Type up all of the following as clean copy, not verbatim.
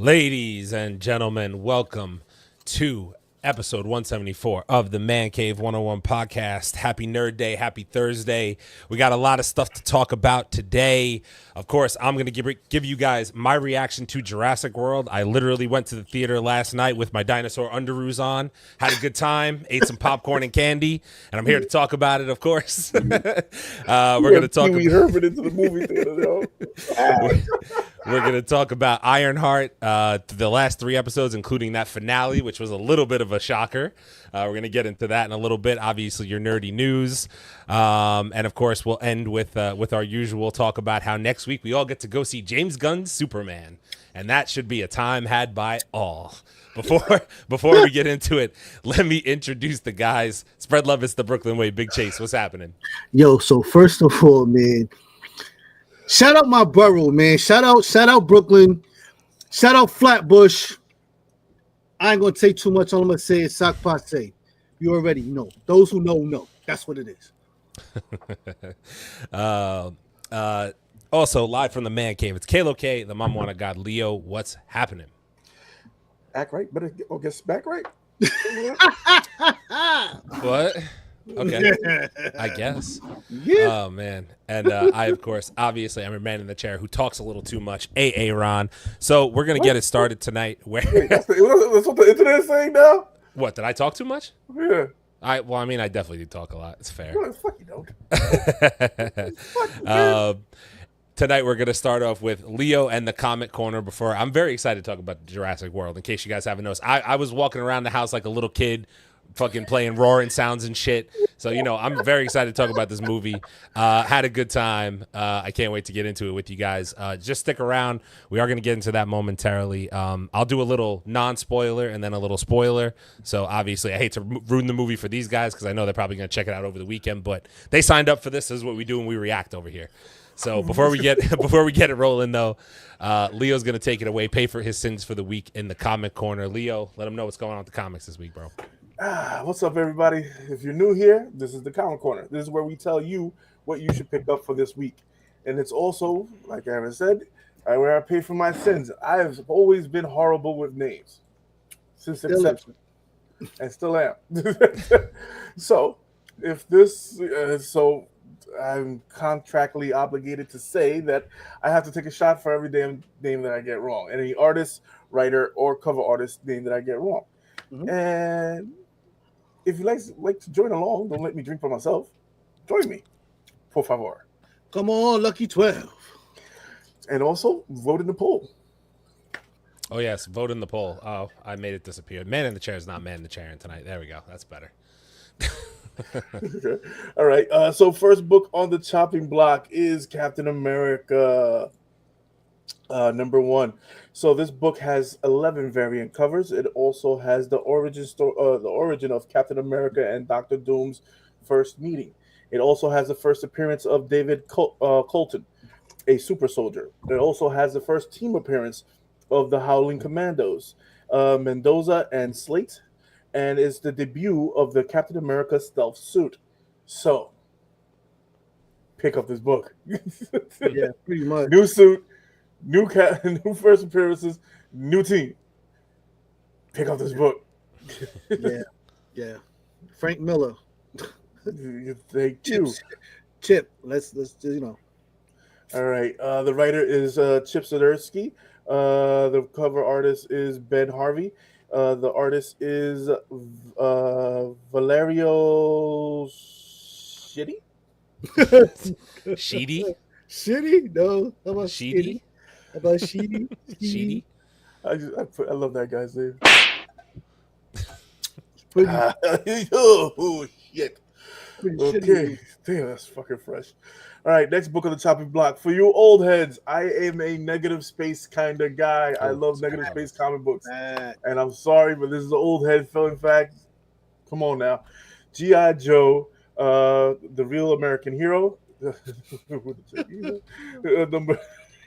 Ladies and gentlemen, welcome to episode 174 of the Mancave101 Podcast. Happy Nerd Day, happy Thursday. We got a lot of stuff to talk about today. Of course, I'm going to give you guys my reaction to Jurassic World. I literally went to the theater last night with my dinosaur underoos on, had a good time, ate some popcorn and candy, and I'm here to talk about it, of course. We're going to talk about Herbert into the movie theater, yo. We're going to talk about Ironheart, the last 3 episodes, including that finale, which was a little bit of a shocker. We're going to get into that in a little bit. Obviously, your nerdy news. And, of course, we'll end with our usual talk about how next week we all get to go see James Gunn's Superman. And that should be a time had by all. Before we get into it, let me introduce the guys. Spread love, it's the Brooklyn way. Big Chase, what's happening? Yo, so first of all, man, shout out my borough, man. Shout out Brooklyn. Shout out Flatbush. I ain't gonna take too much. All I'm gonna say is Sac Passe. You already know. Those who know. That's what it is. Also, live from the Man Cave, it's Kalo K, the Mom Wanna God. Leo, what's happening? Act right, better guess back right. What? Okay, I guess. Yeah. Oh man, and I, of course, obviously, I'm a man in the chair who talks a little too much. Ron. So we're gonna get it started tonight. Where? That's what the internet is saying now. What, did I talk too much? Yeah. I definitely do talk a lot. It's fair. No, fuck you don't. Tonight we're gonna start off with Leo and the Comic Corner. Before, I'm very excited to talk about Jurassic World. In case you guys haven't noticed, I was walking around the house like a little kid, fucking playing roaring sounds and shit. So, I'm very excited to talk about this movie. Had a good time. I can't wait to get into it with you guys. Just stick around. We are going to get into that momentarily. I'll do a little non-spoiler and then a little spoiler. So, obviously, I hate to ruin the movie for these guys because I know they're probably going to check it out over the weekend. But they signed up for this. This is what we do when we react over here. So, before we get it rolling, though, Leo's going to take it away, pay for his sins for the week in the Comic Corner. Leo, let him know what's going on with the comics this week, bro. What's up, everybody? If you're new here, this is the Comic Corner. This is where we tell you what you should pick up for this week. And it's also, like Aaron said, where I pay for my sins. I have always been horrible with names since inception, and still am. So, I'm contractually obligated to say that I have to take a shot for every damn name that I get wrong, and any artist, writer, or cover artist name that I get wrong. Mm-hmm. And if you like to join along, don't let me drink for myself. Join me, por favor. Come on, Lucky 12. And also vote in the poll. Oh yes, vote in the poll. Oh, I made it disappear. Man in the chair is not man in the chair tonight. There we go. That's better. Okay. All right. So first book on the chopping block is Captain America #1. So this book has 11 variant covers. It also has the origin of Captain America and Dr. Doom's first meeting. It also has the first appearance of David Colton, a super soldier. It also has the first team appearance of the Howling Commandos, Mendoza and Slate, and is the debut of the Captain America stealth suit. So, pick up this book. Yeah, pretty much. New suit, new first appearances, new team. Pick up this book. Yeah. Frank Miller. Thank you. Chip. Let's All right. The writer is Chip Zdarsky. The cover artist is Ben Harvey. The artist is Valerio Shitty? Sheedy? Shitty? No. How about Sheedy? How about Sheedy? Sheedy? I love that guy's name. Oh, shit. Okay. Damn, that's fucking fresh. All right, next book on the chopping block. For you old heads, I am a negative space kind of guy. I love negative space comic books. And I'm sorry, but this is an old head film fact. Come on now. G.I. Joe, the real American hero. Number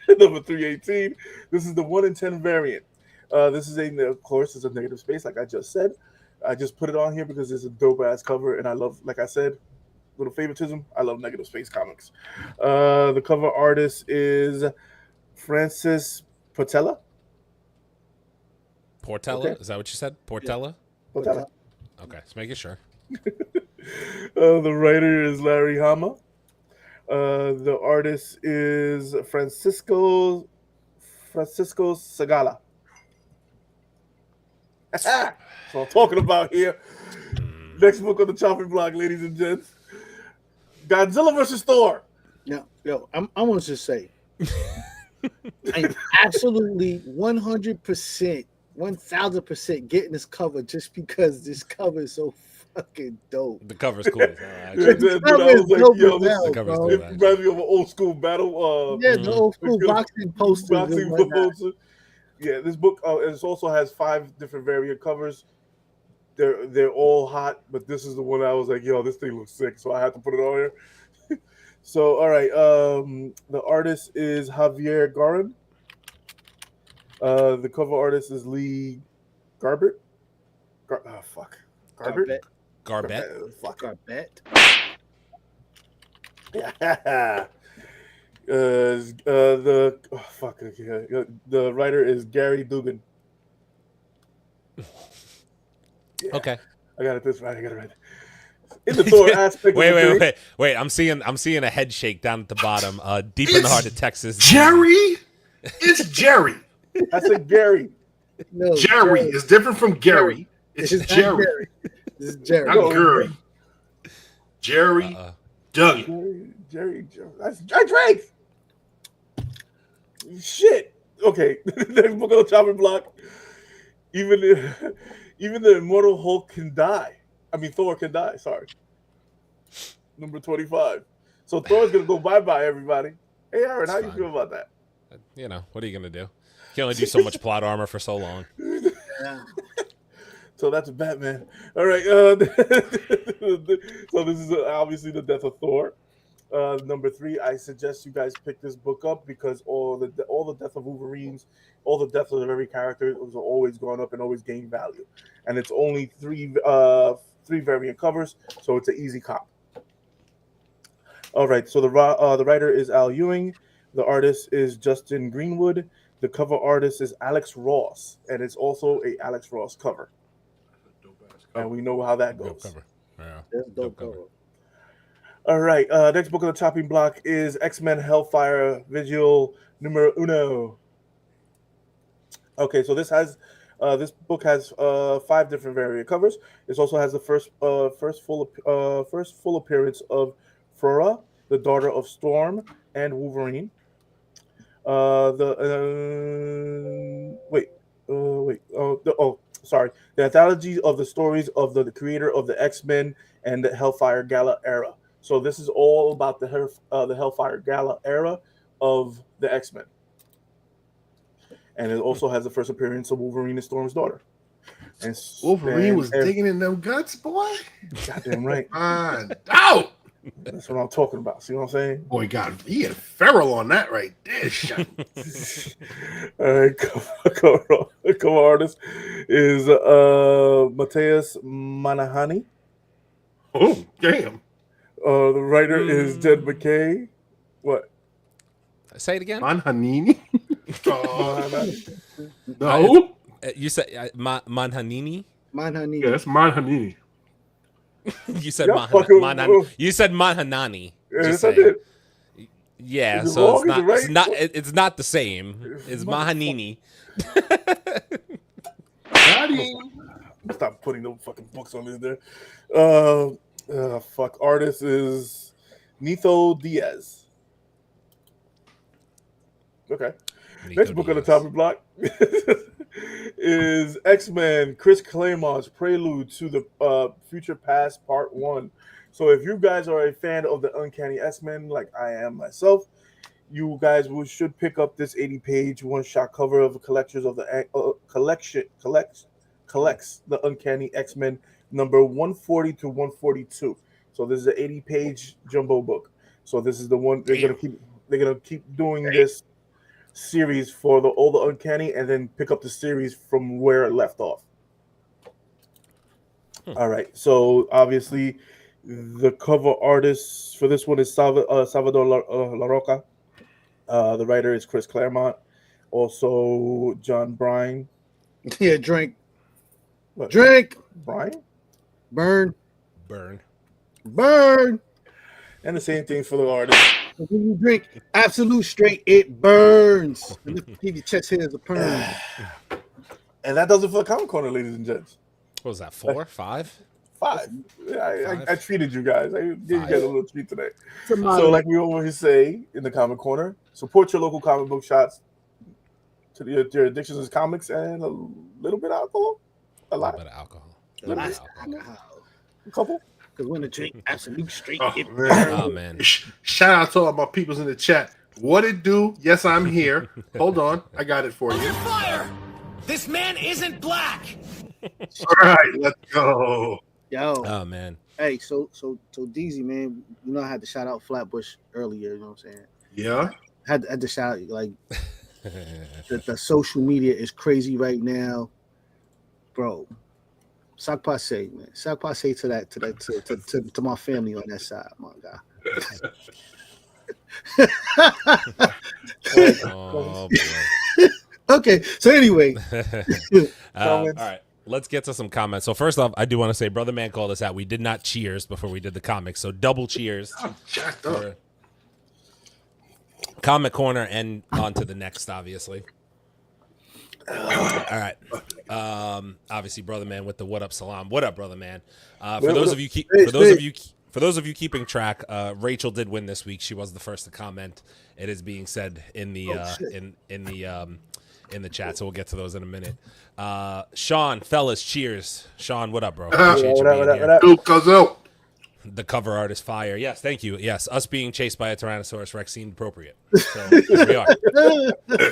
318. This is the 1 in 10 variant. This is of course, it's a negative space, like I just said. I just put it on here because it's a dope ass cover, and I love, like I said, little favoritism. I love negative space comics. The cover artist is Francis Patella. Portella? Okay. Is that what you said? Portella? Portella. Okay, just making sure. The writer is Larry Hama. The artist is Francisco Segala. That's what I'm talking about here. Next book on the chopping block, ladies and gents. Godzilla versus Thor. Yo, I want to just say, I'm absolutely 100%, 1000% getting this cover just because this cover is so fucking dope. The cover's cool. The cover is dope as hell, the cover's bro. dope. It reminds me of an old school battle. The old school boxing posters. Boxing poster. Yeah, this book it also has 5 different variant covers. They're all hot, but this is the one I was like, yo, this thing looks sick, so I had to put it on here. So, all right, the artist is Javier Garin. The cover artist is Lee Garbett. Garbett. Garbett. Yeah. The writer is Gary Dugan. Yeah. Okay. I got it this right. I got it right. In the Thor aspect. Wait. I'm seeing a head shake down at the bottom. Deep in the heart of Texas. Jerry. It's Jerry. I said Gary. No, Jerry is different from Gary. It's Jerry. This is Jerry. Not Gary. Jerry. Dougie. Jerry. That's Drake. Shit. Okay. Next book on the chopping block. Even the immortal Hulk can die. I mean, Thor can die. Sorry. Number 25. So Thor's gonna go bye-bye, everybody. Hey, Aaron, how you feel about that? You know, what are you gonna do? You can only do so much plot armor for so long. Yeah. So that's Batman. All right. So this is obviously the death of Thor. Number 3, I suggest you guys pick this book up because all the death of Wolverines, all the deaths of every character was always going up and always gain value. And it's only 3 variant covers, so it's an easy cop. All right. So the writer is Al Ewing. The artist is Justin Greenwood. The cover artist is Alex Ross, and it's also a Alex Ross cover. And we know how that goes. Dope cover. Yeah. That's dope cover. All right. Next book on the chopping block is X-Men Hellfire Vigil Numero Uno. Okay, so this book has 5 different variant covers. This also has the first full appearance of Flora, the daughter of Storm and Wolverine. The anthology of the stories of the creator of the X-Men and the Hellfire Gala era. So this is all about the Hellfire Gala era of the X-Men. And it also has the first appearance of Wolverine and Storm's daughter. And Wolverine was digging in them guts, boy. Goddamn right. Out. That's what I'm talking about. See what I'm saying? Boy, God, he had feral on that right there. All right, cover artist is Mateus Manahani. Oh, damn. The writer is Jed McKay. What? Say it again. Manhanini? No. You said Manhanini? Manhanini. Yeah, that's Manhanini. You said Yeah, Manhanani. You said Manhanani. Yes, I did. Yeah, Is it so wrong? Is it right? it's not the same. It's Mahanini. Stop putting no fucking books on this there. Artist is Nitho Diaz. Okay. Next book on the topic block is X-Men Chris Claremont's Prelude to the Future Past Part 1. So if you guys are a fan of the Uncanny XMen, like I am myself, you guys should pick up this 80-page one-shot cover of the collectors of the collects the Uncanny X-Men number 140 to 142. So this is an 80-page jumbo book. So this is the one they're gonna keep doing this series for all the Uncanny, and then pick up the series from where it left off. All right. So obviously, the cover artist for this one is Salvador La Roca. The writer is Chris Claremont. Also, John Bryan. Yeah, drink. What? Drink. Brian? Burn. Burn. Burn. And the same thing for the artist. When you drink absolute straight, it burns. And if you keep your chest hair as a perm. And that does it for the Comic Corner, ladies and gents. What was that, 4, 5? 5. I treated you guys. I gave you 5. guys a little treat today. So like we always say in the Comic Corner, support your local comic book shops to your addictions as comics and a little bit of alcohol. A lot. A little bit of alcohol. A couple. Because when the drink absolute straight, Oh, it man. burns. Oh, man. Shout out to all my peoples in the chat. What it do? Yes, I'm here. Hold on. I got it for you. Under fire! This man isn't black! All right, let's go. Yo. Oh, man. Hey, so DZ, man, you know I had to shout out Flatbush earlier, you know what I'm saying? Yeah. Had to shout out, like, the social media is crazy right now. Bro. Sac passe, man. Sac passe to my family on that side, my guy. Oh, boy. Okay, so anyway. All right. Let's get to some comments. So first off, I do want to say Brother Man called us out. We did not cheers before we did the comics. So double cheers for Comic Corner and on to the next, obviously. All right. Obviously, Brother Man with the what up salam. What up, Brother Man? For those of you keeping track, Rachel did win this week. She was the first to comment. It is being said in the in the chat, so we'll get to those in a minute. Sean, fellas, cheers. Sean, what up, bro? Appreciate you being here. The cover art is fire. Yes, thank you. Yes, us being chased by a Tyrannosaurus Rex seemed appropriate. So here we are.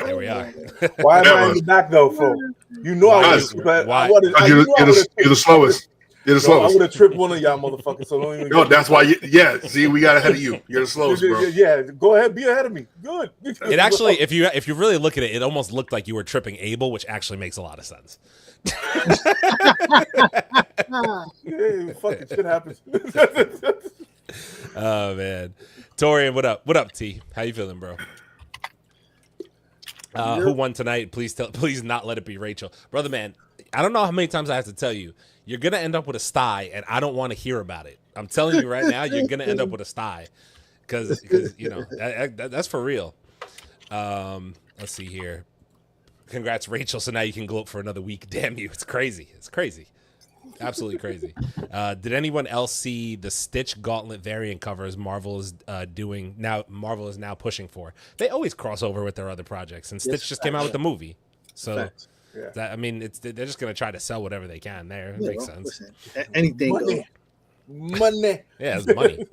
Here we are. Why am I in the back though, for? You know I was. You're the slowest. You're the slowest. I would have tripped one of y'all motherfuckers. So don't even. No, that's why. See, we got ahead of you. You're the slowest, bro. Yeah, go ahead, be ahead of me. Good. It actually, if you really look at it, it almost looked like you were tripping Abel, which actually makes a lot of sense. Yeah, fucking shit happens. Oh man, Torian, what up? What up, T? How you feeling, bro? Who won tonight? Please not let it be Rachel, brother. Man, I don't know how many times I have to tell you. You're gonna end up with a sty, and I don't want to hear about it. I'm telling you right now, you're gonna end up with a sty, because you know that's for real. Let's see here. Congrats, Rachel. So now you can gloat for another week. Damn you. It's crazy. It's crazy. Absolutely crazy. Did anyone else see the Stitch Gauntlet variant covers Marvel is doing now? Marvel is now pushing for. They always cross over with their other projects, and Stitch just came out with the movie. So that, I mean, they're just gonna try to sell whatever they can. There, it makes sense. Anything Money. Yeah, it's money.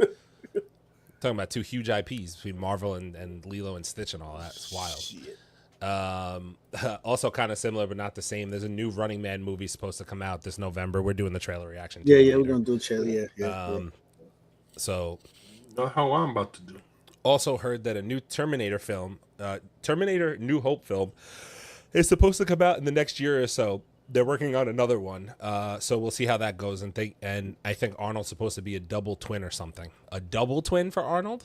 Talking about two huge IPs between Marvel and Lilo and Stitch and all that. It's wild. Shit. Also kind of similar but not the same. There's a new Running Man movie supposed to come out this November. We're doing the trailer reaction. Yeah, we're gonna do a trailer. Yeah. So You know how I'm about to do. also heard that a new Terminator film, Terminator New Hope film, is supposed to come out in the next year or so. They're working on another one, so we'll see how that goes. And I think Arnold's supposed to be a double twin or something. A double twin for Arnold.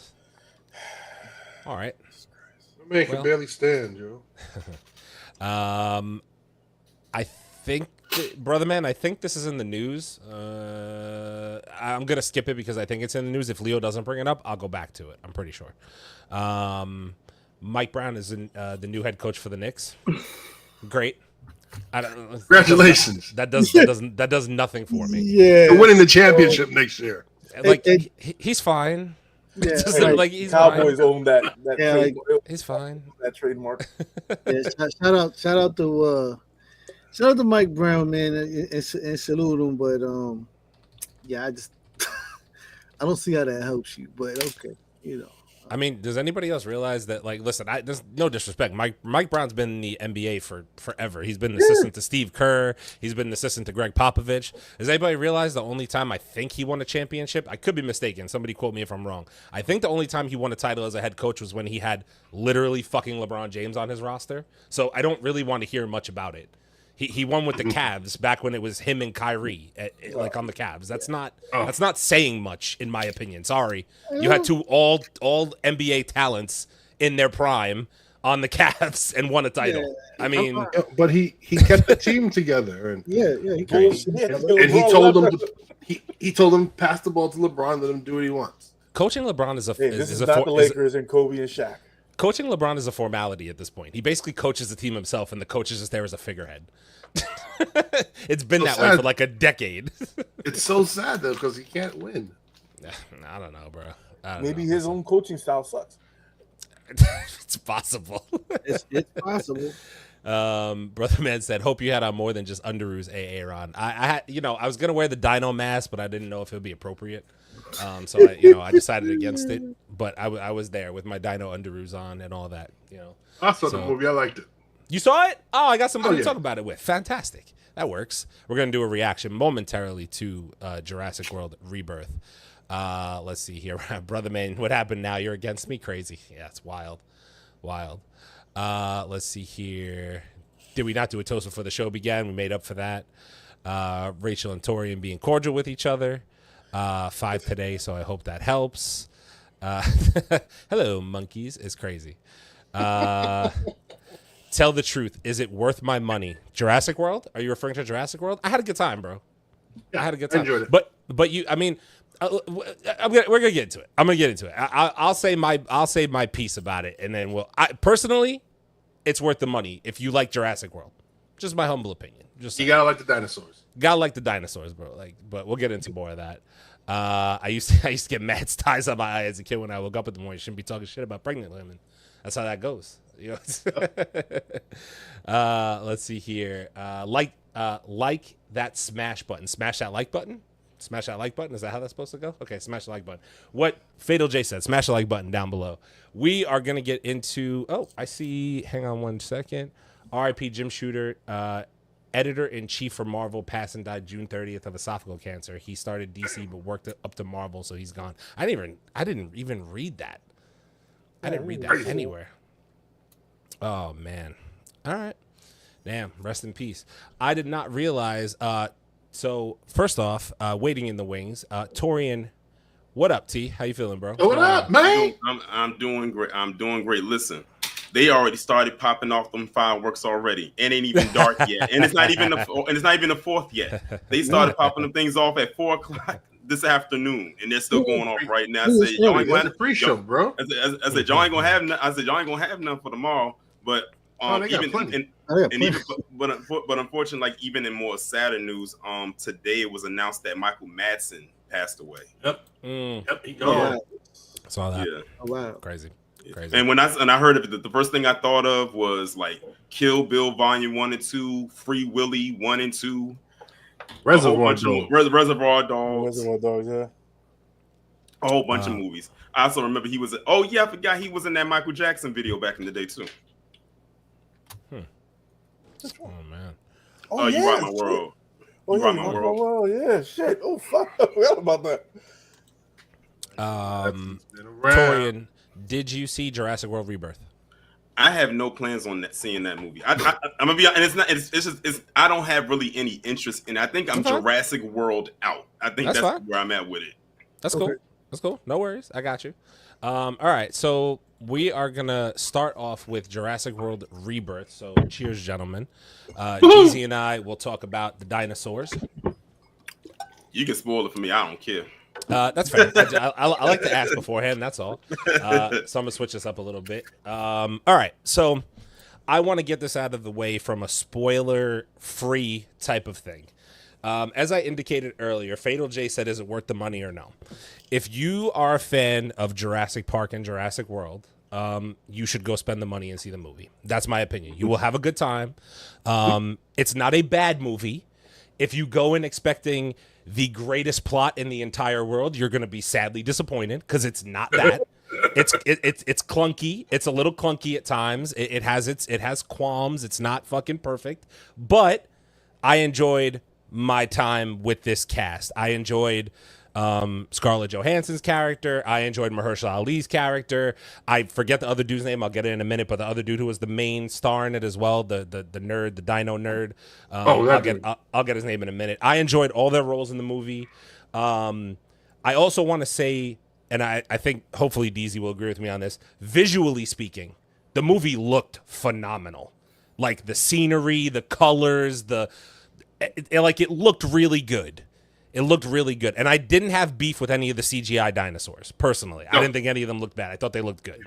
All right. My man can barely stand, Joe. I think, brother man, I think this is in the news. I'm gonna skip it because I think it's in the news. If Leo doesn't bring it up, I'll go back to it. I'm pretty sure. Mike Brown is the new head coach for the Knicks. Great. Congratulations. That does nothing for me. Yeah, You're winning the championship next year. Like he's fine. Yeah, like he's Cowboys fine. own that. Yeah, like, He's fine. that trademark. yeah, shout out to Mike Brown, man, and salute him. But yeah, I don't see how that helps you. But okay, you know. I mean, does anybody else realize that? Like, listen, there's no disrespect. Mike Brown's been in the NBA for forever. He's been an assistant to Steve Kerr. He's been an assistant to Greg Popovich. Does anybody realize the only time I think he won a championship? I could be mistaken. Somebody quote me if I'm wrong. I think the only time he won a title as a head coach was when he had literally fucking LeBron James on his roster. So I don't really want to hear much about it. He won with the Cavs back when it was him and Kyrie, like on the Cavs. That's not saying much in my opinion. Sorry, you had two all NBA talents in their prime on the Cavs and won a title. Yeah. I mean, Yeah, but he kept the team together, and Yeah, he Right. he told them pass the ball to LeBron, let him do what he wants. coaching LeBron is a Hey, this is is a not for- the is- Lakers and Kobe and Shaq. coaching LeBron is a formality at this point. He basically coaches the team himself, and the coach is just there as a figurehead. It's been So that way sad. for like a decade. It's so sad though because he can't win. I don't know, bro. I don't Maybe know. his own coaching style sucks. It's possible. It's possible. Brother Man said, "Hope you had on more than just underoos, Aaron." I had, I was gonna wear the Dino mask, but I didn't know if it would be appropriate. So I decided against it. But I was there with my Dino underoos on and all that. I saw the So- movie. I liked it. You saw it? Oh, I got somebody Oh, yeah. to talk about it with. Fantastic. That works. We're gonna do a reaction momentarily to Jurassic World Rebirth. Let's see here, Brother Man. What happened now? You're against me? Crazy. Yeah, it's wild. Let's see here. Did we not do a toast before the show began? We made up for that. Rachel and Torian being cordial with each other. 5 today, so I hope that helps. Hello, monkeys. It's crazy. Tell the truth. Is it worth my money? Jurassic World? Are you referring to Jurassic World? I had a good time, bro. I had a good time. I enjoyed it. But you, I mean, we're gonna get into it. I'm gonna get into it. I'll say my piece about it, and then personally, it's worth the money if you like Jurassic World. Just my humble opinion. Just You gotta like the dinosaurs. gotta like the dinosaurs, bro. But we'll get into more of that. I used to get mad ties on my eye as a kid when I woke up in the morning. Shouldn't be talking shit about pregnant women. That's how that goes. Let's see here. Like that smash button. Smash that like button. Smash that like button. Is that how that's supposed to go? Okay, smash the like button. What Fatal J said. Smash the like button down below. We are gonna get into. Oh, I see. Hang on 1 second. R.I.P. Jim Shooter. Editor-in-chief for Marvel, passed and died June 30th of esophageal cancer. He started DC but worked up to Marvel, so he's gone. I didn't even read that. I didn't read that anywhere. Oh man. All right. Damn. Rest in peace. I did not realize. So first off, waiting in the wings. Torian, what up, T? How you feeling, bro? What up, man? I'm doing great. I'm doing great. Listen, they already started popping off them fireworks already. It ain't even dark yet, and it's not even the 4th yet. They started popping them things off at 4:00 this afternoon, and they're still going off right now. I said, y'all ain't It's gonna a pre-show, bro. I said, y'all ain't gonna have. I said, y'all ain't gonna have none for tomorrow. But they got plenty. but unfortunately, like even in more sadder news, today it was announced that Michael Madson passed away. Yep, he gone. Yeah. Saw that. Yeah. Oh, wow. Crazy. And when I heard of it, the first thing I thought of was like Kill Bill Volume 1 and 2, Free Willy 1 and 2, Reservoir Dogs. Reservoir Dogs, Reservoir Dogs, yeah. a whole bunch of movies. I also remember he was. Oh yeah, I forgot he was in that Michael Jackson video back in the day too. Oh man. Oh, You Rock My World. Oh, You yeah, Rock My World. Yeah, shit. Oh, fuck. I forgot about that. Been around. Torian, did you see Jurassic World Rebirth? I have no plans on seeing that movie. I'm gonna be, and it's not. It's just. I don't have really any interest in it. I think I'm Okay. Jurassic World out. I think That's that's fine. where I'm at with it. That's cool. That's cool. No worries. I got you. All right. So we are gonna start off with Jurassic World Rebirth. So cheers, gentlemen. Jeezy and I will talk about the dinosaurs. You can spoil it for me. I don't care. That's fair. I like to ask beforehand. That's all. So I'm gonna switch this up a little bit. All right. So I want to get this out of the way from a spoiler-free type of thing. As I indicated earlier, Fatal J said, "Is it worth the money or no?" If you are a fan of Jurassic Park and Jurassic World, you should go spend the money and see the movie. That's my opinion. You will have a good time. It's not a bad movie. If you go in expecting the greatest plot in the entire world, you're going to be sadly disappointed because it's not that. It's clunky. It's a little clunky at times. It has qualms. It's not fucking perfect, but I enjoyed my time with this cast. I enjoyed Scarlett Johansson's character. I enjoyed Mahershala Ali's character. I forget the other dude's name. I'll get it in a minute. But the other dude who was the main star in it as well, the nerd, the dino nerd. I'll get his name in a minute. I enjoyed all their roles in the movie. I also want to say, and I think hopefully DZ will agree with me on this. Visually speaking, The movie looked phenomenal. Like the scenery, the colors, it looked really good. It looked really good. And I didn't have beef with any of the CGI dinosaurs, personally. No. I didn't think any of them looked bad. I thought they looked good.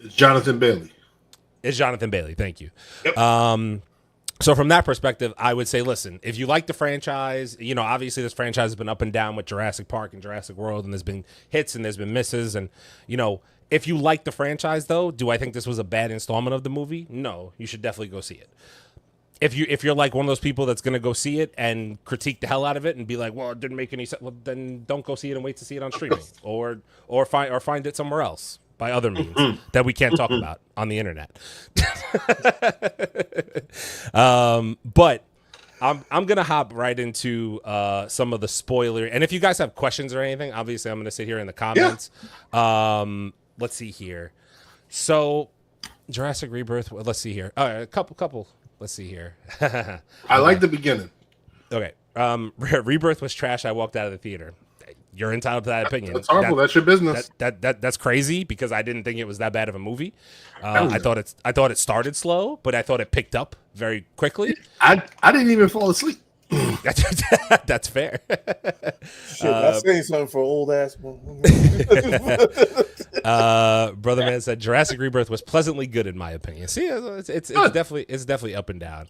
It's Jonathan Bailey. Thank you. Yep. So from that perspective, I would say, listen, if you like the franchise, you know, obviously this franchise has been up and down with Jurassic Park and Jurassic World, and there's been hits and there's been misses. And, you know, if you like the franchise, though, do I think this was a bad installment of the movie? No, you should definitely go see it. If you're like one of those people that's going to go see it and critique the hell out of it and be like, well, it didn't make any sense, well, then don't go see it and wait to see it on streaming or find it somewhere else by other means that we can't talk about on the internet. But I'm gonna hop right into some of the spoiler. And if you guys have questions or anything, obviously I'm gonna sit here in the comments. Yeah. Let's see here. So Jurassic Rebirth. Let's see here. A couple. Let's see here. I like the beginning. Okay. Rebirth was trash. I walked out of the theater. You're entitled to that opinion. That's horrible. That's your business. That's crazy because I didn't think it was that bad of a movie. I thought it started slow, but I thought it picked up very quickly. I didn't even fall asleep. That's fair. Shit, that's saying something for old ass. Brother Man said Jurassic Rebirth was pleasantly good in my opinion. See, it's definitely up and down.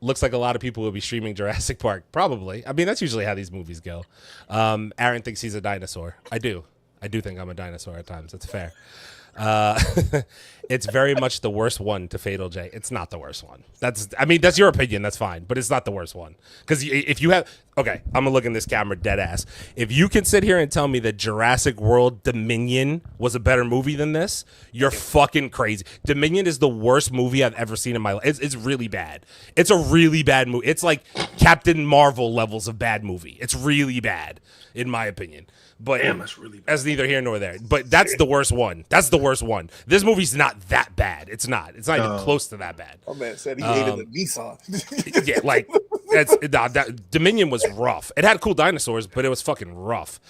Looks like a lot of people will be streaming Jurassic Park. Probably. I mean, that's usually how these movies go. Aaron thinks he's a dinosaur. I do think I'm a dinosaur at times. That's fair. It's very much the worst one to Fatal J. It's not the worst one. That's your opinion. That's fine, but it's not the worst one. Because if you have, okay, I'm gonna look in this camera dead ass. If you can sit here and tell me that Jurassic World Dominion was a better movie than this, you're fucking crazy. Dominion is the worst movie I've ever seen in my life. It's really bad. It's a really bad movie. It's like Captain Marvel levels of bad movie. It's really bad, in my opinion. But damn, that's really bad. That's neither here nor there. But that's the worst one. That's the worst one. This movie's not that bad. It's not. It's not even close to that bad. Oh man said he hated the Nissan. Yeah, like that Dominion was rough. It had cool dinosaurs, but it was fucking rough.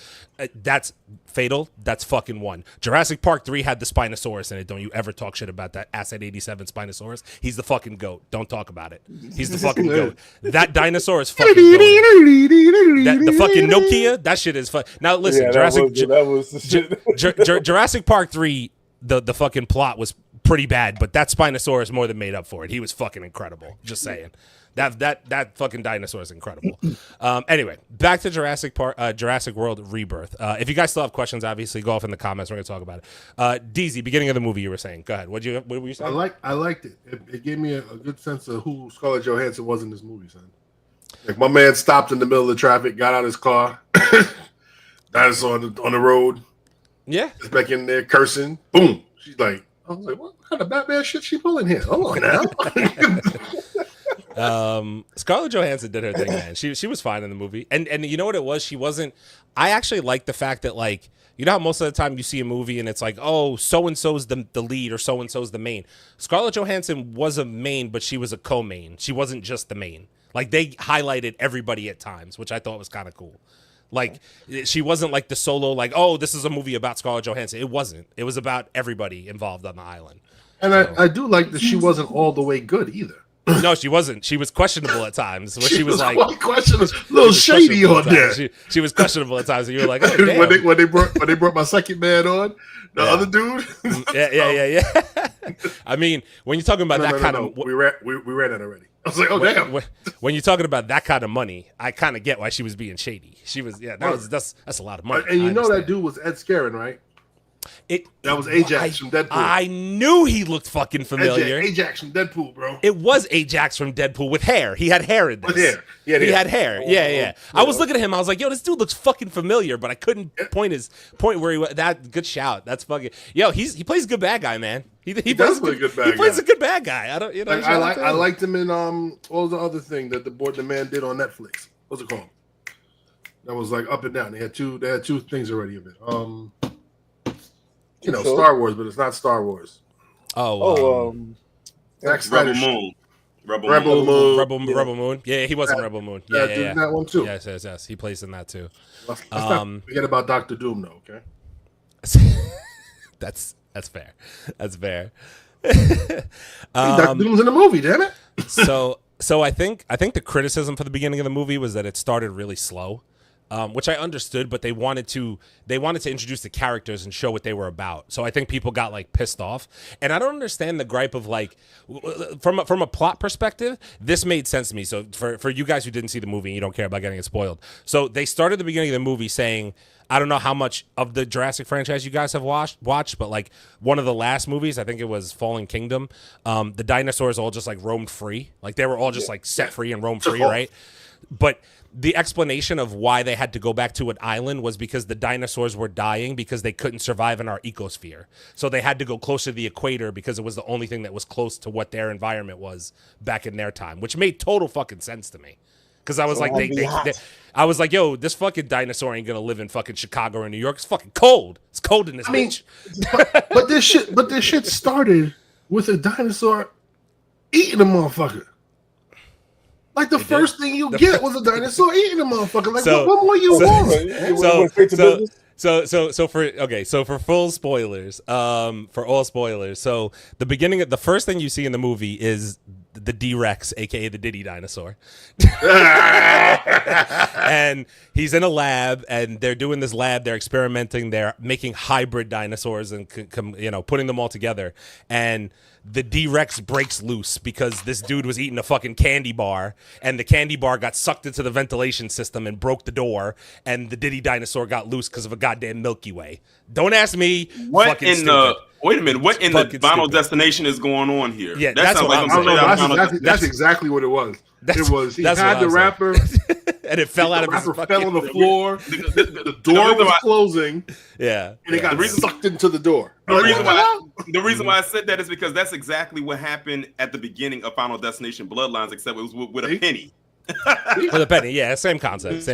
That's Fatal. That's fucking one. Jurassic Park 3 had the Spinosaurus in it. Don't you ever talk shit about that Asset 87 Spinosaurus. He's the fucking goat. Don't talk about it. He's the fucking goat. That dinosaur is fucking goat. The fucking Nokia, that shit is fun. Now listen, Jurassic Park 3, the fucking plot was pretty bad, but that Spinosaurus more than made up for it. He was fucking incredible. Just saying. That fucking dinosaur is incredible. Anyway, back to Jurassic World Rebirth. If you guys still have questions, obviously go off in the comments. We're gonna talk about it. DZ, beginning of the movie, you were saying. Go ahead. What were you saying? I liked it. It gave me a good sense of who Scarlett Johansson was in this movie, son. Like my man stopped in the middle of the traffic, got out his car, dinosaur on the road. Yeah, just back in there cursing. Boom. She's like, I was like, what kind of Batman shit she pulling here? Hold on now. Scarlett Johansson did her thing, man. She was fine in the movie, and you know what it was? She wasn't. I actually like the fact that, like, you know how most of the time you see a movie and it's like, oh, so and so's the lead or so and so's the main. Scarlett Johansson was a main, but she was a co-main. She wasn't just the main. Like, they highlighted everybody at times, which I thought was kind of cool. Like, she wasn't like the solo, like, oh, this is a movie about Scarlett Johansson. It wasn't. It was about everybody involved on the island. And so, I do like that she wasn't all the way good either. No, she wasn't. She was questionable at times. Where she was like, questionable, a little shady on there. She was questionable at times. And you were like, oh, damn. when they brought my second man on, the other dude. Yeah. I mean, when you're talking about of, we ran it already. I was like, oh damn. When you're talking about that kind of money, I kind of get why she was being shady. She was, that's a lot of money. And you know that dude was Ed Scarin, right? That was Ajax from Deadpool. I knew he looked fucking familiar. Ajax from Deadpool, bro. It was Ajax from Deadpool with hair. He had hair in this. With hair. He had hair. Yeah. I was looking at him. I was like, yo, this dude looks fucking familiar, but I couldn't point where he was. That good shout. That's fucking. Yo, he plays a good bad guy, man. He plays a good bad guy. He plays a good bad guy. I don't. You know. I liked him in what was the other thing that the man did on Netflix? What's it called? That was like Up and Down. They had two things already of it. You know, Star Wars, but it's not Star Wars. Rebel Moon. Rebel Moon. Yeah, he was in Rebel Moon. Yeah. That one too. Yes. He plays in that too. Let's not forget about Dr. Doom, though. Okay. That's That's fair. That's fair. Dr. Doom's in the movie, damn it. So I think the criticism for the beginning of the movie was that it started really slow, which I understood, but they wanted to introduce the characters and show what they were about. So I think people got like pissed off, and I don't understand the gripe of like from a plot perspective, this made sense to me. So for you guys who didn't see the movie and you don't care about getting it spoiled, so they started the beginning of the movie saying, I don't know how much of the Jurassic franchise you guys have watched, but like one of the last movies, I think it was Fallen Kingdom, the dinosaurs all just like roamed free. Like they were all just like set free and roamed free, right? But the explanation of why they had to go back to an island was because the dinosaurs were dying because they couldn't survive in our ecosphere. So they had to go closer to the equator because it was the only thing that was close to what their environment was back in their time, which made total fucking sense to me. Because I was like, I was like, yo, this fucking dinosaur ain't gonna live in fucking Chicago or New York. It's fucking cold. It's cold in this bitch. But this shit started with a dinosaur eating a motherfucker. Like the first thing you get was a dinosaur eating a motherfucker. Like what more you want? So for full spoilers, for all spoilers, so the first thing you see in the movie is the DRex, aka the Diddy dinosaur. And he's in a lab and they're doing this lab, they're experimenting, they're making hybrid dinosaurs and putting them all together, and the DRex breaks loose because this dude was eating a fucking candy bar, and the candy bar got sucked into the ventilation system and broke the door, and the Diddy dinosaur got loose because of a goddamn Milky Way. Don't ask me. What in the wait a minute? What in the Final Destination is going on here? Yeah, that's what I'm saying. That's exactly what it was. He had the wrapper, and it fell out of his wrapper fell on the floor. The door was closing. Yeah, and it got sucked into the door. The reason why I said that is because that's exactly what happened at the beginning of Final Destination Bloodlines, except it was with a penny. With a penny, yeah, same concept.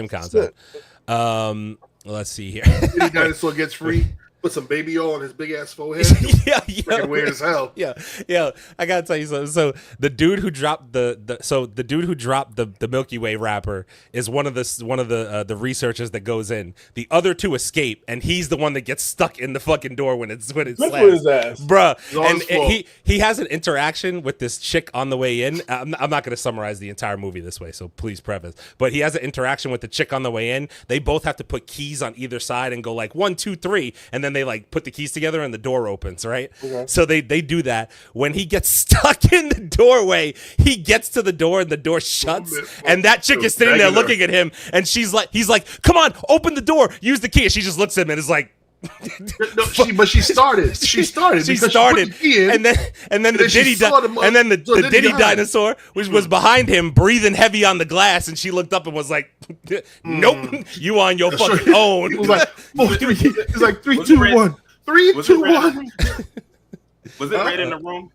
Let's see here. The dinosaur gets free. Put some baby oil on his big ass forehead. Yeah, weird as hell. Yeah. I gotta tell you something. So the dude who dropped the Milky Way wrapper is one of the researchers that goes in. The other two escape, and he's the one that gets stuck in the fucking door when it slams. His ass. Bruh. And he has an interaction with this chick on the way in. I'm not gonna summarize the entire movie this way, so please preface. But he has an interaction with the chick on the way in. They both have to put keys on either side and go like 1, 2, 3, and then they like put the keys together and the door opens, right? Okay. So they do that. When he gets stuck in the doorway, he gets to the door and the door shuts, and that chick is sitting there looking at him, and he's like, come on, open the door, use the key. And she just looks at him and is like, she started. She started, and then the Diddy dinosaur, which was behind him, breathing heavy on the glass, and she looked up and was like, "Nope, you on your fucking own." It was like, it's like 3, 2, 1, 3, 2, 1. Was it red in the room?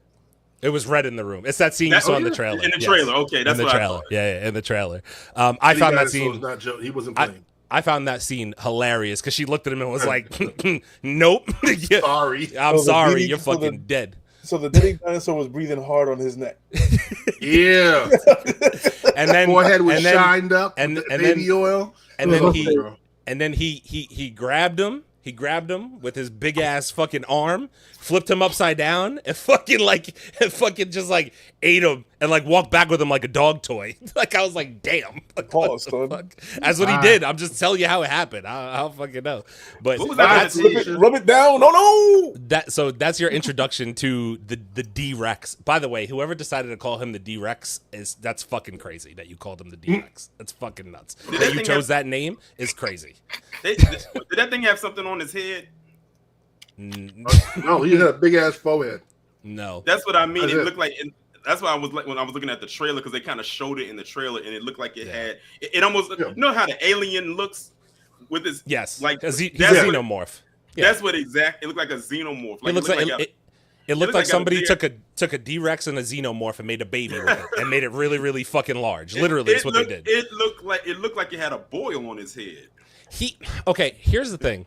It was red in the room. It's that scene you saw in the trailer. In the trailer, okay, that's what I thought. Yeah, in the trailer. I found that scene. He wasn't playing. I found that scene hilarious because she looked at him and was like, "Nope, sorry, I'm sorry, you're fucking dead." So the Diddy dinosaur was breathing hard on his neck. Yeah, and then forehead was shined up, and baby oil, and then he grabbed him. He grabbed him with his big ass fucking arm, flipped him upside down, and fucking just like ate him and like walked back with him like a dog toy. Like I was like, damn. Like, pause, that's what he did. I'm just telling you how it happened. I don't fucking know. But rub it down. No. That's your introduction to the DRex. By the way, whoever decided to call him the DRex that's fucking crazy that you called him the DRex. That's fucking nuts. That you chose that name is crazy. Did that thing have something on his head? No, he had a big ass forehead. No, that's what I mean. It looked like. That's why I was like when I was looking at the trailer, because they kind of showed it in the trailer, and it looked like it had. It almost you know how the alien looks with his like he's a xenomorph. That's what exactly. It looked like a xenomorph. Like, it looked like somebody took a DRex and a xenomorph and made a baby with it and made it really, really fucking large. Literally, that's what they did. It looked like it had a boil on his head. Here's the thing.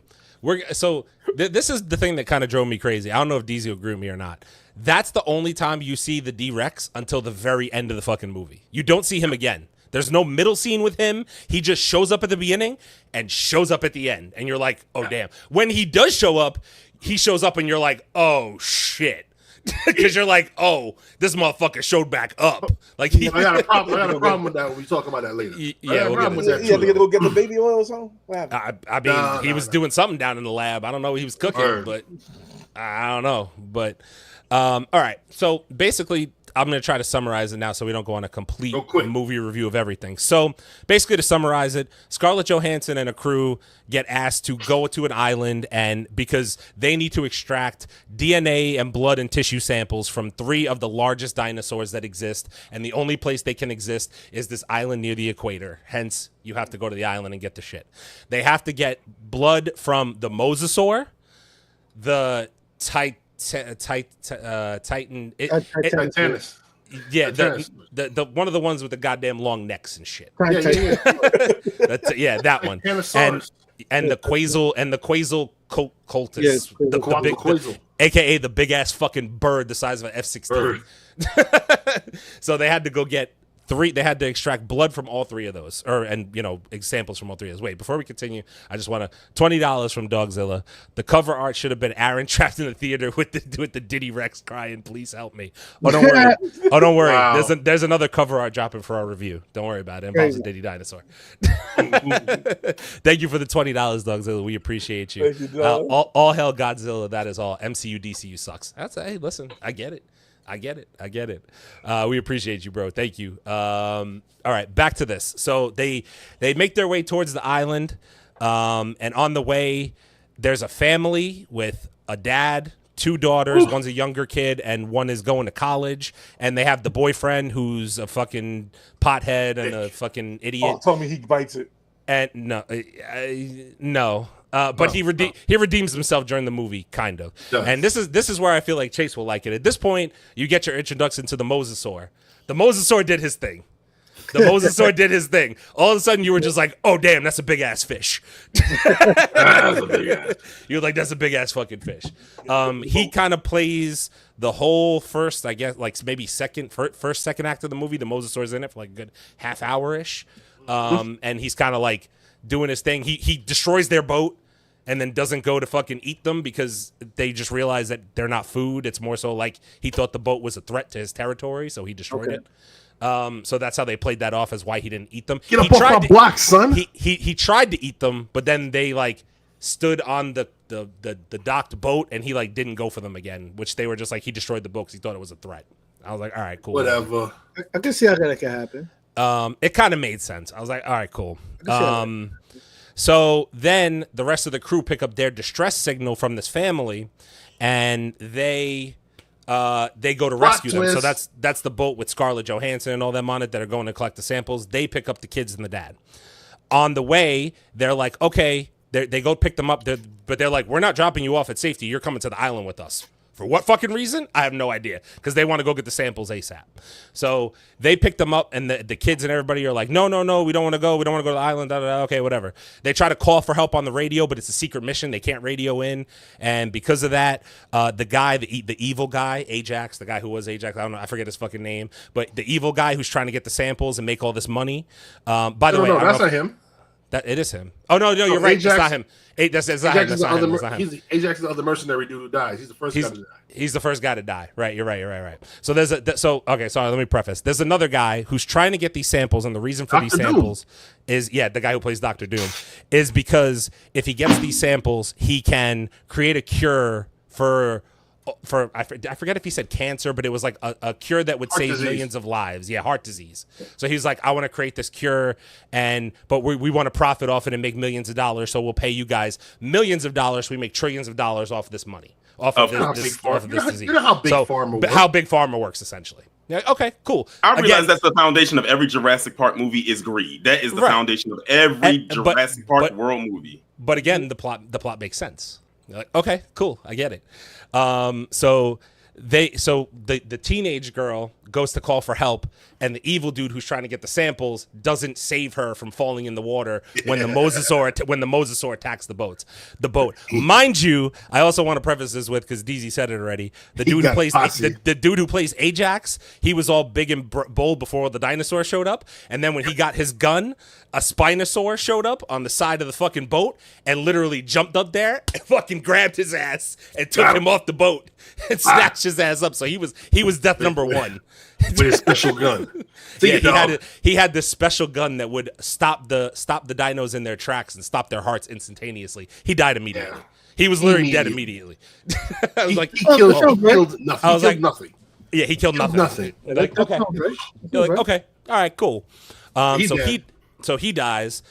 This is the thing that kind of drove me crazy. I don't know if DZ will agree with me or not. That's the only time you see the DRex until the very end of the fucking movie. You don't see him again. There's no middle scene with him. He just shows up at the beginning and shows up at the end. And you're like, oh, damn. When he does show up, he shows up and you're like, oh shit. Because you're like, oh, this motherfucker showed back up. Like, I got a problem with that when we talk about that later. Yeah, you had to go get the baby oil or something? What happened? I mean, he was doing something down in the lab. I don't know what he was cooking, but I don't know. But all right. So basically, I'm going to try to summarize it now so we don't go on a complete movie review of everything. So basically, to summarize it, Scarlett Johansson and a crew get asked to go to an island, and because they need to extract DNA and blood and tissue samples from 3 of the largest dinosaurs that exist, and the only place they can exist is this island near the equator. Hence, you have to go to the island and get the shit. They have to get blood from the Mosasaur, the Titanus. Yeah, the one of the ones with the goddamn long necks and shit. That one. And the Quasal cultus, the big, aka the big ass fucking bird the size of an F-16. So they had to go get 3. They had to extract blood from all 3 of those, and samples from all 3 of those. Wait, before we continue, I just want $20 from Dogzilla. The cover art should have been Aaron trapped in the theater with the Diddy Rex crying, "Please help me." Oh, don't worry. Wow. There's another cover art dropping for our review. Don't worry about it. It involves a Diddy dinosaur. Thank you for the $20, Dogzilla. We appreciate you. Thank you, all hell Godzilla. That is all. MCU DCU sucks. Hey, listen, I get it. We appreciate you, bro. Thank you. All right, back to this. So they make their way towards the island, and on the way, there's a family with a dad, 2 daughters. One's a younger kid, and one is going to college. And they have the boyfriend who's a fucking pothead and a fucking idiot. Oh, tell me he bites it. And no. But he redeems himself during the movie, kind of. And this is where I feel like Chase will like it. At this point, you get your introduction to the Mosasaur. The Mosasaur did his thing. All of a sudden, you were just like, "Oh damn, that's a big ass fish." You're like, "That's a big ass fucking fish." He kind of plays the whole first, I guess, like maybe second act of the movie. The Mosasaur's in it for like a good half hour ish, and he's kind of like doing his thing. He destroys their boat and then doesn't go to fucking eat them because they just realize that they're not food. It's more so like he thought the boat was a threat to his territory, so he destroyed it. So that's how they played that off as why he didn't eat them. Get up off my block, son. He tried to eat them, but then they like stood on the docked boat and he like didn't go for them again, which they were just like he destroyed the boat because he thought it was a threat. I was like, all right, cool. Whatever. I can see how that can happen. It kind of made sense. I was like, all right, cool. So then the rest of the crew pick up their distress signal from this family, and they go to rescue them. So that's the boat with Scarlett Johansson and all them on it that are going to collect the samples. They pick up the kids and the dad. On the way, they're like, okay, they go pick them up, but they're like, we're not dropping you off at safety. You're coming to the island with us. For what fucking reason? I have no idea. Because they want to go get the samples ASAP. So they pick them up, and the kids and everybody are like, no, we don't want to go. We don't want to go to the island. Okay, whatever. They try to call for help on the radio, but it's a secret mission. They can't radio in. And because of that, the guy, the evil guy, Ajax, the guy who was Ajax, I don't know, I forget his fucking name, but the evil guy who's trying to get the samples and make all this money. By the way, no, that's not him. That it is him. Oh no, you're right. Ajax, it's not him. That's not him. Ajax is the other mercenary dude who dies. He's the first guy to die. He's the first guy to die. Right. You're right. So okay. Sorry. Let me preface. There's another guy who's trying to get these samples, and the reason for these samples is the guy who plays Dr. Doom is because if he gets these samples, he can create a cure for I forget if he said cancer, but it was like a cure that would save millions of lives. Yeah, heart disease. So he's like, I want to create this cure, but we want to profit off it and make millions of dollars. So we'll pay you guys millions of dollars. So we make trillions of dollars off of this money, off of this disease. You know how big pharma works. How big pharma works, essentially. Yeah, okay, cool. I realize that's the foundation of every Jurassic Park movie is greed. That is the foundation of every Jurassic Park world movie. But again, the plot makes sense. You're like, okay, cool, I get it. So the teenage girl goes to call for help, and the evil dude who's trying to get the samples doesn't save her from falling in the water when the Mosasaur attacks the boat. Mind you, I also want to preface this with, because DZ said it already, the dude who plays Ajax, he was all big and bold before the dinosaur showed up, and then when he got his gun, a Spinosaur showed up on the side of the fucking boat and literally jumped up there and fucking grabbed his ass and took him off the boat and snatched his ass up. So he was death number one. With his special gun. He had this special gun that would stop the dinos in their tracks and stop their hearts instantaneously. He died immediately. Yeah. He was literally dead immediately. I was like, he killed nothing. Yeah, he killed nothing. Like, okay. Okay. All right, cool. So he dies.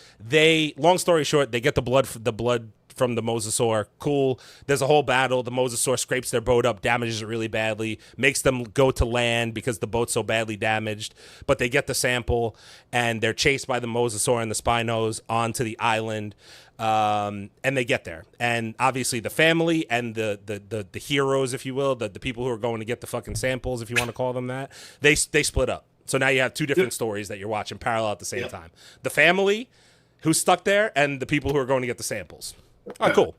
Long story short, they get the blood from the Mosasaur. Cool. There's a whole battle. The Mosasaur scrapes their boat up, damages it really badly, makes them go to land because the boat's so badly damaged. But they get the sample, and they're chased by the Mosasaur and the Spinos onto the island. And they get there. And obviously the family and the heroes, if you will, the people who are going to get the fucking samples, if you want to call them that, they split up. So now you have two different stories that you're watching parallel at the same time. The family who's stuck there and the people who are going to get the samples. All right, cool.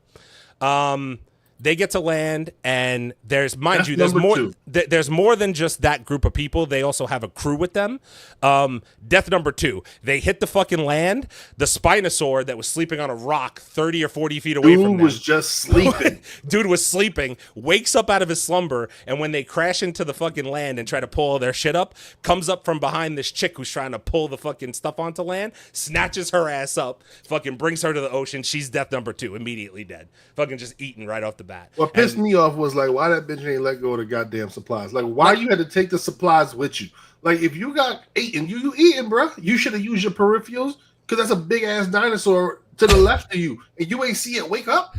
They get to land, and there's more than just that group of people. They also have a crew with them. Death number 2. They hit the fucking land. The Spinosaur that was sleeping on a rock 30 or 40 feet away from them. Dude was just sleeping. Dude was sleeping, wakes up out of his slumber, and when they crash into the fucking land and try to pull their shit up, comes up from behind this chick who's trying to pull the fucking stuff onto land, snatches her ass up, fucking brings her to the ocean. She's death number 2, immediately dead. Fucking just eaten right off the bat. What pissed me off was like, why that bitch ain't let go of the goddamn supplies? Like, why you had to take the supplies with you? Like, if you got eaten, you eating, bro. You should have used your peripherals, because that's a big ass dinosaur to the left of you, and you ain't see it wake up.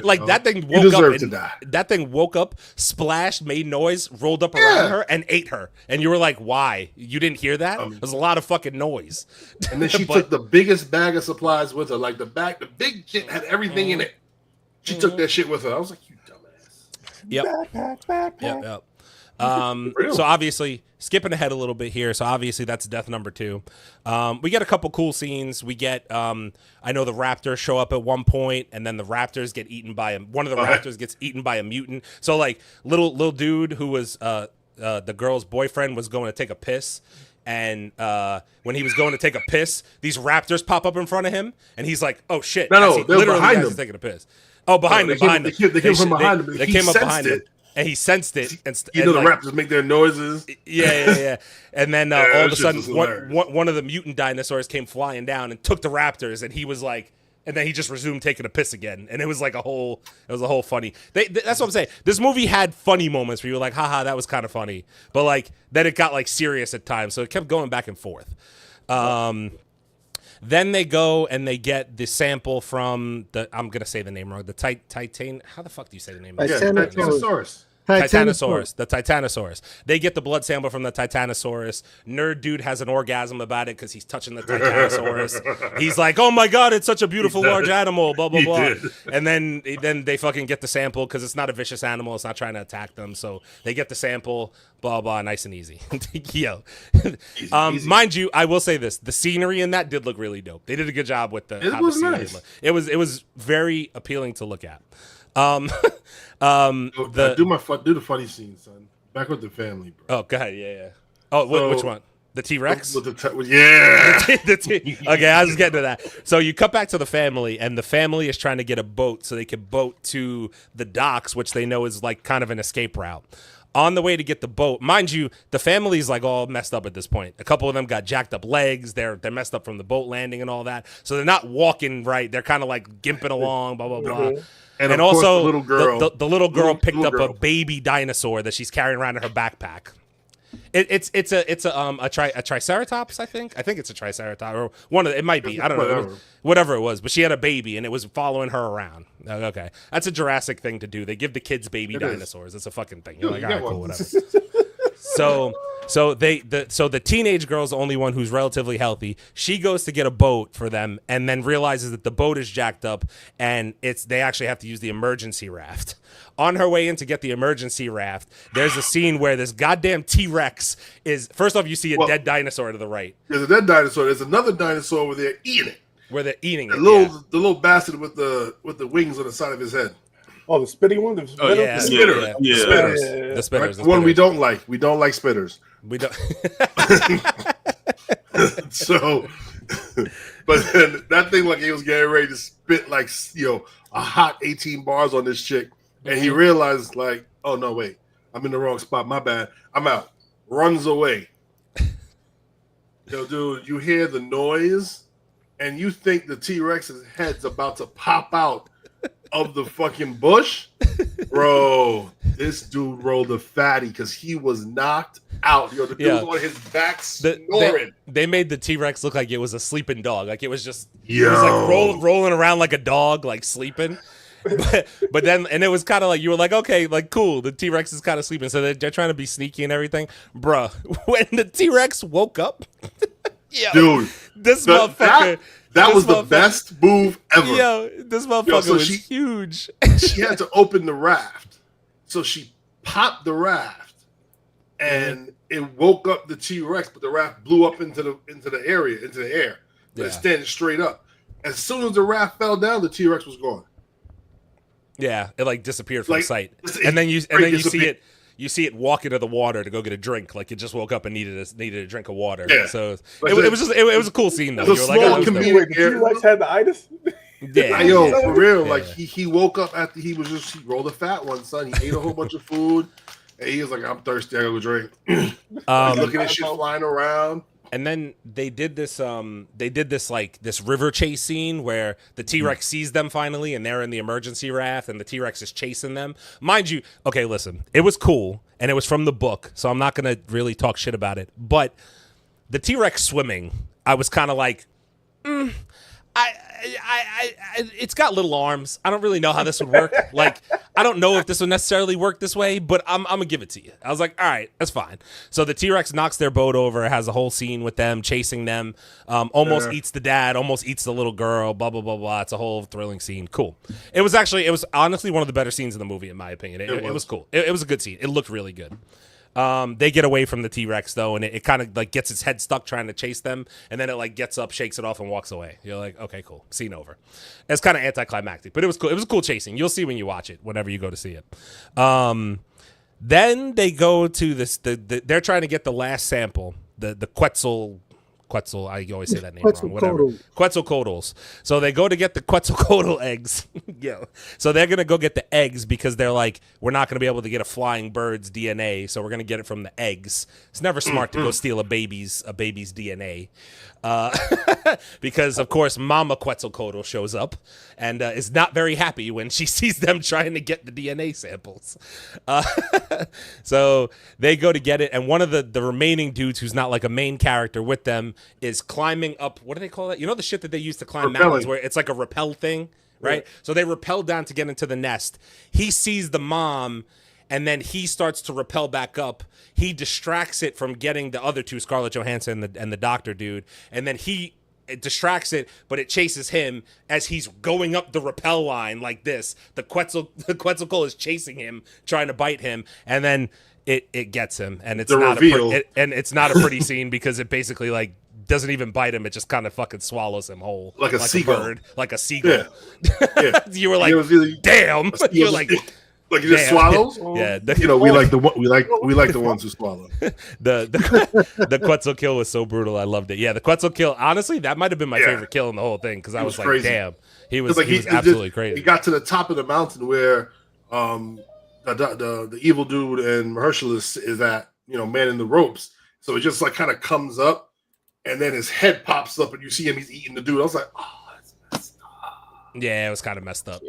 Like, that thing woke up and that thing woke up, splashed, made noise, rolled up around her, and ate her. And you were like, why? You didn't hear that? There's a lot of fucking noise. And then she took the biggest bag of supplies with her. Like, the big shit had everything in it. She took that shit with her. I was like, you dumbass. Yep. Yep. So obviously, skipping ahead a little bit here. So obviously, that's death number 2. We get a couple cool scenes. We get, I know the raptors show up at one point, and then the raptors get eaten by one of the raptors gets eaten by a mutant. So like little dude who was the girl's boyfriend was going to take a piss. And when he was going to take a piss, these raptors pop up in front of him, and he's like, "Oh shit!" No, they're behind him. Taking a piss. Oh, behind him. They came from behind him. They came up behind him, and he sensed it. And the raptors make their noises. Yeah. And then all of a sudden, one of the mutant dinosaurs came flying down and took the raptors, and he was like. And then he just resumed taking a piss again, and it was like a whole funny. That's what I'm saying. This movie had funny moments where you were like, haha, that was kind of funny, but like then it got like serious at times, so it kept going back and forth. Then they go and they get the sample from I'm gonna say the name wrong. The Titan. How the fuck do you say the name? Titanosaurus. The Titanosaurus. They get the blood sample from the Titanosaurus. Nerd dude has an orgasm about it because he's touching the Titanosaurus. He's like, "Oh my god, it's such a beautiful large animal." Blah blah blah. And then they fucking get the sample because it's not a vicious animal. It's not trying to attack them. So they get the sample. Blah blah. Nice and easy. Yo, easy. Mind you, I will say this: the scenery in that did look really dope. They did a good job with it was nice. It was very appealing to look at. Do the funny scene, son. Back with the family, bro. Oh, go ahead. Yeah. Oh, which one? The TRex? Okay, I was getting to that. So you cut back to the family, and the family is trying to get a boat so they can boat to the docks, which they know is like kind of an escape route. On the way to get the boat, mind you, the family's like all messed up at this point. A couple of them got jacked up legs. They're messed up from the boat landing and all that. So they're not walking right. They're kind of like gimping along, blah, blah, blah. And also, the little girl picked up a baby dinosaur that she's carrying around in her backpack. It's a triceratops, I think. I think it's a triceratops, or one of it might be. I don't know. Whatever it was, but she had a baby and it was following her around. Okay, that's a Jurassic thing to do. They give the kids baby dinosaurs. It's a fucking thing. You're like, all right, cool, whatever. So the teenage girl's the only one who's relatively healthy. She goes to get a boat for them and then realizes that the boat is jacked up and they actually have to use the emergency raft. On her way in to get the emergency raft, there's a scene where this goddamn T-Rex is, first off, you see a dead dinosaur to the right. There's a dead dinosaur. There's another dinosaur where they're eating it. Where they're eating it. The little bastard with the wings on the side of his head. Oh, the spitting one? The spitter. The spitters. The spitters. The one we don't like. We don't like spitters. We don't. So, but then that thing, like, he was getting ready to spit, like, a hot 18 bars on this chick. And he realized, like, oh, no, wait. I'm in the wrong spot. My bad. I'm out. Runs away. Yo, dude, you hear the noise, and you think the T-Rex's head's about to pop out of the fucking bush? Bro, this dude rolled a fatty because he was knocked out. Yo, the dude was on his back snoring. They made the T-Rex look like it was a sleeping dog. Like, it was just it was like rolling around like a dog, like sleeping. But then, and it was kind of like, you were like, okay, like, cool, the T-Rex is kind of sleeping, so they're trying to be sneaky and everything. Bruh, when the T-Rex woke up, dude, this motherfucker, that was the best move ever. Yo, this motherfucker was huge. She had to open the raft, so she popped the raft, and it woke up the T-Rex, but the raft blew up into the air. But it's standing straight up. As soon as the raft fell down, the T-Rex was gone. Yeah, it like disappeared from sight, and then you see it walk into the water to go get a drink. Like, it just woke up and needed a drink of water. Yeah. So it was a cool scene though. You were like, oh, the T-Rex had the itis. Yeah, yo, for real. Like, he woke up after he rolled a fat one, son. He ate a whole bunch of food, and he was like, I'm thirsty. I gotta go drink. Looking at shit flying around. And then they did this like this river chase scene where the T-Rex sees them finally, and they're in the emergency raft, and the T-Rex is chasing them. Mind you, okay, listen, it was cool, and it was from the book, so I'm not gonna really talk shit about it. But the T-Rex swimming, I was kind of like, it's got little arms. I don't really know how this would work. Like, I don't know if this would necessarily work this way, but I'm gonna give it to you. I was like, all right, that's fine. So the T-Rex knocks their boat over, has a whole scene with them chasing them, almost eats the dad, almost eats the little girl, blah, blah, blah, blah. It's a whole thrilling scene. Cool. It was honestly one of the better scenes in the movie, in my opinion. It was cool. It was a good scene. It looked really good. They get away from the T-Rex though, and it kind of like gets its head stuck trying to chase them, and then it like gets up, shakes it off, and walks away. You're like, okay, cool, scene over. It's kind of anticlimactic, but it was cool. It was a cool chasing. You'll see when you watch it, whenever you go to see it. Then they go to this. They're trying to get the last sample, the Quetzal. I always say that name wrong. Whatever. Quetzalcoatl's. So they go to get the Quetzalcoatl eggs. Yeah. So they're gonna go get the eggs because they're like, we're not gonna be able to get a flying bird's DNA, so we're gonna get it from the eggs. It's never smart to go steal a baby's DNA, because of course Mama Quetzalcoatl shows up and is not very happy when she sees them trying to get the DNA samples. So they go to get it, and one of the remaining dudes who's not like a main character with them is climbing up. What do they call that? You know the shit that they use to climb mountains where it's like a rappel thing, right? Yeah. So they rappel down to get into the nest. He sees the mom, and then he starts to rappel back up. He distracts it from getting the other two, Scarlett Johansson and the doctor dude, and then it distracts it, but it chases him as he's going up the rappel line like this. The Quetzalcoatl is chasing him, trying to bite him, and then it gets him, and it's it's not a pretty scene because it basically like doesn't even bite him. It just kind of fucking swallows him whole, like a seagull. Bird, like a seagull. Yeah. You were like, damn. You're like. Like he just swallows. Yeah, we like the ones who swallow. the Quetzal kill was so brutal. I loved it. Yeah, the Quetzal kill. Honestly, that might have been my favorite kill in the whole thing because I was like, crazy. Damn, he was absolutely crazy. He got to the top of the mountain where the evil dude and Mahershala is at, manning the ropes. So it just like kind of comes up, and then his head pops up, and you see him. He's eating the dude. I was like, oh, that's messed up. Yeah, it was kind of messed up.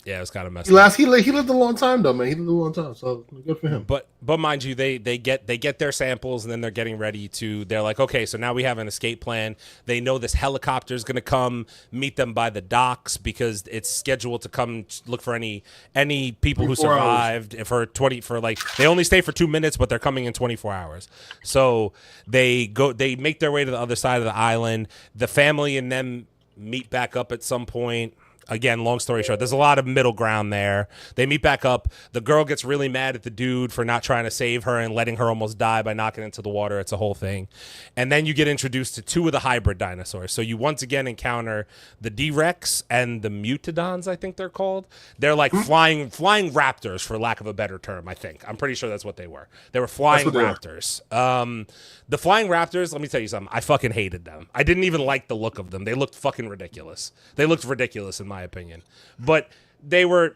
Yeah, it was kind of messed up. He lived a long time though, man. He lived a long time, so good for him. But mind you, they get their samples, and then they're getting ready to. They're like, okay, so now we have an escape plan. They know this helicopter is going to come meet them by the docks because it's scheduled to come look for any people who survived. They only stay for 2 minutes, but they're coming in 24 hours. So they make their way to the other side of the island. The family and them meet back up at some point. Again, long story short, there's a lot of middle ground there. They meet back up. The girl gets really mad at the dude for not trying to save her and letting her almost die by knocking into the water. It's a whole thing. And then you get introduced to 2 of the hybrid dinosaurs. So you once again encounter the DRex and the Mutodons, I think they're called. They're like flying raptors, for lack of a better term, I think. I'm pretty sure that's what they were. They were flying raptors. The flying raptors, let me tell you something. I fucking hated them. I didn't even like the look of them. They looked fucking ridiculous. They looked ridiculous in my opinion. But they were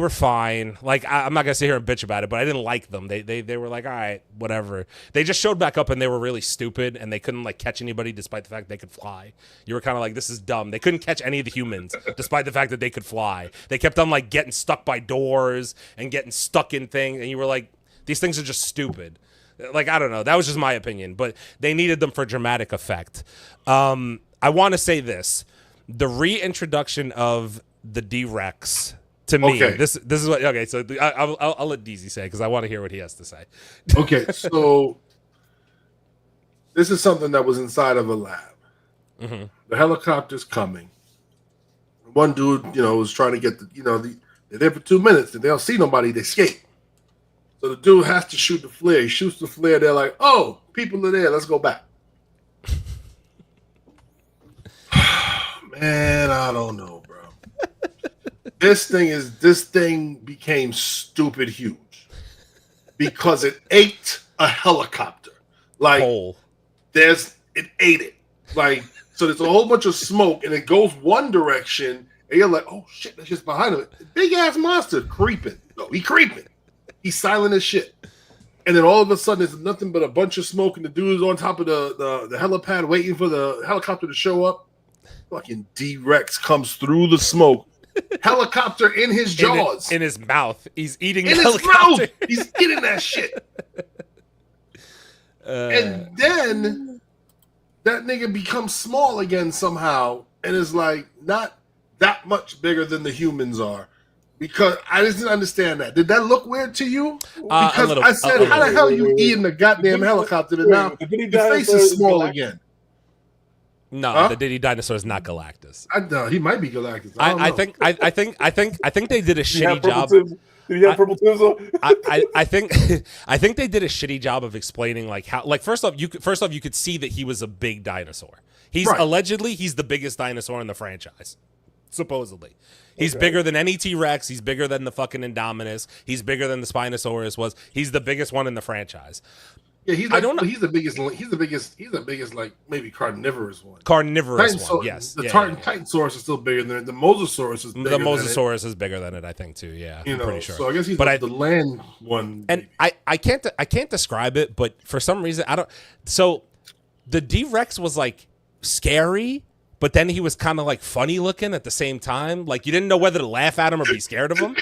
fine. Like I'm not gonna sit here and bitch about it, but I didn't like them. They were like, all right, whatever. They just showed back up and they were really stupid and they couldn't like catch anybody despite the fact they could fly. You were kind of like, this is dumb. They couldn't catch any of the humans despite the fact that they could fly. They kept on like getting stuck by doors and getting stuck in things, and you were like, these things are just stupid. Like, I don't know. That was just my opinion, but they needed them for dramatic effect. I want to say this. The reintroduction of the DRex to me, this is what, okay, so I'll let DZ say because I want to hear what he has to say. Okay, so this is something that was inside of a lab. Mm-hmm. The helicopter's coming. One dude, was trying to get they're there for 2 minutes and they don't see nobody, they escape. So the dude has to shoot the flare. He shoots the flare. They're like, oh, people are there. Let's go back. Man, I don't know, bro. This thing became stupid huge because it ate a helicopter. Like it ate it. Like, so there's a whole bunch of smoke and it goes one direction and you're like, oh shit, that's just behind him. Big ass monster creeping. No, he creeping. He's silent as shit. And then all of a sudden, there's nothing but a bunch of smoke, and the dude's on top of the helipad waiting for the helicopter to show up. Fucking DRex comes through the smoke. Helicopter in his jaws. In his mouth. He's eating the helicopter. Mouth. He's eating that shit. And then that nigga becomes small again somehow, and is like not that much bigger than the humans are. Because I just didn't understand that. Did that look weird to you? Because I said, how the hell are you eating the goddamn helicopter and now your face is small again? No, the Diddy Dinosaur is not Galactus. I know he might be Galactus. I think they did a shitty job. Did he have purple tips on? I think they did a shitty job of explaining like how, like first off you could see that he was a big dinosaur. Allegedly he's the biggest dinosaur in the franchise. Supposedly. He's bigger than any T-Rex. He's bigger than the fucking Indominus. He's bigger than the Spinosaurus was. He's the biggest one in the franchise. Yeah, he's the biggest like maybe carnivorous one. One, yes. The Titansaurus is still bigger than it. The Mosasaurus is bigger than it. The Mosasaurus is bigger than it, I think, too. Yeah, I'm pretty sure. So I guess he's the land one. And I can't describe it, but for some reason I don't. So the D-Rex was like scary. But then he was kind of like funny looking at the same time. Like you didn't know whether to laugh at him or be scared of him.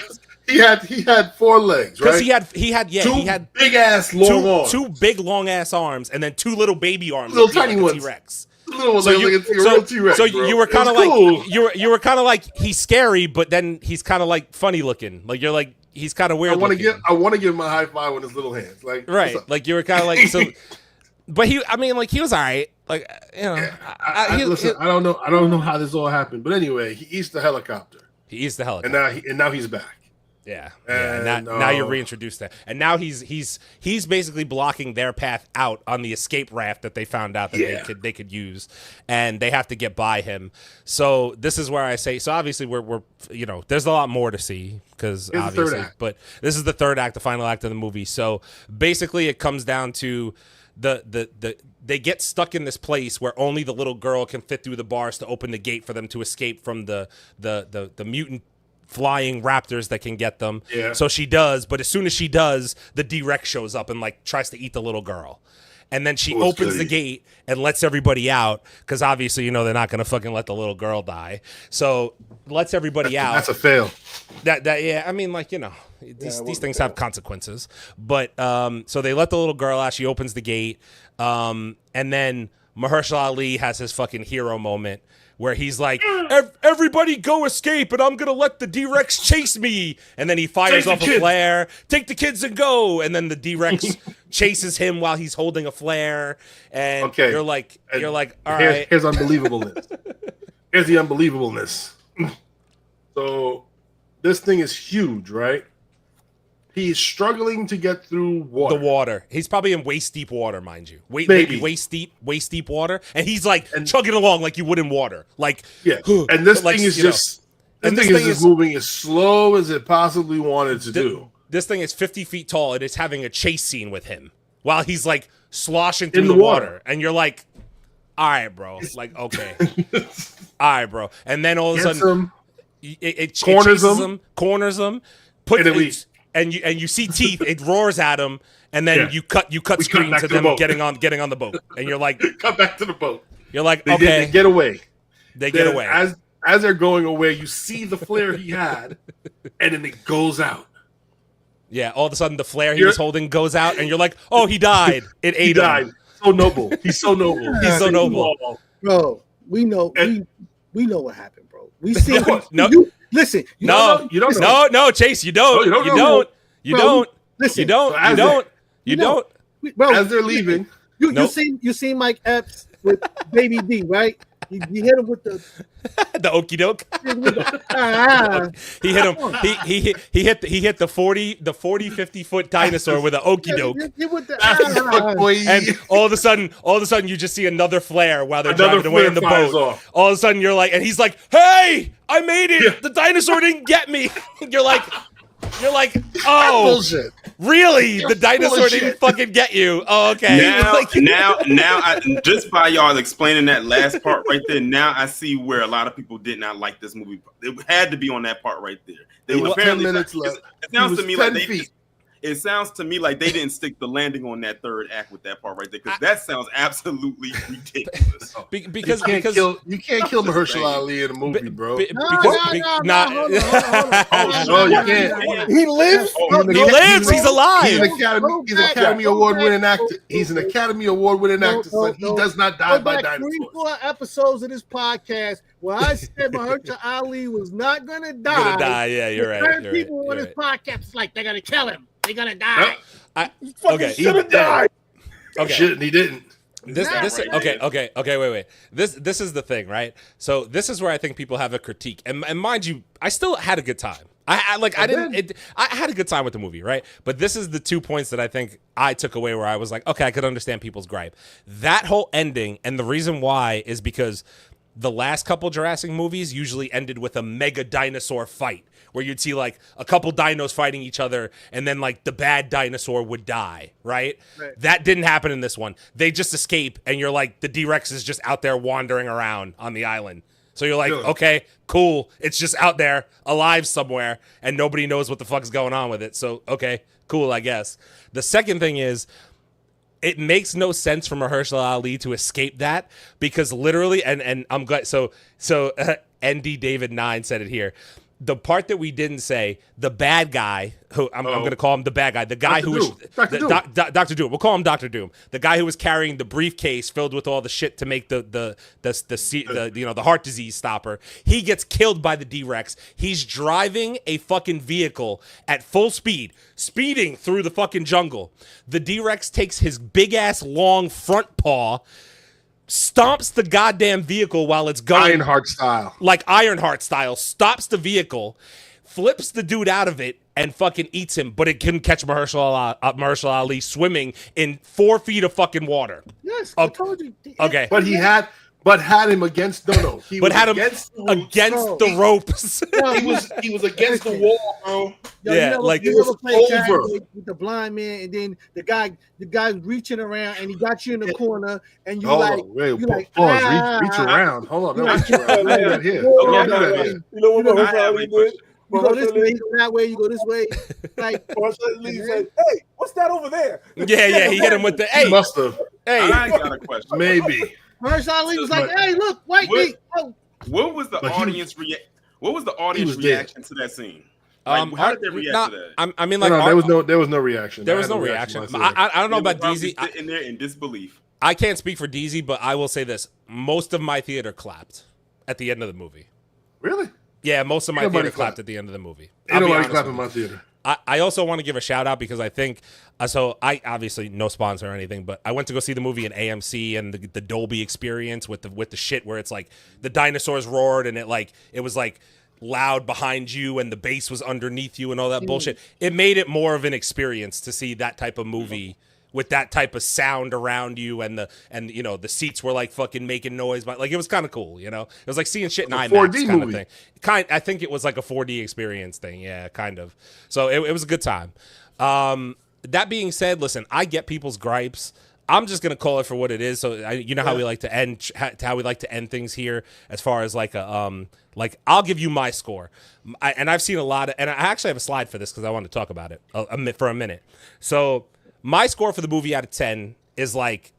he had 4 legs, right? Because he had big ass long arms. 2 big long ass arms and then 2 little baby arms. Little tiny ones. T-Rex. So you were kind of like you were kind of like he's scary, but then he's kind of like funny looking. Like you're like he's kind of weird. I want to give him a high five with his little hands. Like right, like you were kind of like so. But he was all right. Like listen, I don't know how this all happened, but anyway, he eats the helicopter. And now he's back. Yeah. Now you're reintroduced there, and now he's basically blocking their path out on the escape raft that they found out that they could use, and they have to get by him. So this is where I say. So obviously we're there's a lot more to see because obviously, but this is the third act, the final act of the movie. So basically, it comes down to they get stuck in this place where only the little girl can fit through the bars to open the gate for them to escape from the mutant flying raptors that can get them. Yeah. So she does, but as soon as she does, the DRex shows up and like tries to eat the little girl. And then she opens the gate and lets everybody out because obviously, they're not going to fucking let the little girl die. So lets everybody out. That's a fail. Yeah, I mean, these things have consequences. But so they let the little girl out. She opens the gate. And then Mahershala Ali has his fucking hero moment where he's like, everybody go escape, and I'm going to let the D-Rex chase me. And then he fires off a flare. Take the kids and go. And then the D-Rex chases him while he's holding a flare. And you're like, all right. Here's unbelievableness. Here's the unbelievableness. So this thing is huge, right? He's struggling to get through water. The water. He's probably in waist deep water, mind you. Maybe waist deep water. And he's chugging along like you would in water. And this thing is just moving as slow as it possibly wanted to do. This thing is 50 feet tall and it's having a chase scene with him while he's sloshing through the water. And you're like, all right, bro. Okay. All right, bro. And then all of a sudden it corners him, and you see teeth. It roars at him, and then you cut screen to them getting on the boat, and you're like, cut back to the boat. You're like, they get away. They get away. As they're going away, you see the flare he had, and then it goes out. Yeah, all of a sudden the flare he was holding goes out, and you're like, oh, he died. It ate him. So noble. He's so noble. He's so noble. Bro, we know what happened, bro. We see listen. You don't know. No, Chase, you don't. You don't. Bro, as they're leaving, you seen Mike Epps with Baby D, right? You hit him with the okie doke. He hit him. He hit the 50 foot dinosaur with an okie doke. And all of a sudden, you just see another flare while they're driving away in the boat. Off. All of a sudden, you're like, and he's like, "Hey, I made it! Yeah. The dinosaur didn't get me." You're like, oh, really? The dinosaur didn't fucking get you? Oh, okay. Now, just by y'all explaining that last part right there, now I see where a lot of people did not like this movie. It had to be on that part right there. They were 10 minutes left. It sounds to me like it sounds to me like they didn't stick the landing on that third act with that part right there, because that sounds absolutely ridiculous. Because you can't kill Mahershala Ali in a movie, bro. No, you can't. He lives. He lives. He's alive. He's an Academy Award winning actor. He's an Academy Award winning actor. So he does not die by dinosaurs. 3-4 episodes of this podcast where I said Mahershala Ali was not gonna die. Yeah, you're right. People on this podcast like they're gonna kill him. They're gonna die. Okay. Should have died. Okay. Shouldn't he didn't. Wait. This is the thing, right? So this is where I think people have a critique, and mind you, I still had a good time. I had a good time with the movie, right? But this is the 2 points that I think I took away where I was like, okay, I could understand people's gripe. That whole ending, and the reason why is because the last couple Jurassic movies usually ended with a mega dinosaur fight, where you'd see a couple dinos fighting each other, and then the bad dinosaur would die, right? That didn't happen in this one. They just escape, and you're like, the D-Rex is just out there wandering around on the island. So you're like, okay, cool. It's just out there, alive somewhere, and nobody knows what the fuck's going on with it. So, okay, cool, I guess. The second thing is, it makes no sense for Mahershala Ali to escape that, because literally, and I'm glad. So ND David 9 said it here. The part that we didn't say, the bad guy, who I'm going to call him the bad guy, the guy who was Dr. Doom. We'll call him Dr. Doom. The guy who was carrying the briefcase filled with all the shit to make the heart disease stopper. He gets killed by the D-Rex. He's driving a fucking vehicle at full speed, speeding through the fucking jungle. The D-Rex takes his big ass long front paw, stomps the goddamn vehicle while it's going. Ironheart style. Like Ironheart style. Stops the vehicle, flips the dude out of it, and fucking eats him. But it couldn't catch Mahershala Ali swimming in 4 feet of fucking water. Yes, I told you. Okay. But had him against He was against the ropes. He was against the wall, bro. Yo, you ever play tag with the blind man, and then the guy's reaching around, and he got you in the corner, and you reach around. Hold on, reach around. Here. You know what Mahershala Ali did? You go this way, you go that way, you go this way. Mahershala Ali said, "Hey, what's that over there?" Yeah, he hit him with the. Hey, He must have. Hey, I got a question. Maybe. Mahershala Ali was like, "Hey, look, white meat." Oh. What was the audience reaction to that scene? Like, how did they react to that? I mean, like, there was no reaction. There was no reaction. I don't know about DZ. Sitting there in disbelief. I can't speak for DZ, but I will say this: most of my theater clapped at the end of the movie. Really? Yeah, most of my theater clapped at the end of the movie. Ain't nobody clapping in my theater. I also want to give a shout out because I think so. I obviously no sponsor or anything, but I went to go see the movie in AMC and the Dolby experience with the shit where it's like the dinosaurs roared and it was like loud behind you and the bass was underneath you and all that bullshit. It made it more of an experience to see that type of movie with that type of sound around you and the seats were like fucking making noise, but like it was kind of cool, It was like seeing shit in IMAX 4D kind movie. of thing. I think it was like a 4D experience thing, yeah, kind of. So it was a good time. That being said, listen, I get people's gripes. I'm just gonna call it for what it is. So how we like to end things here, as far as like I'll give you my score, and I've seen a lot of, and I actually have a slide for this because I want to talk about it for a minute. So my score for the movie out of 10 is like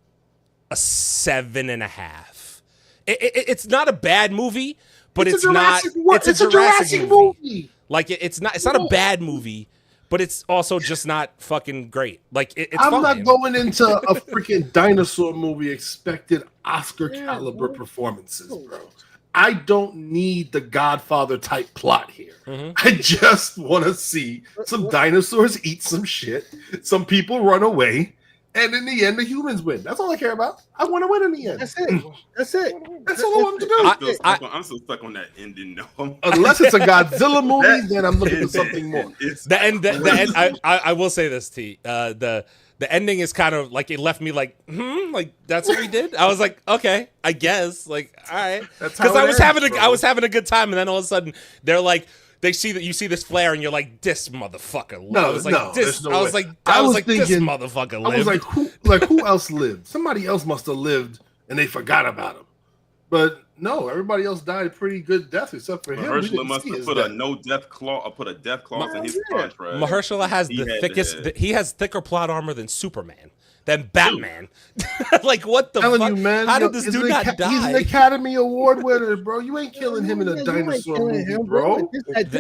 a 7.5. It's not a bad movie, but it's not. It's a Jurassic movie. Like it's not a bad movie. But it's also just not fucking great. Like it's I'm fine. not going into a freaking dinosaur movie expected Oscar caliber performances, bro. I don't need the Godfather type plot here. I just want to see some dinosaurs eat some shit, some people run away, and in the end, the humans win. That's all I care about. I want to win in the end. That's it. That's all I want to do. I'm still stuck on that ending. No. Unless it's a Godzilla movie, then I'm looking for something more. The end. I will say this, T. The ending is kind of like it left me like, like that's what we did. I was like, okay, I guess, like, all right, because I was having a good time, and then all of a sudden they're like. They see that you see this flare and you're like, this motherfucker. I was like, this motherfucker lived. I was like, who else lived? Somebody else must have lived and they forgot about him. But no, everybody else died a pretty good death except for him. Mahershala must have put a death clause in his contract. Mahershala has he has thicker plot armor than Superman. Than Batman. Like, what the fuck? How did this dude not die? He's an Academy Award winner, bro. You ain't killing him in a dinosaur movie, bro.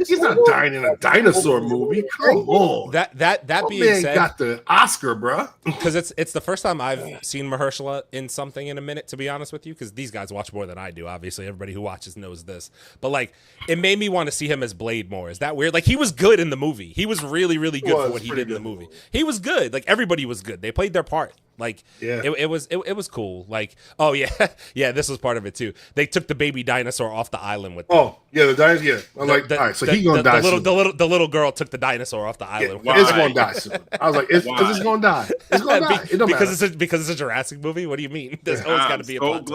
He's not dying in a dinosaur movie. Come on. That being said, got the Oscar, bro. Because it's the first time I've seen Mahershala in something in a minute, to be honest with you, because these guys watch more than I do. Obviously, everybody who watches knows this. But like, it made me want to see him as Blade more. Is that weird? Like, he was good in the movie. He was really, really good for what he did in the movie. He was good. Like, everybody was good. They played their part. Like, yeah. it was cool. Like, oh yeah, yeah, this was part of it too. They took the baby dinosaur off the island with them. Oh yeah, the dinosaur. Yeah, I'm like, all right, so he's gonna die soon. The little girl took the dinosaur off the island. Yeah, it's gonna die soon. I was like, it's gonna die. It's gonna die. It don't matter. Because it's a Jurassic movie. What do you mean? There's always got to be a plot.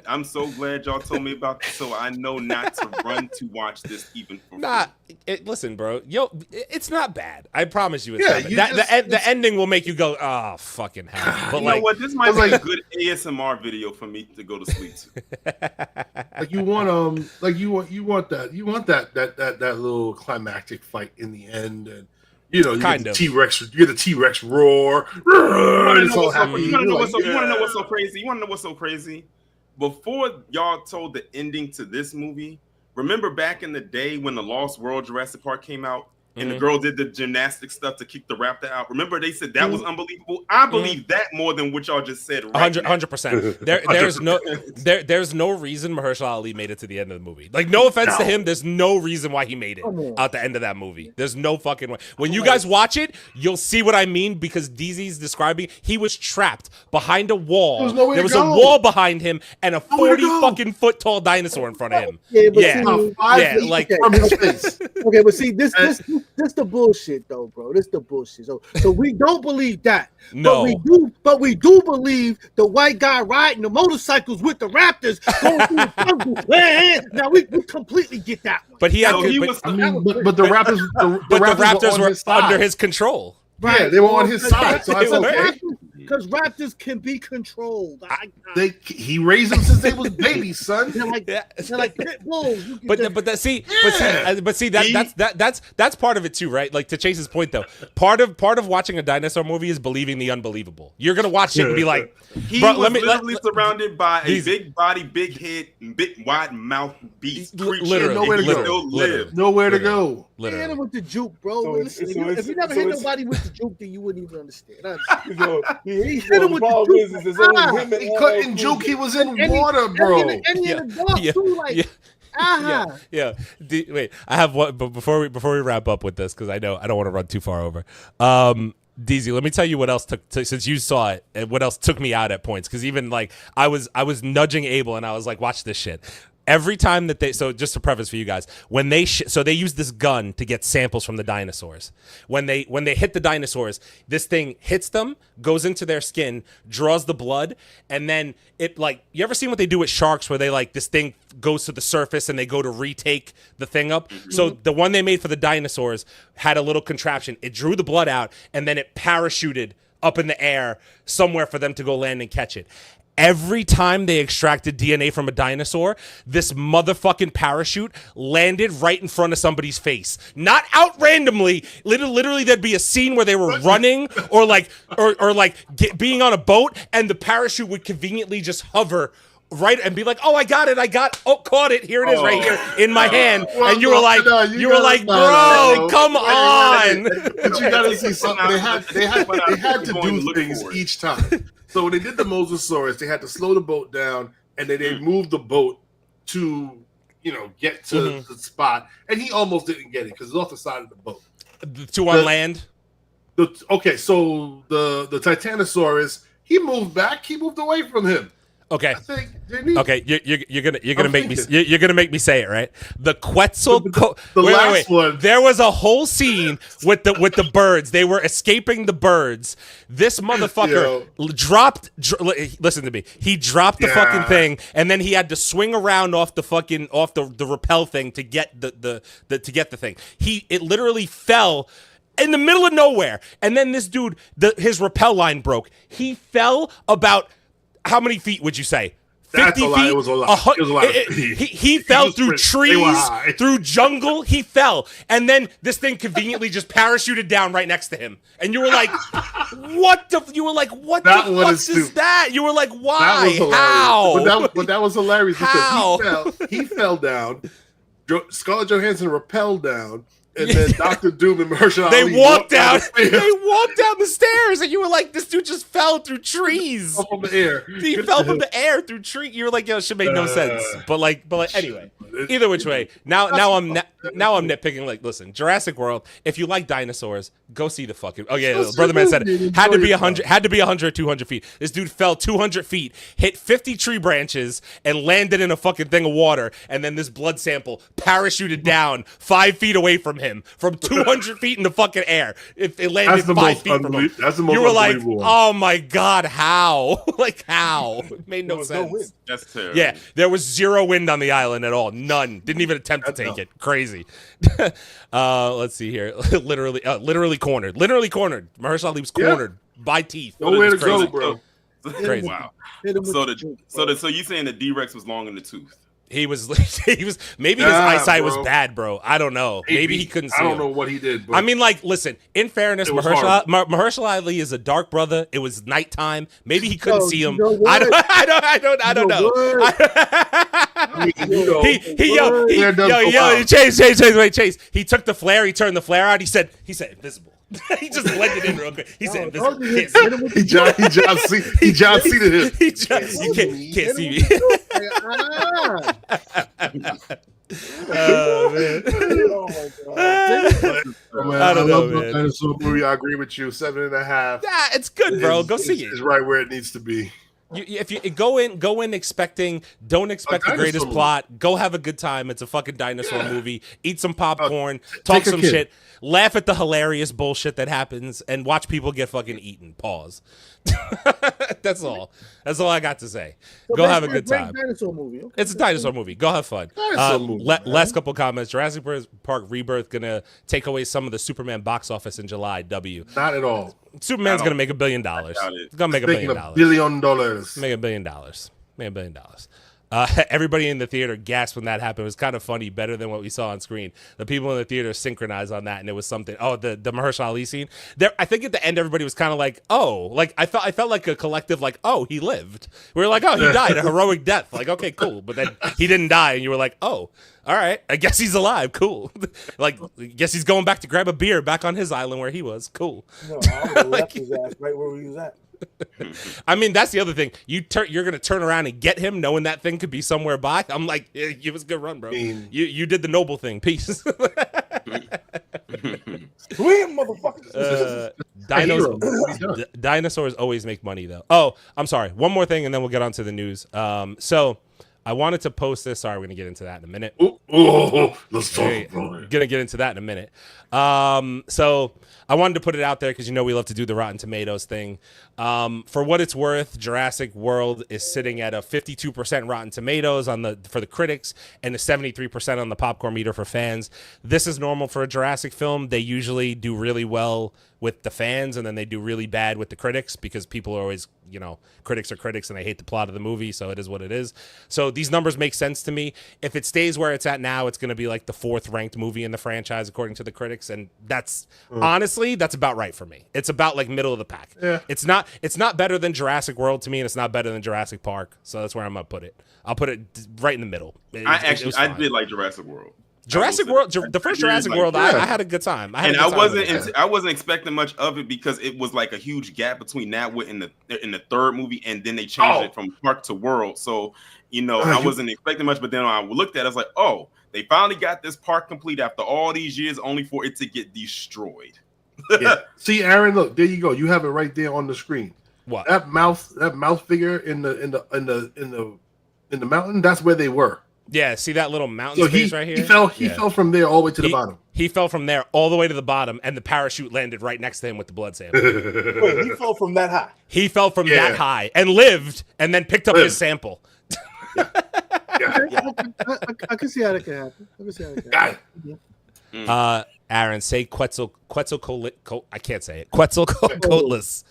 I'm so glad y'all told me about this, so I know not to run to watch this even for listen, bro. It's not bad. I promise you, it's not bad. The ending will make you go, oh fucking hell. But you know what? This might be a good ASMR video for me to go to sleep to. Like you want that little climactic fight in the end, and you get the T-Rex, you get the T-Rex roar. You want to know what's so crazy? You want to know what's so crazy? Before y'all told the ending to this movie, remember back in the day when the Lost World Jurassic Park came out? And the girl did the gymnastic stuff to kick the raptor out. Remember, they said that was unbelievable. I believe that more than what y'all just said. 100%. There's no reason Mahershala Ali made it to the end of the movie. Like, no offense to him, there's no reason why he made it at the end of that movie. There's no fucking way. When you guys watch it, you'll see what I mean, because DZ's describing he was trapped behind a wall. There was a wall behind him and a 40 fucking foot tall dinosaur in front of him. Like from his face. Okay, but see this the bullshit though, bro. This the bullshit. So we don't believe that. No. But we do believe the white guy riding the motorcycles with the Raptors going through the jungle. Now we completely get that one. But the Raptors were under his control. Right. Yeah, they were on his side. So that's okay. Because raptors can be controlled. He raised them since they was babies, son. They're like pit bulls. That's part of it too, right? Like to Chase's point though, part of watching a dinosaur movie is believing the unbelievable. You're gonna watch it and be like, he was literally surrounded by a big body, big head, big wide mouth beast creature. Literally, nowhere to go. Hit him with the juke, bro. So Listen, if you never hit nobody with the juke, then you wouldn't even understand. He hit him with the juke. He couldn't juke. He was in water, bro. And in the dark too, like. Wait, I have one, but before we wrap up with this, because I know I don't want to run too far over. DZ, let me tell you what else since you saw it, and what else took me out at points. Because even like I was nudging Abel, and I was like, watch this shit. Every time that so just to preface for you guys, when they they use this gun to get samples from the dinosaurs. When they hit the dinosaurs, this thing hits them, goes into their skin, draws the blood, and then it like, you ever seen what they do with sharks where they like this thing goes to the surface and they go to retake the thing up? Mm-hmm. So the one they made for the dinosaurs had a little contraption. It drew the blood out and then it parachuted up in the air somewhere for them to go land and catch it. Every time they extracted DNA from a dinosaur, this motherfucking parachute landed right in front of somebody's face. Not out randomly. Literally, there'd be a scene where they were running or being on a boat, and the parachute would conveniently just hover right and be like, "Oh, caught it. Here it is, right here in my hand." And you were like, "Bro, come on!" But you gotta see something. They had to do things each time. So when they did the Mosasaurus, they had to slow the boat down, and then they moved the boat to, get to the spot. And he almost didn't get it because it's off the side of the boat. On land? So the Titanosaurus, he moved back. He moved away from him. Okay. I think, didn't he? Okay, you're gonna make me say it, right? The Quetzal. Last one. There was a whole scene with the birds. They were escaping the birds. This motherfucker dropped. Listen to me. He dropped the fucking thing, and then he had to swing around off the rappel thing to get the thing. It literally fell in the middle of nowhere, and then this dude, his rappel line broke. He fell about. How many feet would you say? 50 feet? It was a lot. It was a lot of feet. He fell through trees, through jungle. He fell. And then this thing conveniently just parachuted down right next to him. And you were like, what the fuck is that? You were like, why? How? But that was hilarious because he fell down. Scarlett Johansson rappelled down. And then Dr. Doom and Mahershala Ali walked down. They walked down the stairs, and you were like, "This dude just fell through trees." From the air. He fell from the air through trees. You were like, "Yo, it should make no sense." But anyway, either which way. Now I'm nitpicking. Like, listen, Jurassic World. If you like dinosaurs, go see the fucking. Oh yeah, Brother Man said it had to be 100. Had to be 100, 200 feet. This dude fell 200 feet, hit 50 tree branches, and landed in a fucking thing of water. And then this blood sample parachuted down 5 feet away from him, from 200 feet in the fucking air. It landed 5 feet from him. That's the most you were like, unbelievable one. "Oh my god, how?" Like how? It made no sense. No, that's terrible. Yeah, there was zero wind on the island at all. None. Didn't even attempt to take it. Crazy. Let's see here. literally cornered. Literally cornered. Mahershala Ali was cornered by teeth. Nowhere to go, bro. Crazy. Wow. So you saying the DRex was long in the tooth? He was maybe his eyesight was bad, bro. I don't know. Maybe he couldn't see. I don't know what he did. But I mean, like, listen. In fairness, Mahershala Ali is a dark brother. It was nighttime. Maybe he couldn't see him. I don't know. Chase. He took the flare. He turned the flare out. He said invisible. He just blended in real quick. He said invisible. He John Cena him. You can't see me. Oh man! I don't know, man. Dinosaur movie. I agree with you. 7.5. Yeah, it's good, bro. Go see it. It's right where it needs to be. If you go in expecting, don't expect the greatest plot. Go have a good time. It's a fucking dinosaur movie. Eat some popcorn, talk some shit, laugh at the hilarious bullshit that happens, and watch people get fucking eaten. Pause. That's all. That's all I got to say. Go have a good time. Dinosaur movie. Okay. It's a dinosaur movie. Go have fun. Last couple comments. Jurassic Park Rebirth gonna take away some of the Superman box office in July. W. Not at all. Superman's gonna make $1 billion. It's gonna make $1 billion. $1 billion. Make $1 billion. Make $1 billion. Everybody in the theater gasped when that happened. It was kind of funny, better than what we saw on screen. The people in the theater synchronized on that, and it was something. Oh, the Mahershala Ali scene. There, I think at the end, everybody was kind of like, oh, like I felt like a collective, like, oh, he lived. We were like, oh, he died a heroic death. Like, okay, cool. But then he didn't die, and you were like, oh, all right, I guess he's alive. Cool. Like, I guess he's going back to grab a beer back on his island where he was. Cool. No, I would have left his ass right where he was at. I mean, that's the other thing. You're gonna turn around and get him, knowing that thing could be somewhere by. I'm like, yeah, it was a good run, bro. You did the noble thing. Peace. Swim, motherfucker. Dinosaurs always make money, though. Oh, I'm sorry. One more thing, and then we'll get on to the news. So I wanted to post this. Sorry, we're gonna get into that in a minute. Let's talk about it. Gonna get into that in a minute. So I wanted to put it out there because we love to do the Rotten Tomatoes thing. For what it's worth, Jurassic World is sitting at a 52% Rotten Tomatoes for the critics and a 73% on the popcorn meter for fans. This is normal for a Jurassic film. They usually do really well with the fans, and then they do really bad with the critics because people are always, critics are critics and they hate the plot of the movie, so it is what it is. So these numbers make sense to me. If it stays where it's at now, it's going to be like the 4th ranked movie in the franchise according to the critics, and that's honestly, that's about right for me. It's about like middle of the pack. Yeah. It's not better than Jurassic World to me, and it's not better than Jurassic Park, so that's where I'm going to put it. I'll put it right in the middle. I did like Jurassic World. Jurassic World, the first Jurassic World, I had a good time. I wasn't expecting much of it because it was like a huge gap between that in the 3rd movie, and then they changed it from Park to World. So I wasn't expecting much, but then when I looked at it, I was like, oh, they finally got this park complete after all these years, only for it to get destroyed. Yeah. See, Aaron, look, there you go. You have it right there on the screen. What? That mouth figure in the mountain? That's where they were. Yeah, see that little mountain space right here? He fell from there all the way to the bottom. He fell from there all the way to the bottom, and the parachute landed right next to him with the blood sample. Wait, he fell from that high? He fell from that high and lived, and then picked up his sample. I can see how that can happen. Aaron, say Quetzalcoatlus. I can't say it. Quetzalcoatlus.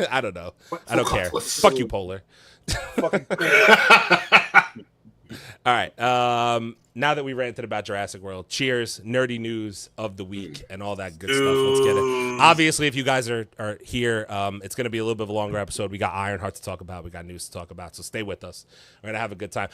I don't know. I don't care. Fuck you, Polar. All right. Now that we ranted about Jurassic World, cheers, nerdy news of the week, and all that good stuff. Let's get it. Obviously, if you guys are here, it's going to be a little bit of a longer episode. We got Ironheart to talk about. We got news to talk about. So stay with us. We're going to have a good time.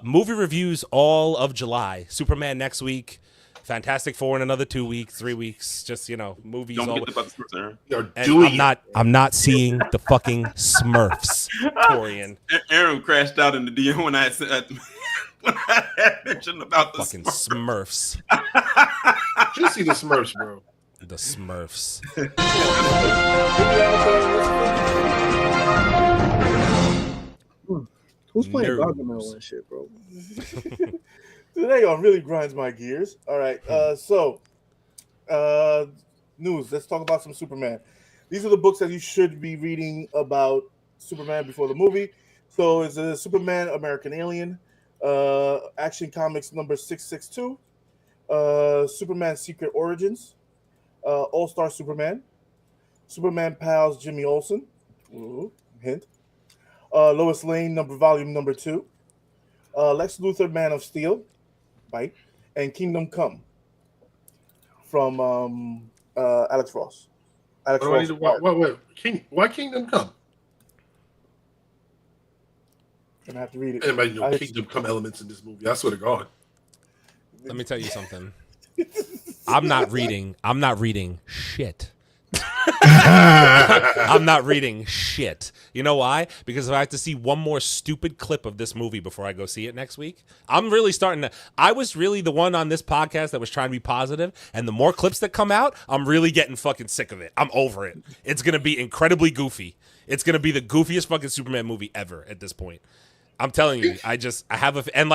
Movie reviews all of July. Superman next week. Fantastic Four in another 2 weeks, 3 weeks. Just movies. Don't get the fucking Smurfs, Aaron. I'm not seeing the fucking Smurfs, Torian. Aaron crashed out in the DM when I had mentioned about the fucking Smurfs. You see the Smurfs, bro? The Smurfs. Who's playing Gargamel and shit, bro? Today on really grinds my gears. All right, news. Let's talk about some Superman. These are the books that you should be reading about Superman before the movie. So it's a Superman American Alien, Action Comics number 662, Superman Secret Origins, All-Star Superman, Superman Pals Jimmy Olsen, hint, Lois Lane volume number 2, Lex Luthor Man of Steel, bite, and Kingdom Come from Alex Ross. Why Kingdom Come? And I have to read it. Anybody know Kingdom Come elements in this movie? I swear to God. Let me tell you something. I'm not reading shit. I'm not reading shit. You know why? Because if I have to see one more stupid clip of this movie before I go see it next week, I'm really starting to. I was really the one on this podcast that was trying to be positive, and the more clips that come out, I'm really getting fucking sick of it. I'm over it. It's gonna be incredibly goofy. It's gonna be the goofiest fucking Superman movie ever at this point. I'm telling you, I have and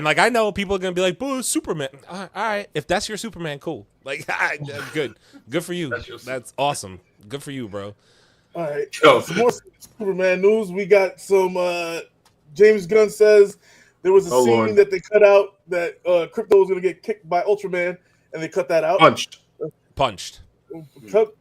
I know people are gonna be like, "Boo, Superman." All right, if that's your Superman, cool. Like, good for you. That's awesome. Good for you, bro. All right, some more Superman news. We got some. James Gunn says there was a scene that they cut out that Crypto was gonna get kicked by Ultraman, and they cut that out. Punched.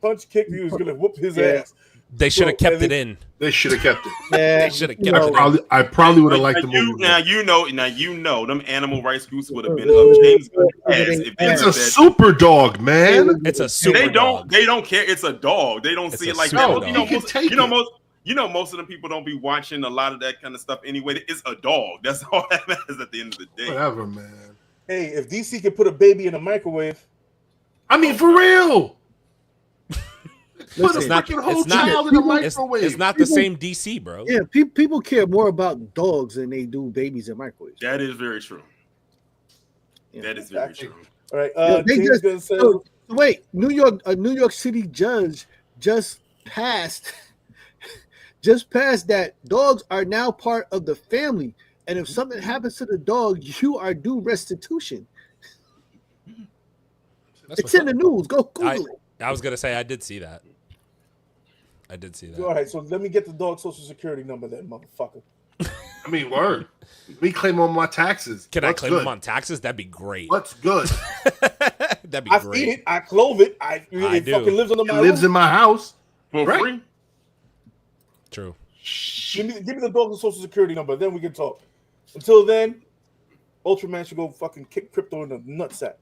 punch kick, he was gonna whoop his ass. They should have kept it in. They should have kept it. They should have kept it in. I probably would have liked the movie. Now you know, them animal rights groups would have been up James Gunn's ass if they It's a said, super dog, man. It's a super dog. They don't care. It's a dog. They don't see it like that. Most of the people don't be watching a lot of that kind of stuff anyway. It's a dog. That's all that matters at the end of the day. Whatever, man. Hey, if DC can put a baby in a microwave, I mean, for real. Put a It's not- freaking whole it's not- child in a microwave. It's not the same DC, bro. Yeah, people care more about dogs than they do babies in microwaves. That is very true. Yeah. That is very Exactly. true. all right. They James just- Gunn says, So, wait, a New York City judge just passed that dogs are now part of the family, and if something happens to the dog, you are due restitution. It's in the news. Go Google it. I was gonna say I did see that. all right, so let me get the dog's social security number then, motherfucker. I mean, word. Me claim on my taxes. Can I What's claim good? them on taxes? That'd be great. What's good? That'd be I great. feed it, I clothe it, it do. fucking lives under It my lives roof. in my house. For Right. free? True. Give me the dog's social security number, then we can talk. Until then, Ultraman should go fucking kick Crypto in the nutsack.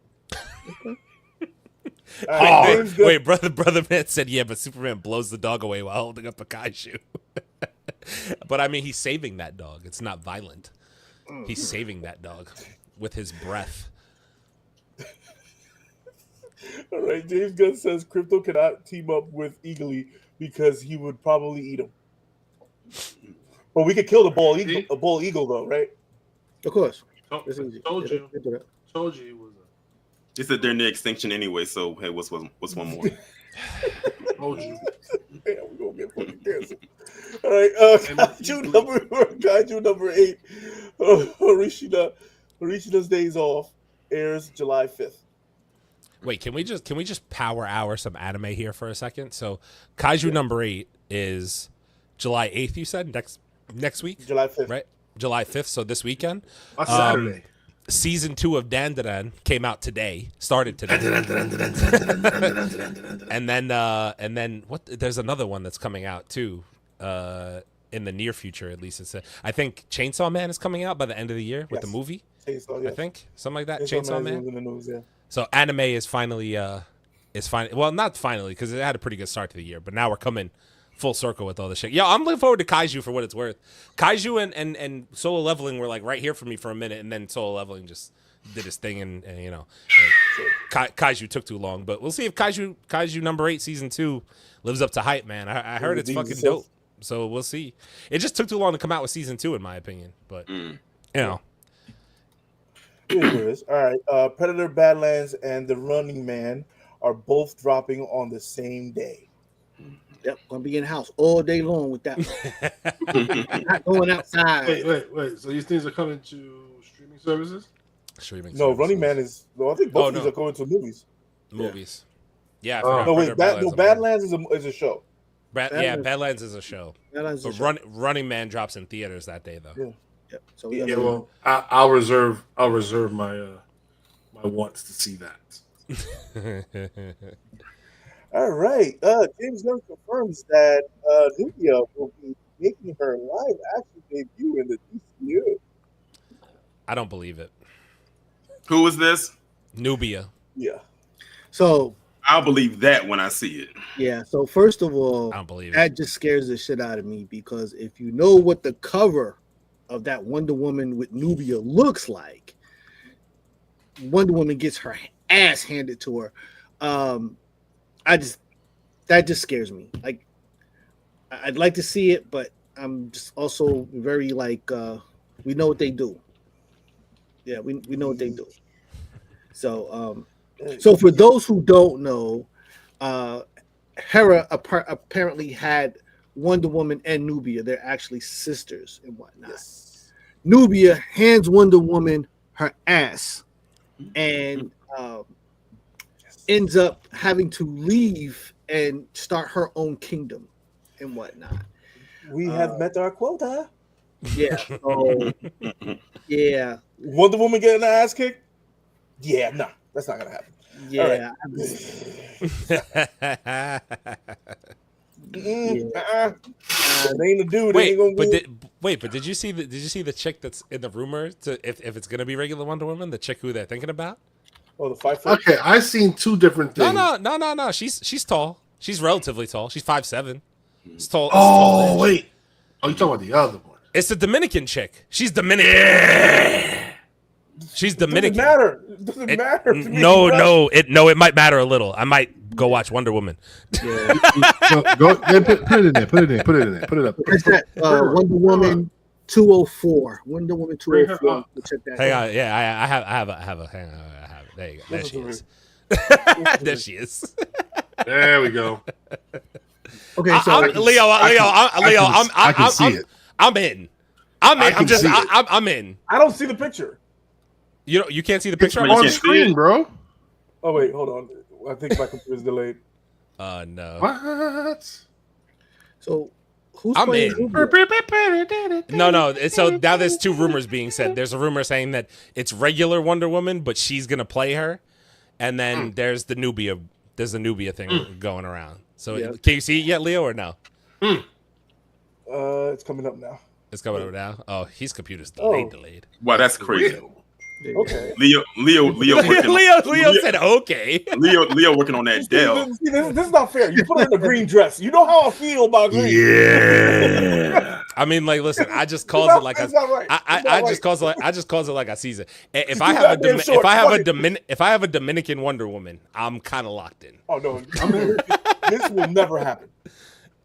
All right, James Gunn- Wait, brother man said yeah, but Superman blows the dog away while holding up a kaiju. But I mean, he's saving that dog. It's not violent. He's saving that dog with his breath. All right, James Gunn says Crypto cannot team up with Eagly because he would probably eat him. But we could kill the bald eagle though, right? Of course. Told you. Told you it was They said they're near extinction anyway, so hey, what's one more? told you. Damn, we're gonna get fucking canceled. All right, Kaiju number 8, Harishina's Days Off airs July 5th. Wait, can we just power hour some anime here for a second? So, Kaiju number 8 is July 8th. You said next week, July 5th, right? July 5th. So this weekend. On Saturday. Season 2 of Dandadan came out today. Started today. and then what? There's another one that's coming out too. In the near future, at least I think Chainsaw Man is coming out by the end of the year with the movie. Chainsaw, I think something like that. Chainsaw Chainsaw Man. is in the news, yeah. So anime is finally well, not finally, because it had a pretty good start to the year, but now we're coming full circle with all this shit. Yeah, I'm looking forward to Kaiju for what it's worth. Kaiju and Solo Leveling were like right here for me for a minute, and then Solo Leveling just did his thing, and you know, Kaiju took too long. But we'll see if Kaiju number 8 season 2 lives up to hype, man. I heard it's fucking dope, so we'll see. It just took too long to come out with season 2, in my opinion, but you know. It is. All right, Predator Badlands and The Running Man are both dropping on the same day. Yep, gonna be in the house all day long with that. Not going outside. Wait. So these things are coming to streaming services? No, Running Man is. No, I think both of these are going to movies. Movies. Yeah. No, wait. Badlands is a show. Badlands is a show. Badlands is But Running Man drops in theaters that day, though. Yeah. Yep. So Yeah, well, I'll reserve my my wants to see that. All right. James Gunn confirms that Nubia will be making her live action debut in the DCU. I don't believe it. Who is this? Nubia. Yeah. So I'll believe that when I see it. yeah. So first of all, I don't believe that it. just scares the shit out of me, because if you know what the cover of that Wonder Woman with Nubia looks like, Wonder Woman gets her ass handed to her. That just scares me. Like, I'd like to see it, but I'm just also very like, we know what they do. Yeah, we know what they do. So so for those who don't know, Hera apparently had Wonder Woman and Nubia. They're actually sisters and whatnot. Yes. Nubia hands Wonder Woman her ass and ends up having to leave and start her own kingdom and whatnot. We have met our quota. Yeah. So, yeah. Wonder Woman getting her ass kicked? Yeah, no, that's not gonna happen. Yeah. They ain't a dude. They ain't gonna but did you see the chick that's in the rumor if it's gonna be regular Wonder Woman, the chick who they're thinking about? Oh, the 5 foot. Okay, I seen two different things. No. She's tall. She's relatively tall. She's 5'7". It's tall. Oh wait. Oh, you talking about the other one? It's the Dominican chick. She's Dominican. Yeah. She's Dominican. Doesn't matter. No, it might matter a little. I might go watch Wonder Woman. Yeah. Put it in there. Put it up. What's that? Wonder Woman 204. Wonder Woman 204. Check that. Hang on. Yeah, I have a. Hang on. I have it. There you go. There she is. There she is. There we go. Okay, so Leo, I can see it. I'm in. I'm in. I don't see the picture. You can't see the picture on screen, bro. Oh wait, hold on. I think my computer's delayed. No. What? So who's I'm playing? in. No. So now there's two rumors being said. There's a rumor saying that it's regular Wonder Woman, but she's gonna play her, and then there's the Nubia. There's the Nubia thing going around. So can you see it yet, Leo, or no? It's coming up now. It's coming up now. Oh, his computer's delayed. Wow, that's crazy. Okay. Leo Leo said okay. Leo working on that Dell. See, this is not fair. You put her in a green dress. You know how I feel about green. Yeah. I mean, like, listen. I just calls it like I just calls it like I sees it. If I have a Dominican Wonder Woman, I'm kind of locked in. Oh no, this will never happen.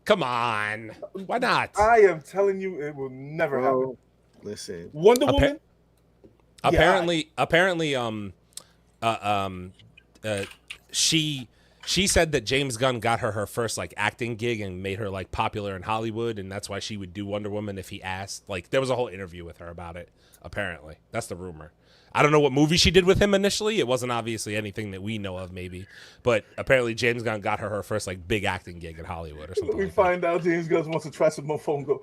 Come on, why not? I am telling you, it will never happen. Listen, Wonder Woman. Apparently, she said that James Gunn got her first like acting gig and made her like popular in Hollywood, and that's why she would do Wonder Woman if he asked. Like there was a whole interview with her about it. Apparently, that's the rumor. I don't know what movie she did with him initially. It wasn't obviously anything that we know of, maybe, but apparently James Gunn got her first like big acting gig in Hollywood or something. We find out James Gunn wants to try some mofongo.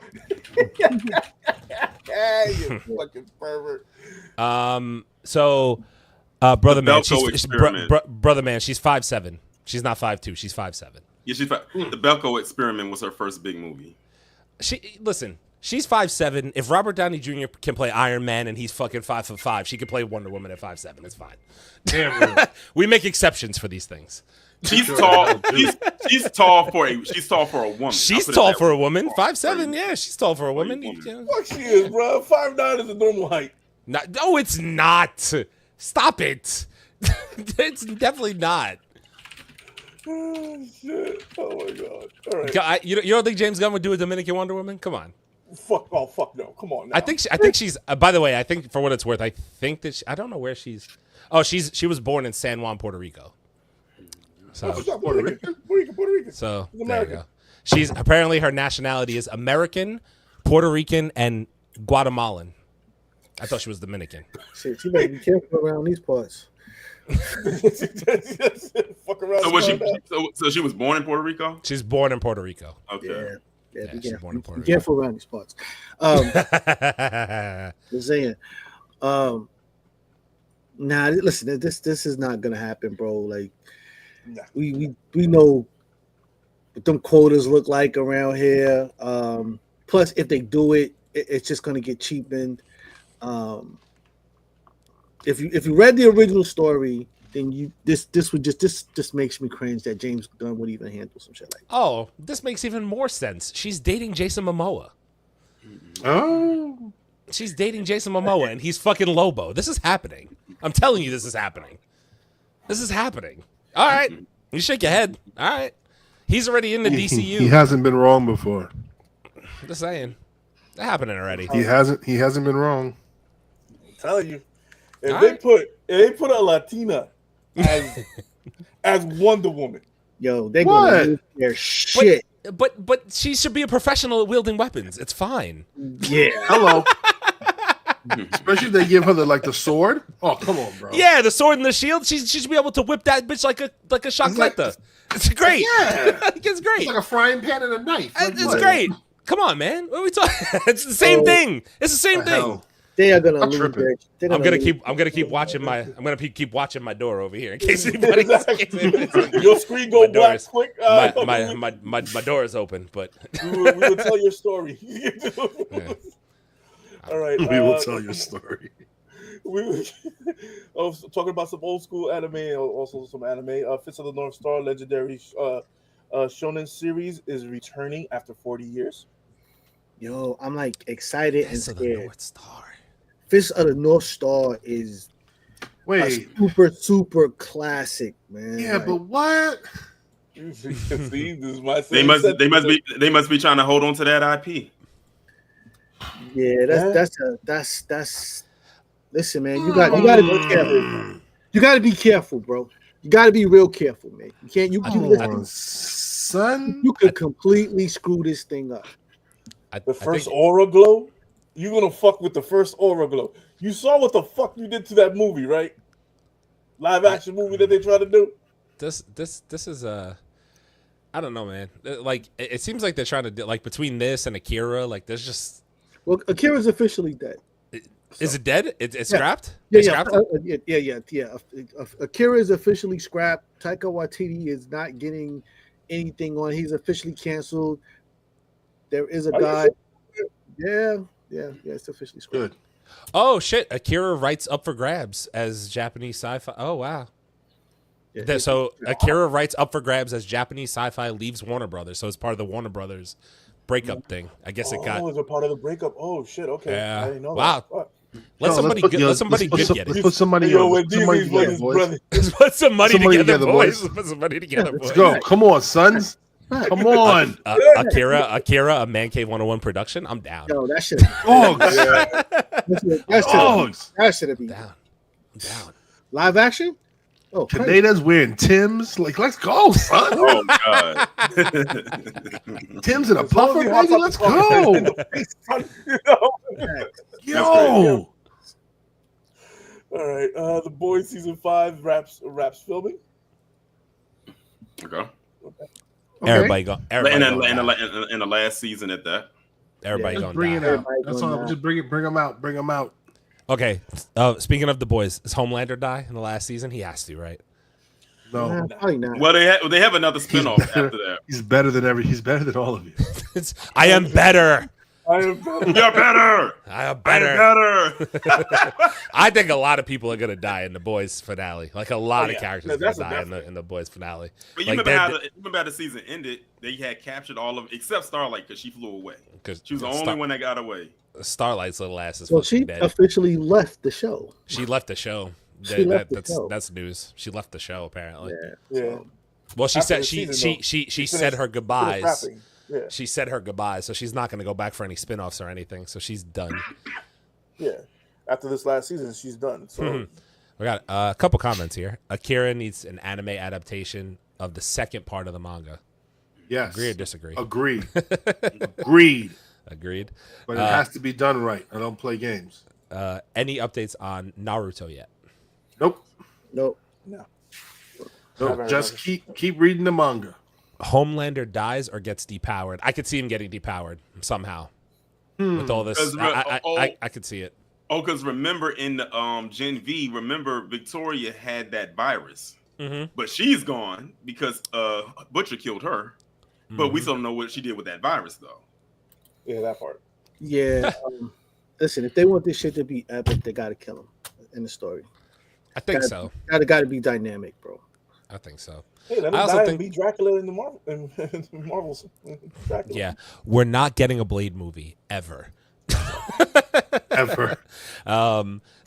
You fucking pervert. So, brother man, brother man, she's 5'7". She's not 5'2". She's 5'7". Yeah, the Belko Experiment was her first big movie. Listen. She's 5'7". If Robert Downey Jr. can play Iron Man and he's fucking 5'5", she can play Wonder Woman at 5'7". It's fine. Damn. We make exceptions for these things. She's tall. She's tall for a woman. She's tall for a woman. 5'7". Yeah, she's tall for a woman. Fuck, she is, bro. 5'9" is a normal height. No, it's not. Stop it. It's definitely not. Oh shit! Oh my god! All right. You don't think James Gunn would do a Dominican Wonder Woman? Come on. Fuck no! Come on. Now. I think she's. By the way, I think for what it's worth, I think that I don't know where she's. Oh, she was born in San Juan, Puerto Rico. So Puerto Rican. So there you go. She's apparently her nationality is American, Puerto Rican, and Guatemalan. I thought she was Dominican. Shit, you better be careful around these parts. Fuck around. So she was born in Puerto Rico. She's born in Puerto Rico. Okay. Yeah, she's born in Puerto Rico. Careful around these parts. Just saying. Nah, listen. This is not gonna happen, bro. Like, we know what them quotas look like around here. Plus, if they do it, it's just gonna get cheapened. If you read the original story, then this just makes me cringe that James Gunn would even handle some shit like that. Oh, this makes even more sense. She's dating Jason Momoa. Oh. She's dating Jason Momoa, and he's fucking Lobo. This is happening. I'm telling you, this is happening. This is happening. All right. You shake your head. All right. He's already in the DCU. He hasn't been wrong before. Just saying. That's happening already. He hasn't been wrong. I'm telling you. If they put a Latina as Wonder Woman. Yo, they're gonna lose their shit. But she should be a professional at wielding weapons. It's fine. Yeah. Hello. Especially if they give her the sword. Oh, come on, bro. Yeah, the sword and the shield. She should be able to whip that bitch like a chocletta. It's great. Yeah. It's great. It's like a frying pan and a knife. It's great. Come on, man. What are we talking? It's the same thing. It's the same thing. Hell? They are gonna I'm lose. tripping. I'm gonna keep watching my door over here in case anybody's. Your screen go black quick. My door is open, but we will tell your story. All right, We will tell your story. We were talking about some old school anime, also some anime. Fist of the North Star, legendary shonen series, is returning after 40 years. Yo, I'm like excited and scared. North Star. Fist of the North Star is Wait, super classic, man. yeah, but what? See, this is my They must be trying to hold on to that IP. Yeah, that's. Listen, man, you got to be careful. You got to be careful, bro. You got to be real careful, man. You can't. Son, You could completely screw this thing up. The first aura glow, you gonna fuck with the first aura glow. You saw what the fuck you did to that movie, right? Live action movie that they try to do. This is I don't know, man. Like it seems like they're trying to do, like between this and Akira, like there's just. Well, Akira's officially dead. Is it dead? It's scrapped? Yeah. Akira is officially scrapped. Taika Waititi is not getting anything on. He's officially canceled. There is a guy. Yeah, it's officially scrapped. good. Oh shit! Akira writes up for grabs as Japanese sci-fi. Oh wow. Yeah, So Akira writes up for grabs as Japanese sci-fi leaves Warner Brothers. So it's part of the Warner Brothers breakup thing. I guess it got. Oh, it's a part of the breakup. Oh shit! Okay, Yeah. I didn't know Wow. that. Let somebody good get Let's it. put some money Yo, on. when Put some money Disney's together, his boys. brother. Let's put some money Somebody together, together, boys. boys. Let's put some money together, boys. Let's go. Come on, sons. Come on. Akira, a Mancave101 production. I'm down. Yo, that shit. Dogs. That should have been Down. I'm down. live action. Oh, crazy. Kaneda's wearing Tim's. Like, let's go, son. Oh god. Tim's in a As long puffer, as you have baby. Let's something in go. the face, son, you know? Yo. All right, The Boys season 5 wraps filming. Okay. Everybody go. In Everybody the last season at that. Everybody Just going bring down. it out. Everybody That's going all. down. Just bring them out. Bring them out. Okay. Speaking of the boys, does Homelander die in the last season? He has to, right? No. Probably not. Well, they have another spinoff after that. He's better than He's better than all of you. I am better. You're better. I am I'm better. better. I think a lot of people are gonna die in the boys finale. Like a lot of characters are That's gonna a die in the boys finale. But you Like remember how the season ended? They had captured all of except Starlight because she flew away. because She was the only one that got away. Starlight's little ass is Well, fucking she dead. officially left the show. She left the show. She left the show. That's news. She left the show apparently. Yeah. Well, she After said the she season, she though, said her goodbyes. Wrapping. Yeah. She said her goodbyes, so she's not going to go back for any spin-offs or anything. So she's done. Yeah. After this last season, she's done. So We got a couple comments here. Akira needs an anime adaptation of the second part of the manga. Yes. Agree or disagree? Agreed. Agreed. Agreed. But it has to be done right. I don't play games. Any updates on Naruto yet? Nope. Nope. no. Nope. Just keep reading the manga. Homelander dies or gets depowered. I could see him getting depowered somehow. With all this, I could see it. Oh, because remember in the Gen V, remember Victoria had that virus, but she's gone because Butcher killed her. But we still don't know what she did with that virus, though. Yeah, that part. Yeah. Listen, if they want this shit to be epic, they gotta kill him in the story. I think so. Gotta be dynamic, bro. I think so. Hey, let I him also die think- and be Dracula in the Marvels. Dracula. Yeah, we're not getting a Blade movie ever. Ever.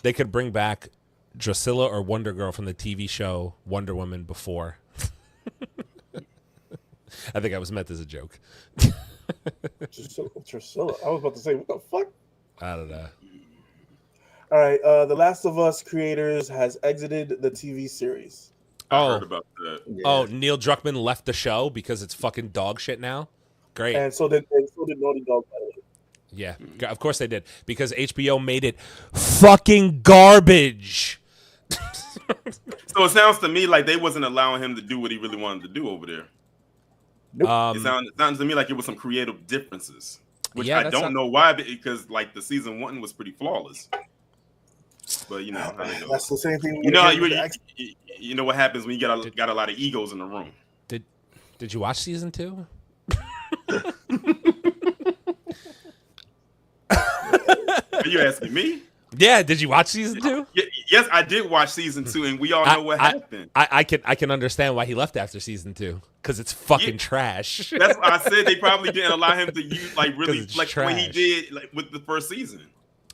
They could bring back Drusilla or Wonder Girl from the TV show Wonder Woman before. I think I was meant as a joke. Drusilla. I was about to say, what the fuck? I don't know. All right. The Last of Us creators has exited the TV series. I heard about that. Yeah. Oh, Neil Druckmann left the show because it's fucking dog shit now. Great. And so did Naughty Dog, by the way. Yeah, of course they did because HBO made it fucking garbage. So it sounds to me like they wasn't allowing him to do what he really wanted to do over there. It sounds to me like it was some creative differences. which I don't know why, because like the season 1 was pretty flawless. But you know how they go. That's the same thing. You know what happens when you got a lot of egos in the room. Did you watch season 2? Are you asking me? Yeah, did you watch season 2? Yes, I did watch season 2, and we all know what happened. I can understand why he left after season 2 because it's fucking trash. That's why I said they probably didn't allow him to use really flex the way he did with the first season.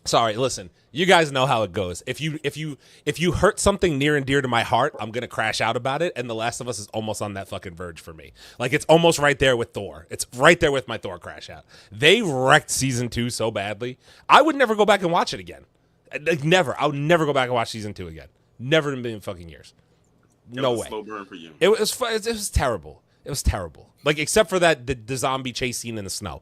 Sorry, listen. You guys know how it goes. If you hurt something near and dear to my heart, I'm gonna crash out about it. And The Last of Us is almost on that fucking verge for me. Like it's almost right there with Thor. It's right there with my Thor crash out. They wrecked season 2 so badly. I would never go back and watch it again. Like never. I would never go back and watch season 2 again. Never in a million fucking years. No way. Slow burn for you. It was terrible. It was terrible. Like except for the zombie chase scene in the snow.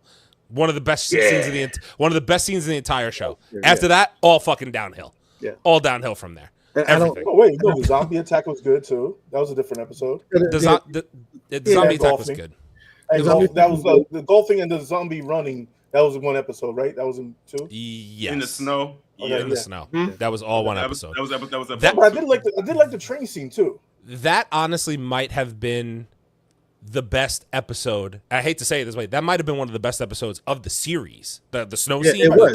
One of the best scenes in the entire show. After that, all fucking downhill. Yeah, all downhill from there. Everything. The zombie attack was good too. That was a different episode. The zombie attack was good. That was the golfing and the zombie running. That was one episode, right? That was in 2. Yes. In the snow. In the snow. That was all one episode. That was episode. But I did like the train scene too. That honestly might have been the best episode. I hate to say it this way. That might have been one of the best episodes of the series. The snow scene. It was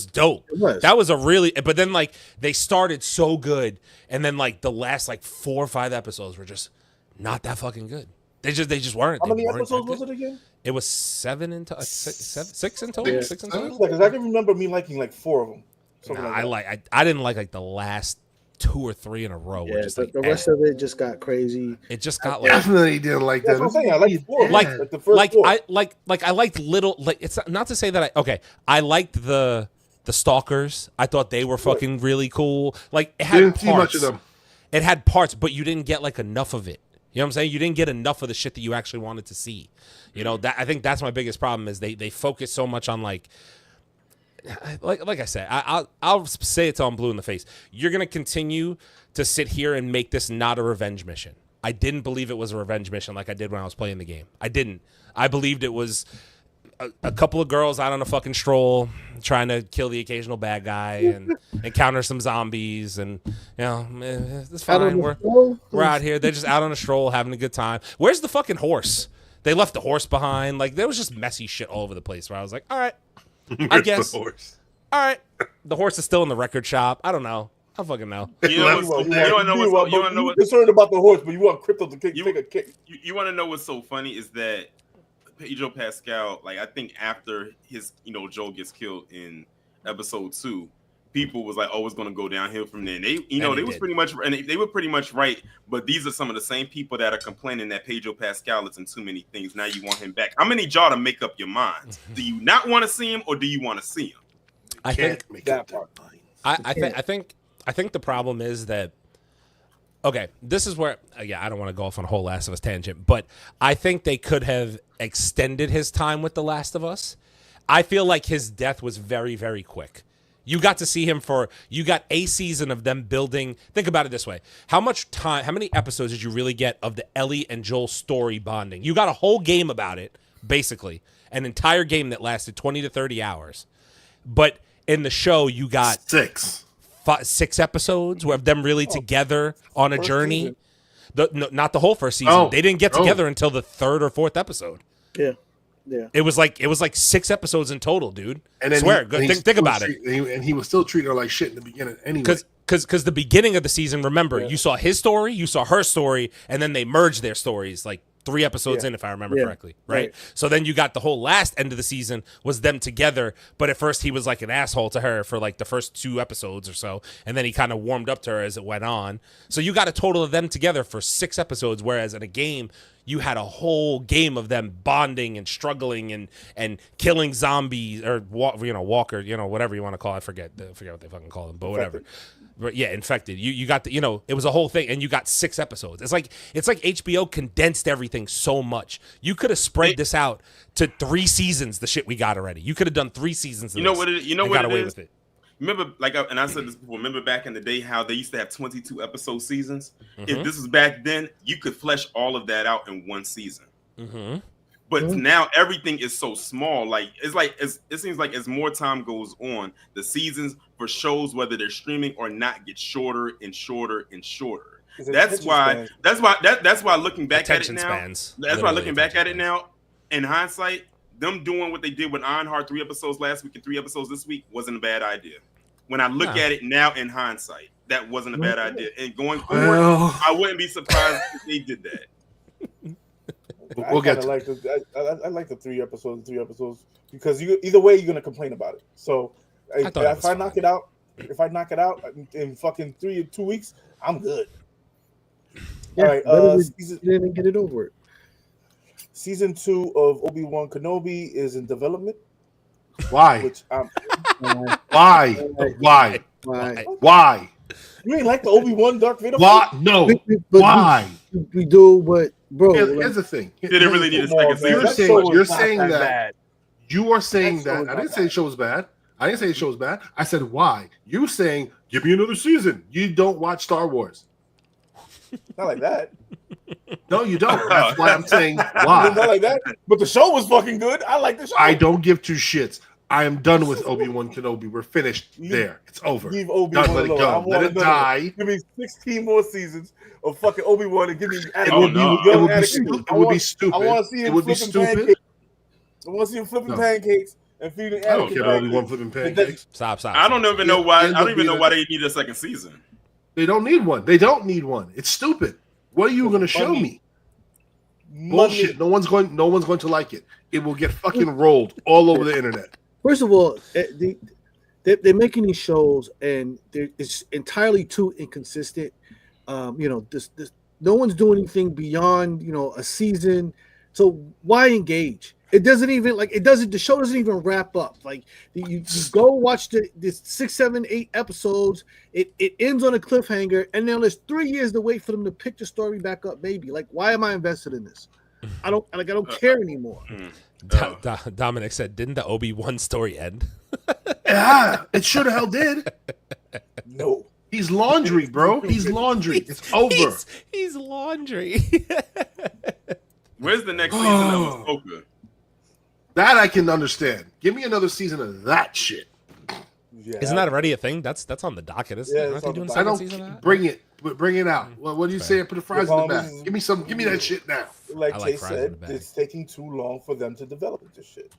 dope. That was a really. But then like they started so good, and then like the last like 4 or 5 episodes were just not that fucking good. They just weren't. How many episodes was it again? It was 7 in total. 6 in total. 6 in total. Because I can remember me liking like 4 of them. I didn't like the last 2 or 3 in a row. Yeah, just the rest of it just got crazy. It just got like definitely didn't like that. That's what I'm saying. I like 4. Like the first 4. I liked little. Like it's not to say that I liked the stalkers. I thought they were fucking really cool. Like it had didn't parts. see much of them. It had parts, but you didn't get like enough of it. You know what I'm saying? You didn't get enough of the shit that you actually wanted to see. You know, that I think that's my biggest problem is they focus so much on like I said, I'll say it till I'm blue in the face. You're gonna continue to sit here and make this not a revenge mission. I didn't believe it was a revenge mission like I did when I was playing the game. I didn't. I believed it was a couple of girls out on a fucking stroll trying to kill the occasional bad guy and encounter some zombies and you know it's fine. We're out here. They're just out on a stroll having a good time. Where's the fucking horse? They left the horse behind. Like there was just messy shit all over the place where I was like, all right, I guess. All right. The horse is still in the record shop. I don't know. I don't fucking know. You want to know what's concerned about the horse, but you want Crypto to take a kick. You want to know what's so funny is that Pedro Pascal, like I think after his, Joel gets killed in episode 2, people was like, "Oh, it's gonna go downhill from there." And they was pretty much, and they were pretty much right. But these are some of the same people that are complaining that Pedro Pascal is in too many things. Now you want him back. I'm gonna need y'all to make up your minds. Do you not want to see him, or do you want to see him? I think that part. I think the problem is that. Okay, this is where I don't want to go off on a whole Last of Us tangent, but I think they could have extended his time with The Last of Us. I feel like his death was very, very quick. You got to see him you got a season of them building. Think about it this way. How many episodes did you really get of the Ellie and Joel story bonding? You got a whole game about it, basically. An entire game that lasted 20 to 30 hours. But in the show, you got 6 episodes of them really together on a journey. Not the whole first season. They didn't get together until the 3rd or 4th episode. Yeah. It was like 6 episodes in total, dude. And then think about it. And he was still treating her like shit in the beginning anyway. Because the beginning of the season, remember, you saw his story, you saw her story, and then they merged their stories like 3 episodes in, if I remember correctly, right? So then you got the whole last end of the season was them together, but at first he was like an asshole to her for like the first 2 episodes or so, and then he kind of warmed up to her as it went on. So you got a total of them together for 6 episodes, whereas in a game, you had a whole game of them bonding and struggling and killing zombies or walker, whatever you want to call it. I forget what they fucking call them, but whatever. But yeah, infected. You got it was a whole thing, and you got 6 episodes. It's like HBO condensed everything so much. You could have spread this out to 3 seasons. The shit we got already. You could have done 3 seasons. You know what it is? Remember, and I said this before. Remember back in the day how they used to have 22 episode seasons. Mm-hmm. If this was back then, you could flesh all of that out in 1 season. Mm-hmm. But now everything is so small. Like it seems like as more time goes on, the seasons for shows, whether they're streaming or not, get shorter and shorter and shorter. That's why looking back at it now. That's why looking back at it now, in hindsight, them doing what they did with Ironheart 3 episodes last week and 3 episodes this week wasn't a bad idea. When I look at it now in hindsight, that wasn't a bad idea. And going forward, I wouldn't be surprised if they did that. We'll get to I like the 3 episodes because either way you're gonna complain about it. So if I knock it out in fucking 2 weeks, I'm good. Yeah, all right, didn't get it over it. Season 2 of Obi-Wan Kenobi is in development. Why? Why? You ain't like the Obi-Wan Dark Vader? Why? No. Why? We do, but bro, here's the thing. They didn't really need a second season. You're saying that. You are saying that. I didn't say the show was bad. I said why. You saying give me another season. You don't watch Star Wars. Not like that. No, you don't. That's why I'm saying why. Not like that. But the show was fucking good. I like the show. I don't give two shits. I am done with Obi-Wan Kenobi. We're finished there. It's over. Leave Obi-Wan let it go. Let it die. Give me 16 more seasons of fucking Obi-Wan and give me. It would be stupid. I want to see him flipping pancakes. I want to see him flipping pancakes and feeding. I don't care about Obi-Wan flipping pancakes. Stop. I don't even know why. I don't even know why they need a second season. They don't need one. It's stupid. What are you going to show me? Bullshit. No one's going to like it. It will get fucking rolled all over the internet. First of all, they're making these shows and it's entirely too inconsistent. This no one's doing anything beyond a season. So why engage? It doesn't even the show doesn't even wrap up. Like you go watch this 6, 7, 8 episodes. It ends on a cliffhanger, and then there's 3 years to wait for them to pick the story back up. Maybe why am I invested in this? I don't care anymore. Dominic said, "Didn't the Obi-Wan story end?" Yeah, it sure the hell did. No, he's laundry, bro. He's laundry. It's over. He's laundry. Where's the next season of Ahsoka? That I can understand. Give me another season of that shit. Yeah. Isn't that already a thing? That's on the docket. I don't bring it out. What do you say? Put the fries in the back. Give me that shit now. Like Tay said, it's taking too long for them to develop this shit.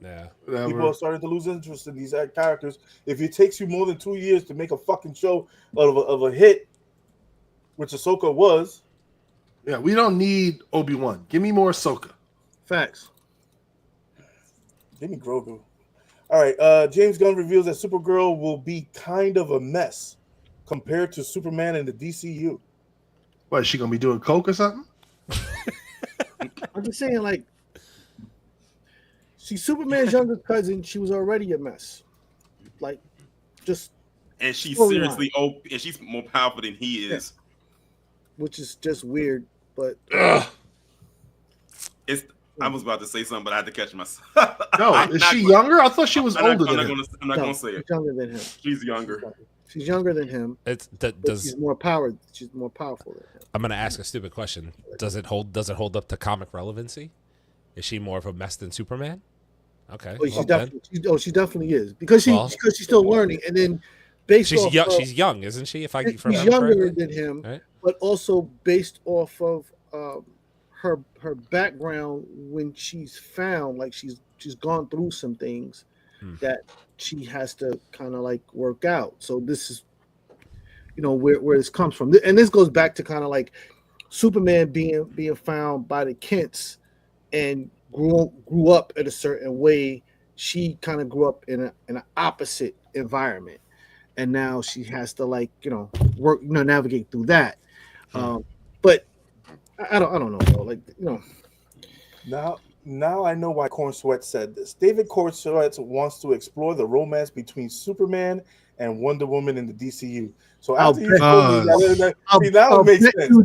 Yeah, people are starting to lose interest in these characters. If it takes you more than 2 years to make a fucking show of a hit, which Ahsoka was. Yeah, we don't need Obi-Wan. Give me more Ahsoka. Facts. Give me Grogu. All right, James Gunn reveals that Supergirl will be kind of a mess compared to Superman in the DCU. What, is she going to be doing coke or something? I'm just saying, she's Superman's younger cousin. She was already a mess. And she's seriously open, and she's more powerful than he is. Yeah. Which is just weird, but... I was about to say something, but I had to catch myself. No, is she younger? I thought she was older than him. I'm not going to say it. She's younger than him. She's younger. She's younger than him. She's more powered. She's more powerful than him. I'm going to ask a stupid question. Does it hold up to comic relevancy? Is she more of a mess than Superman? Okay. Well, she definitely is because she's still learning, and then she's young, isn't she? She's younger than him, right? But also based off of her background when she's found, she's gone through some things that she has to kind of work out. So this is, where this comes from, and this goes back to kind of Superman being found by the Kents and grew up in a certain way. She kind of grew up in an opposite environment, and now she has to work, navigate through that. But I don't know, bro. Now I know why Corn Sweat said this. David Corn Sweat wants to explore the romance between Superman and Wonder Woman in the DCU. So after you told me that would make sense.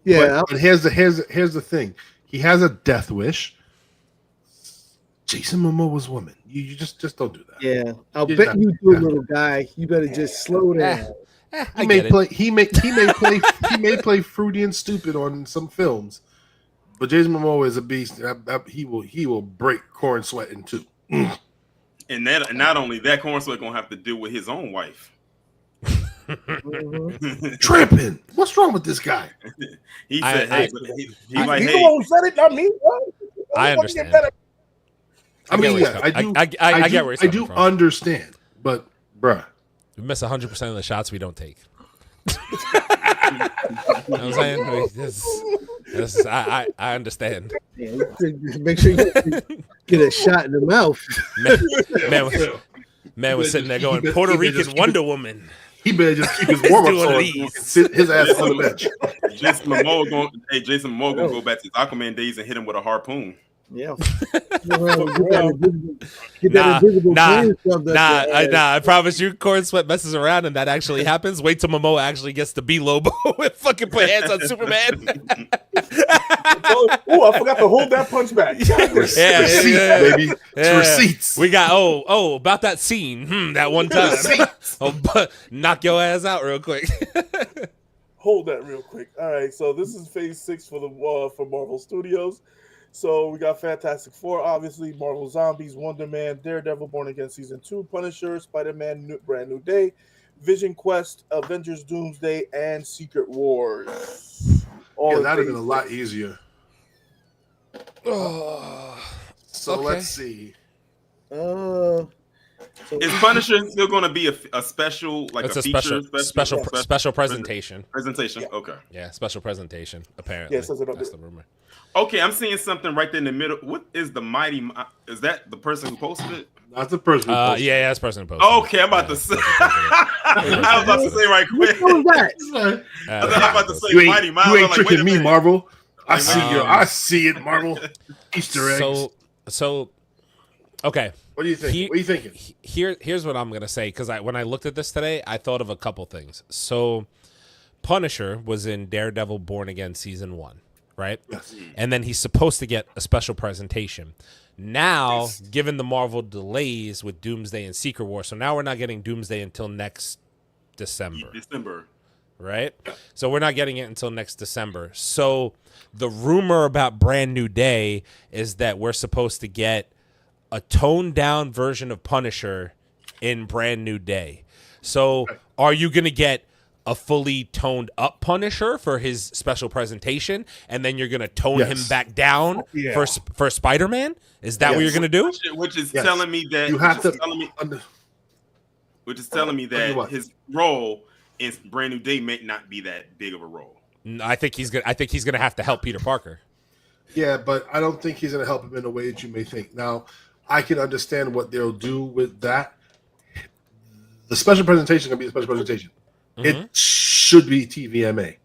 Yeah. But here's the thing. He has a death wish. Jason Momoa's woman. You just don't do that. Yeah. I'll bet you do, little guy. You better just slow down. He may play fruity and stupid on some films, But Jason Momoa is a beast. He will break Corn Sweat in two. And not only that, Corn Sweat gonna have to deal with his own wife. Tripping. What's wrong with this guy? He said, "Hey, He's the one who said it, not me. I understand. I mean, yeah, I get where you're coming from. Understand, but bruh, we miss 100% of the shots we don't take. You know what I'm saying? I understand. Yeah, make sure you get a shot in the mouth. Man was sitting there going, Puerto Rican Wonder Woman. He better just keep his warm-up on and sit his ass on the bench. Jason Momoa gonna go back to his Aquaman days and hit him with a harpoon. Yeah. I promise you, Corn Sweat messes around and that actually happens. Wait till Momoa actually gets to be Lobo and fucking put hands on Superman. Oh, I forgot to hold that punch back. Receipts, baby. It's receipts. We got about that scene. That one time. But knock your ass out real quick. Hold that real quick. All right, so this is Phase 6 for Marvel Studios. So we got Fantastic Four, obviously, Marvel Zombies, Wonder Man, Daredevil, Born Again Season 2, Punisher, Spider-Man, Brand New Day, Vision Quest, Avengers Doomsday, and Secret Wars. That would have been a lot easier. Let's see. Is Punisher still going to be a special, like it's a feature? Special presentation. Presentation? Yeah. Okay. Yeah, special presentation, apparently. Yes, that's the rumor. Okay, I'm seeing something right there in the middle. What is the Mighty? Is that the person who posted it? That's the person who posted it. Yeah, that's the person who posted it. Okay, I'm about to say. I was about to say right quick. What was that? I was about to say You Mighty Miles. ain't Like, tricking me, minute. Marvel. I see it, Marvel. Easter eggs. So, okay. What do you think? What are you thinking? Here's what I'm gonna say, because when I looked at this today, I thought of a couple things. So, Punisher was in Daredevil Born Again Season 1, right? Yes. And then he's supposed to get a special presentation. Now, given the Marvel delays with Doomsday and Secret War, so now we're not getting Doomsday until next December. Right? So we're not getting it until next December. So the rumor about Brand New Day is that we're supposed to get a toned down version of Punisher in Brand New Day. So are you going to get a fully toned up Punisher for his special presentation, and then you're going to tone him back down for Spider-Man? Is that what you're going to do? Which is telling me that you have to. Which is telling me that his role in Brand New Day may not be that big of a role. I think he's gonna have to help Peter Parker. Yeah, but I don't think he's going to help him in a way that you may think. Now, I can understand what they'll do with that. The special presentation can be a special presentation. Mm-hmm. It should be TVMA.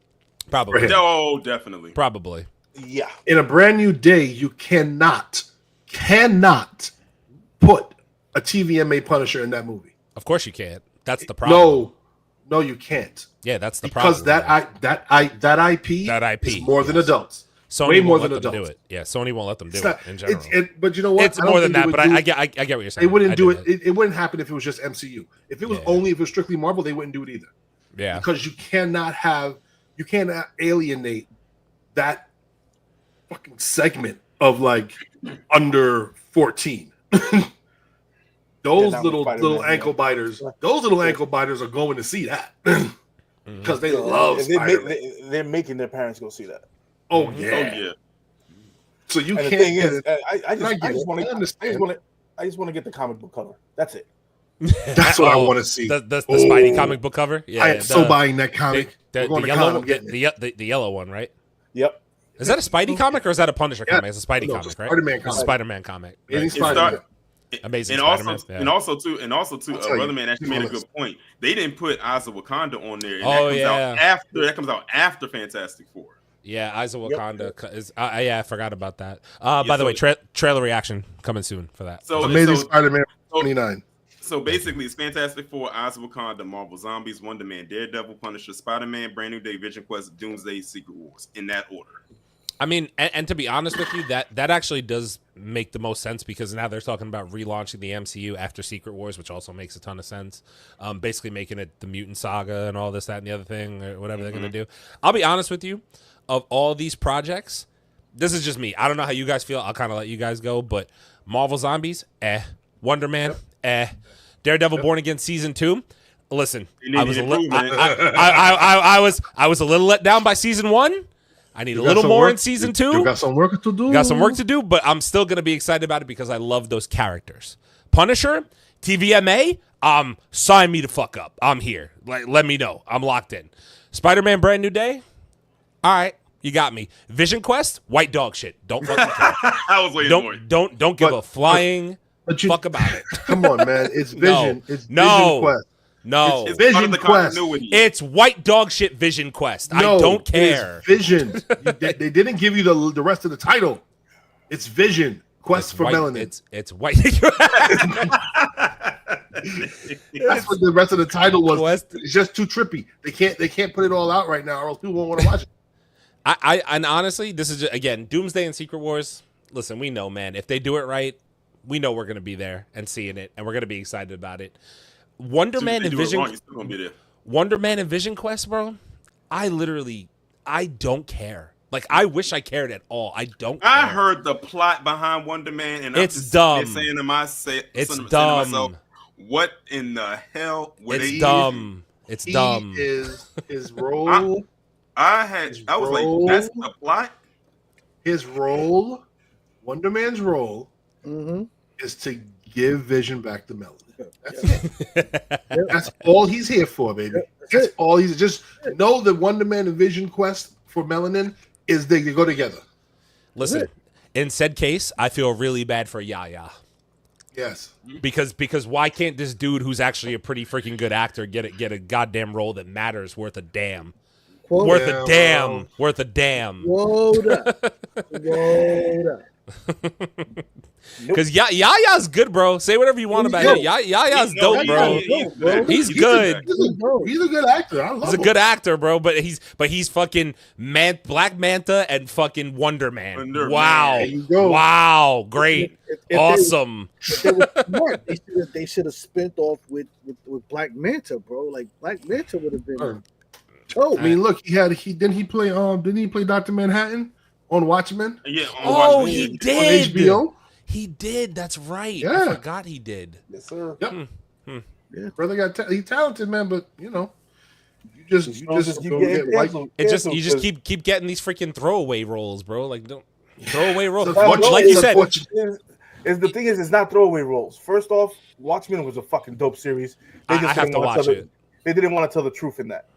Probably. Oh, definitely. Probably. Yeah. In a Brand New Day, you cannot put a TVMA Punisher in that movie. Of course you can't. That's the problem. No, you can't. Yeah, that's the problem. Because that IP is more than adults. Sony Way more won't than let them adults. do it. Yeah, Sony won't let them do it in general. But you know what? It's more than that, but I get what you're saying. They wouldn't do it. It wouldn't happen if it was just MCU. If it was if it was strictly Marvel, they wouldn't do it either. Yeah. Because you cannot alienate that fucking segment of like under 14. Those little ankle biters. Those little ankle biters are going to see that because they love Spider-Man. They're making their parents go see that. Oh yeah. So you and can't. The thing is, I just want to get the comic book cover. That's it. That's what I want to see. The Spidey comic book cover. Yeah, I am so buying that comic. The yellow one, right? Yep. Is that a Spidey comic or is that a Punisher comic? It's a Spidey comic, right? Spider-Man comic. Right? Amazing. And also too, Brother Man actually made a good point. They didn't put Eyes of Wakanda on there. And that comes out after Fantastic Four. Yeah, Eyes of Wakanda is. I forgot about that. By the way, trailer reaction coming soon for that. So Amazing Spider-Man 29. So basically, it's Fantastic Four, Eyes of Wakanda, Marvel Zombies, Wonder Man, Daredevil, Punisher, Spider-Man, Brand New Day, Vision Quest, Doomsday, Secret Wars, in that order. I mean, and to be honest with you, that actually does make the most sense because now they're talking about relaunching the MCU after Secret Wars, which also makes a ton of sense. Basically making it the Mutant Saga and all this, that, and the other thing, or whatever they're going to do. I'll be honest with you, of all these projects, this is just me. I don't know how you guys feel. I'll kind of let you guys go, but Marvel Zombies, Wonder Man, Daredevil Born Again season 2. Listen, I was a little let down by season 1. I need a little more in season 2. You got some work to do. Got some work to do, but I'm still gonna be excited about it because I love those characters. Punisher, TVMA, sign me the fuck up. I'm here. Like, let me know. I'm locked in. Spider-Man Brand New Day. All right, you got me. Vision Quest, white dog shit. Don't fucking care. I was waiting for it. Don't give a flying fuck about it. Come on, man. It's Vision. It's No. Vision Quest. No, It's Vision part of the Quest. continuity. it's white dog shit. Vision Quest. I No, don't care. It's Vision. They didn't give you the rest of the title. It's Vision Quest for white, Melanin. It's white. That's what the rest of the title was. Quest. It's just too trippy. They can't put it all out right now, or else people won't want to watch it. And honestly, this is just, again, Doomsday and Secret Wars. Listen, we know, man. If they do it right, we know we're gonna be there and seeing it, and we're gonna be excited about it. Wonder Man and Vision. Wonder Man and Vision Quest, bro. I don't care. Like, I wish I cared at all. I don't care. I heard the plot behind Wonder Man, and It's I'm just dumb. saying to myself, It's saying to dumb. myself, what in the hell? It's dumb. It's dumb. His role. I was like, that's the plot. His role, Wonder Man's role, is to give Vision back the melanin. That's it. That's all he's here for, baby. That's all he's. Just know that Wonder Man and Vision Quest for melanin is they go together. Listen, in said case, I feel really bad for Yaya. Yes. Because why can't this dude who's actually a pretty freaking good actor get a goddamn role that matters worth a damn? Worth a damn. Whoa up. Because Yaya's good, bro. Say whatever you want about him. Yaya's dope, bro. He's good. He's a good actor. I love him. He's a good actor, bro. But he's fucking Black Manta and fucking Wonder Man. Wow. There you go. Wow. Great. Awesome. They should have spent off with Black Manta, bro. Like, Black Manta would have been. Oh, I mean, look, didn't he play Dr. Manhattan on Watchmen? Yeah. Oh, he did. On HBO. He did. That's right. Yeah. I forgot he did. Yes, sir. Yep. Yeah, brother he's talented, man, but you just keep don't getting get like You just keep getting these freaking throwaway roles, bro. Like, don't throwaway roles. Unfortunately, Like you said, The thing is, it's not throwaway roles. First off, Watchmen was a fucking dope series. I have to watch it. They didn't want to tell the truth in that.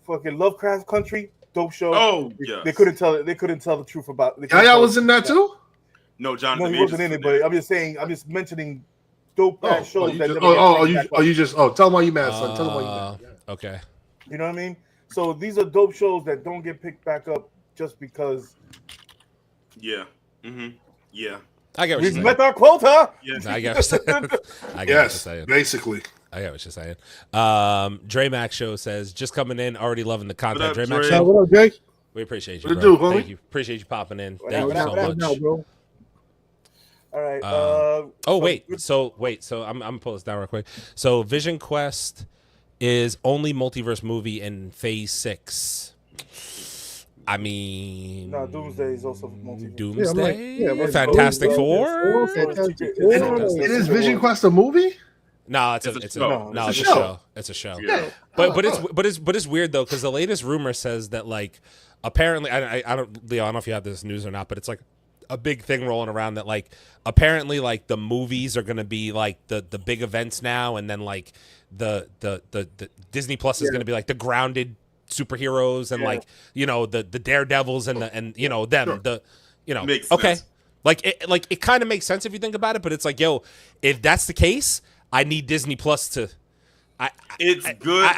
Fucking Lovecraft Country, dope show. Oh, yeah. They couldn't tell the truth about. Yaya was in that too. No, Jonathan. No, he wasn't in it, but I'm just mentioning dope ass shows that. Tell him why you mad, son. Tell him why you mad. Yeah. Okay. You know what I mean? So these are dope shows that don't get picked back up just because. Yeah. Yeah. I get what you're We've saying. met our quota. Yes. I get what you're Yes, saying. basically. I get what you're saying. Dre Max Show says, just coming in, already loving the content. What up, Dre Max Dre? Show, What up, Jake? we appreciate you, What it bro. do, homie? Thank you. Appreciate you popping in. Thank you so much. Now, bro. All right. Wait. So I'm gonna pull this down real quick. So Vision Quest is only multiverse movie in Phase 6. I mean, No, Doomsday is also multiverse. Doomsday, Yeah, I'm like, Fantastic Doomsday, Four. Fantastic Four. Four. It is Vision Quest a movie? No, it's a show. show. It's a show. Yeah. But it's weird though, because the latest rumor says that, like, apparently I don't, Leo, I don't know if you have this news or not, but it's like a big thing rolling around that, like, apparently, like, the movies are gonna be like the big events now, and then like the Disney Plus is gonna be like the grounded superheroes and like, you know, the Daredevils and you know them. Sure. The, you know, Makes okay. sense. Like it kind of makes sense if you think about it, but it's like, yo, if that's the case, I need Disney Plus to. It's good.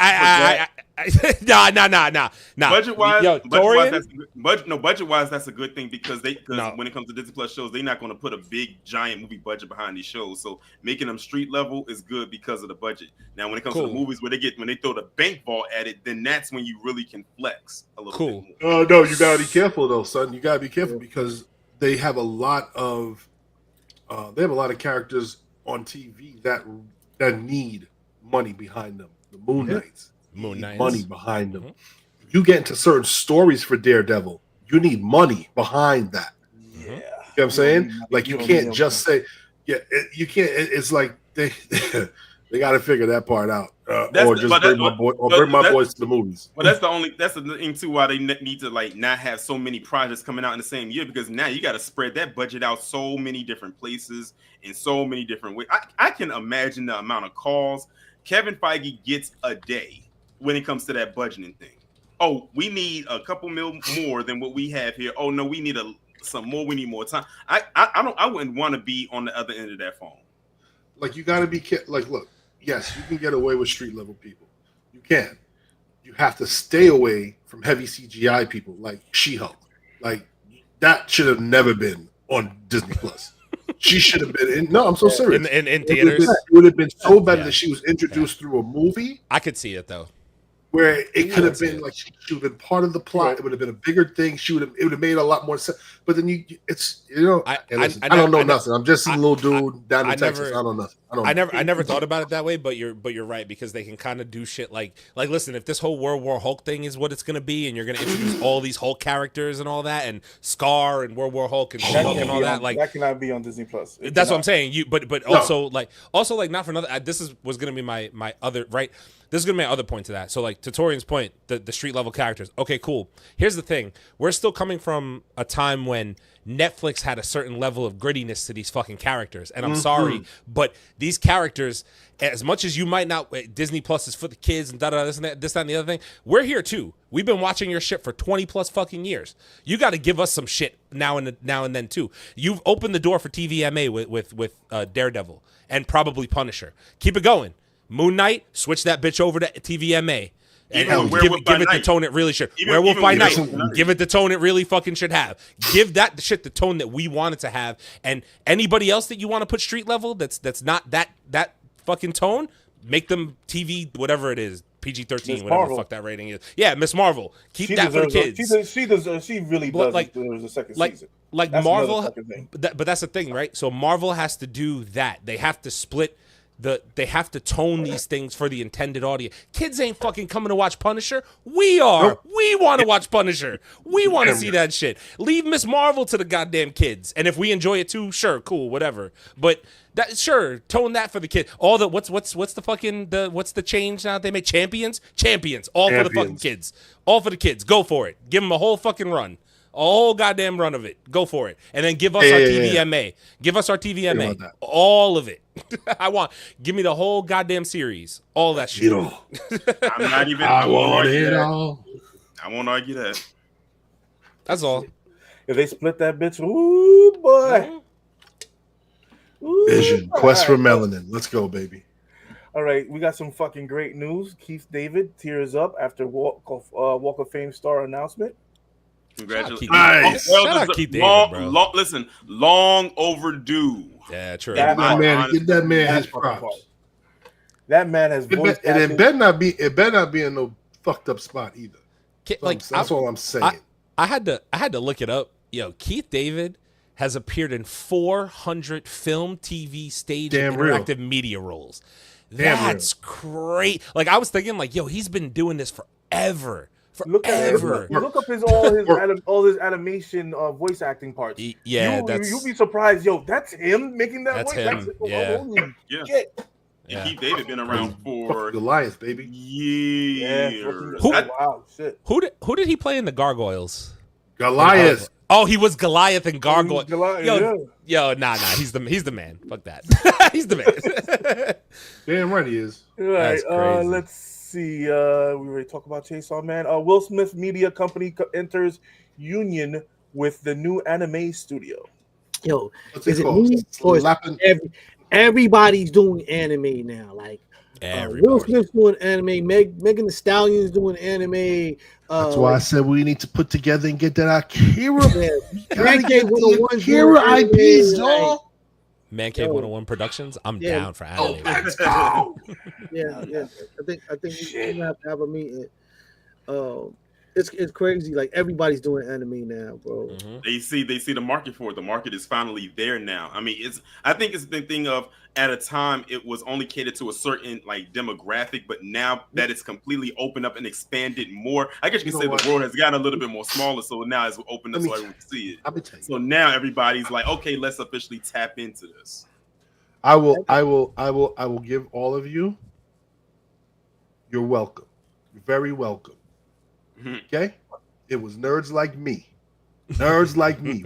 Nah. Budget-wise, Yo, Dorian? budget-wise, that's a good thing because No. when it comes to Disney Plus shows, they're not going to put a big giant movie budget behind these shows. So making them street level is good because of the budget. Now, when it comes to the movies when they throw the bank vault at it, then that's when you really can flex a little bit more. No, you gotta be careful though, son. You gotta be careful because they have a lot of characters on TV that need money behind them. The Moon Knights. Moon Knight. Money behind them. You get into certain stories for Daredevil, you need money behind that. Yeah. You know what I'm saying? Like, you can't just say, you can't. It's like they they got to figure that part out, or just bring my boys to the movies. But that's the thing too. Why they need to like not have so many projects coming out in the same year, because now you got to spread that budget out so many different places in so many different ways. I can imagine the amount of calls Kevin Feige gets a day when it comes to that budgeting thing. Oh, we need a couple mil more than what we have here. Oh no, we need some more. We need more time. I wouldn't want to be on the other end of that phone. Like, you got to be like, look, yes, you can get away with street level people. You can. You have to stay away from heavy CGI people like She-Hulk. Like, that should have never been on Disney Plus. She should have been in. No, I'm so serious. In theaters, it would have been so better that she was introduced through a movie. I could see it though. Where it could have been like she would have been part of the plot. It would have been a bigger thing. It would have made a lot more sense. But then I don't know nothing. I'm just a little dude down in Texas. I don't know nothing. I never thought about it that way. But you're right, because they can kind of do shit like listen, if this whole World War Hulk thing is what it's gonna be, and you're gonna introduce all these Hulk characters and all that, and Scar and World War Hulk and She-Hulk and all that, like that cannot be on Disney Plus. That's what I'm saying. But also not for another. This was gonna be my other right. This is going to be my other point to that. So, like, to Torian's point, the street-level characters. Okay, cool. Here's the thing. We're still coming from a time when Netflix had a certain level of grittiness to these fucking characters. And I'm sorry, but these characters, as much as you might not, Disney Plus is for the kids and this and that, and the other thing, we're here too. We've been watching your shit for 20-plus fucking years. You got to give us some shit now and then too. You've opened the door for TVMA with Daredevil and probably Punisher. Keep it going. Moon Knight, switch that bitch over to TVMA. And give it the tone it really should. Werewolf by Night, give it the tone it really fucking should have. Give that shit the tone that we want it to have. And anybody else that you want to put street level that's not that fucking tone, make them TV, whatever it is, PG-13, whatever the fuck that rating is. Yeah, Miss Marvel. Keep that for the kids. She really does. Like, there's a second season. Like that's Marvel, but that's the thing, right? So Marvel has to do that. They have to split. They have to tone these things for the intended audience. Kids ain't fucking coming to watch Punisher. We are. Nope. We want to watch Punisher. We want to see that shit. Leave Miss Marvel to the goddamn kids. And if we enjoy it too, sure, cool, whatever. But tone that for the kids. All the what's the fucking what's the change now they make? Champions, all for the fucking kids. All for the kids. Go for it. Give them a whole fucking run. A whole goddamn run of it. Go for it. And then give us our TVMA. Yeah. Give us our TVMA. All of it. Give me the whole goddamn series. All that shit. I'm not even. I won't argue that. That's all. If they split that bitch, ooh, boy. Ooh, Vision. Boy. Quest for Melanin. Let's go, baby. All right. We got some fucking great news. Keith David tears up after Walk of Fame star announcement. Congratulations. Nice. Shout out Keith David, bro. Long overdue. Yeah, true. Give that man his props. That man has voiced and it better not be in no fucked up spot either. That's all I'm saying. I had to look it up. Yo, Keith David has appeared in 400 film, TV, stage, and interactive media roles. That's great. Like, I was thinking, like, yo, he's been doing this forever. Look up all his animation voice acting parts. Yeah, you'll be surprised. Yo, that's him making that voice. Him. Shit. And Keith David been around for Goliath, baby. Years. Wow, shit. Who did he play in the Gargoyles? Goliath. Oh, he was Goliath in Gargoyles. Nah, he's the man. Fuck that. He's the man. Damn right he is. All right, let's see. We already talked about Chainsaw Man. Will Smith Media Company enters union with the new anime studio. Yo, is it me or everybody's doing anime now? Like Will Smith's doing anime. Megan Thee Stallion's doing anime. That's why I said we need to put together and get that Akira. Akira IPs, dog. Mancave101 Productions. I'm down for anime. Let's go. Yeah. I think we're gonna have to have a meeting. It's crazy. Like everybody's doing anime now, bro. Mm-hmm. They see the market for it. The market is finally there now. I mean, I think it's the thing of at a time it was only catered to a certain like demographic, but now that it's completely opened up and expanded more, I guess you can say the world has gotten a little bit more smaller. So now it's opened up so everyone can see it. So now everybody's like, okay, let's officially tap into this. I will give all of you. You're welcome. You're very welcome. Okay? It was nerds like me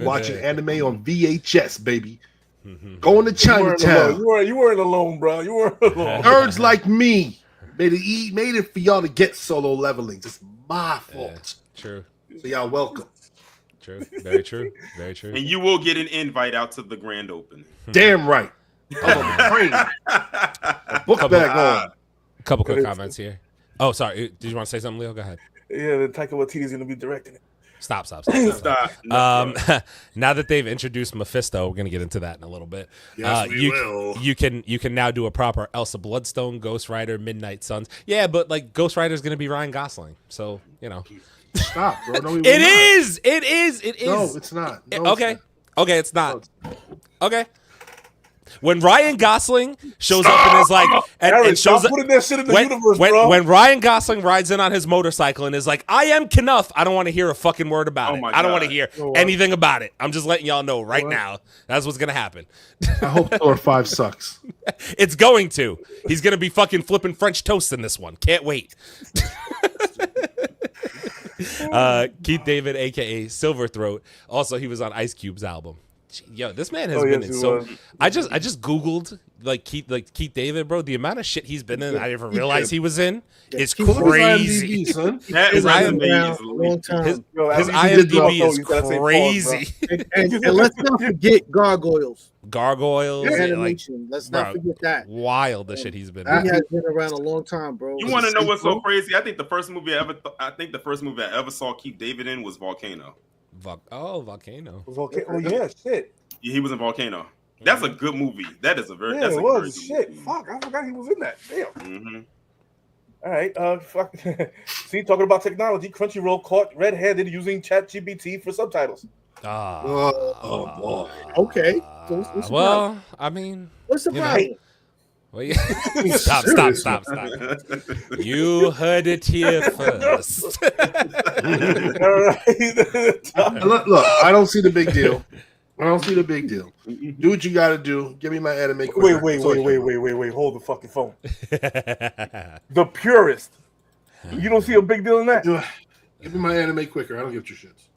watching anime on VHS, baby. Going to Chinatown. You weren't alone, bro. You weren't alone. Nerds like me made it for y'all to get solo leveling. It's my fault. True. So y'all welcome. True. Very true. Very true. And you will get an invite out to the grand opening. Damn right. A book bag on. A couple quick comments here. Oh, sorry. Did you want to say something, Leo? Go ahead. Yeah, the Taika Waititi's going to be directing it. Stop. No, now that they've introduced Mephisto, we're gonna get into that in a little bit. Yes, we will. You can now do a proper Elsa Bloodstone, Ghost Rider, Midnight Suns. Yeah, but like Ghost Rider's gonna be Ryan Gosling, so you know. Stop, bro. No, It is. No, it's not. No, okay, it's not. Okay. When Ryan Gosling shows up and is like, and shows up, putting that shit in the universe, bro. When Ryan Gosling rides in on his motorcycle and is like, I am Knuff, I don't want to hear a fucking word about it. I don't want to hear anything about it. I'm just letting y'all know right now. That's what's gonna happen. I hope Thor 5 sucks. It's going to. He's gonna be fucking flipping French toast in this one. Can't wait. Keith David, aka Silverthroat. Also, he was on Ice Cube's album. Yo, this man has been in so. I just Googled like Keith David, bro. The amount of shit he's been in, I didn't realize he was in. It's crazy. That is His IMDb is crazy. And let's not forget Gargoyles. Animation. Let's not forget that. Wild the shit he's been in. in. He has been around a long time, bro. You want to know what's so crazy? I think the first movie I ever saw Keith David in was Volcano. Volcano. Oh yeah, shit. Yeah, he was in Volcano. That's a good movie. That is a very. That's it a was very shit. Movie. Fuck, I forgot he was in that. Damn. Mm-hmm. All right. Fuck. See, talking about technology, Crunchyroll caught red-handed using ChatGPT for subtitles. Oh boy. Okay. Well, I mean, what's the problem? Stop. You heard it here first. Look, I don't see the big deal. Do what you got to do. Give me my anime. Wait. Hold the fucking phone. The purist. You don't see a big deal in that? Give me my anime quicker. I don't give two shits.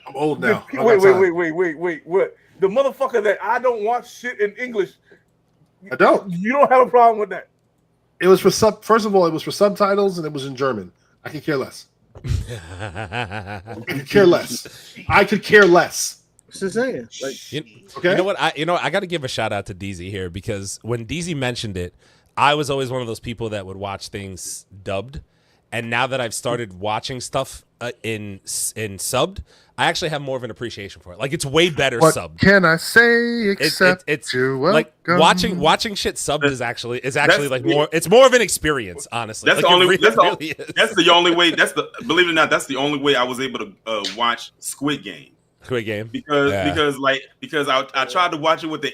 I'm old now. Wait. What? The motherfucker that I don't watch shit in English. I don't. You don't have a problem with that? It was for first of all, it was for subtitles and it was in German. I could care less. I could care less. Just saying. You know what? I got to give a shout out to DZ here because when DZ mentioned it, I was always one of those people that would watch things dubbed, and now that I've started watching stuff in subbed, I actually have more of an appreciation for it. Like it's way better subbed. Can I say except it's you're welcome. Like watching shit subbed is actually like more. It's more of an experience, honestly. That's like the only way. Believe it or not, that's the only way I was able to watch Squid Game. Because I tried to watch it with the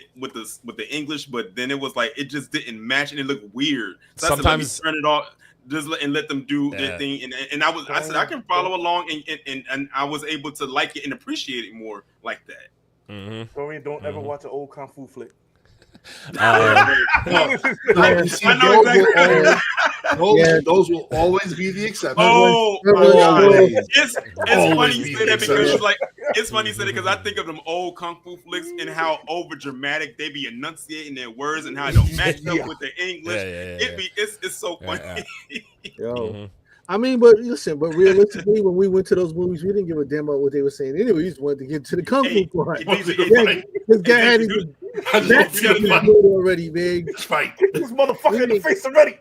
English, but then it was like it just didn't match and it looked weird. So sometimes I said, let me turn it off. Just and let them do their thing, and I said I can follow along, and I was able to like it and appreciate it more like that. Mm-hmm. Dorian, don't ever watch an old kung fu flick. Those will always be the exception. It's funny you say that because it's funny you say that because I think of them old kung fu flicks and how over dramatic they be enunciating their words and how it don't match up with the English. It's so funny. Yo. I mean, but realistically, when we went to those movies, we didn't give a damn about what they were saying. Anyway, we just wanted to get to the kung fu part. This guy had his already, man. Fight this motherfucker in the face already.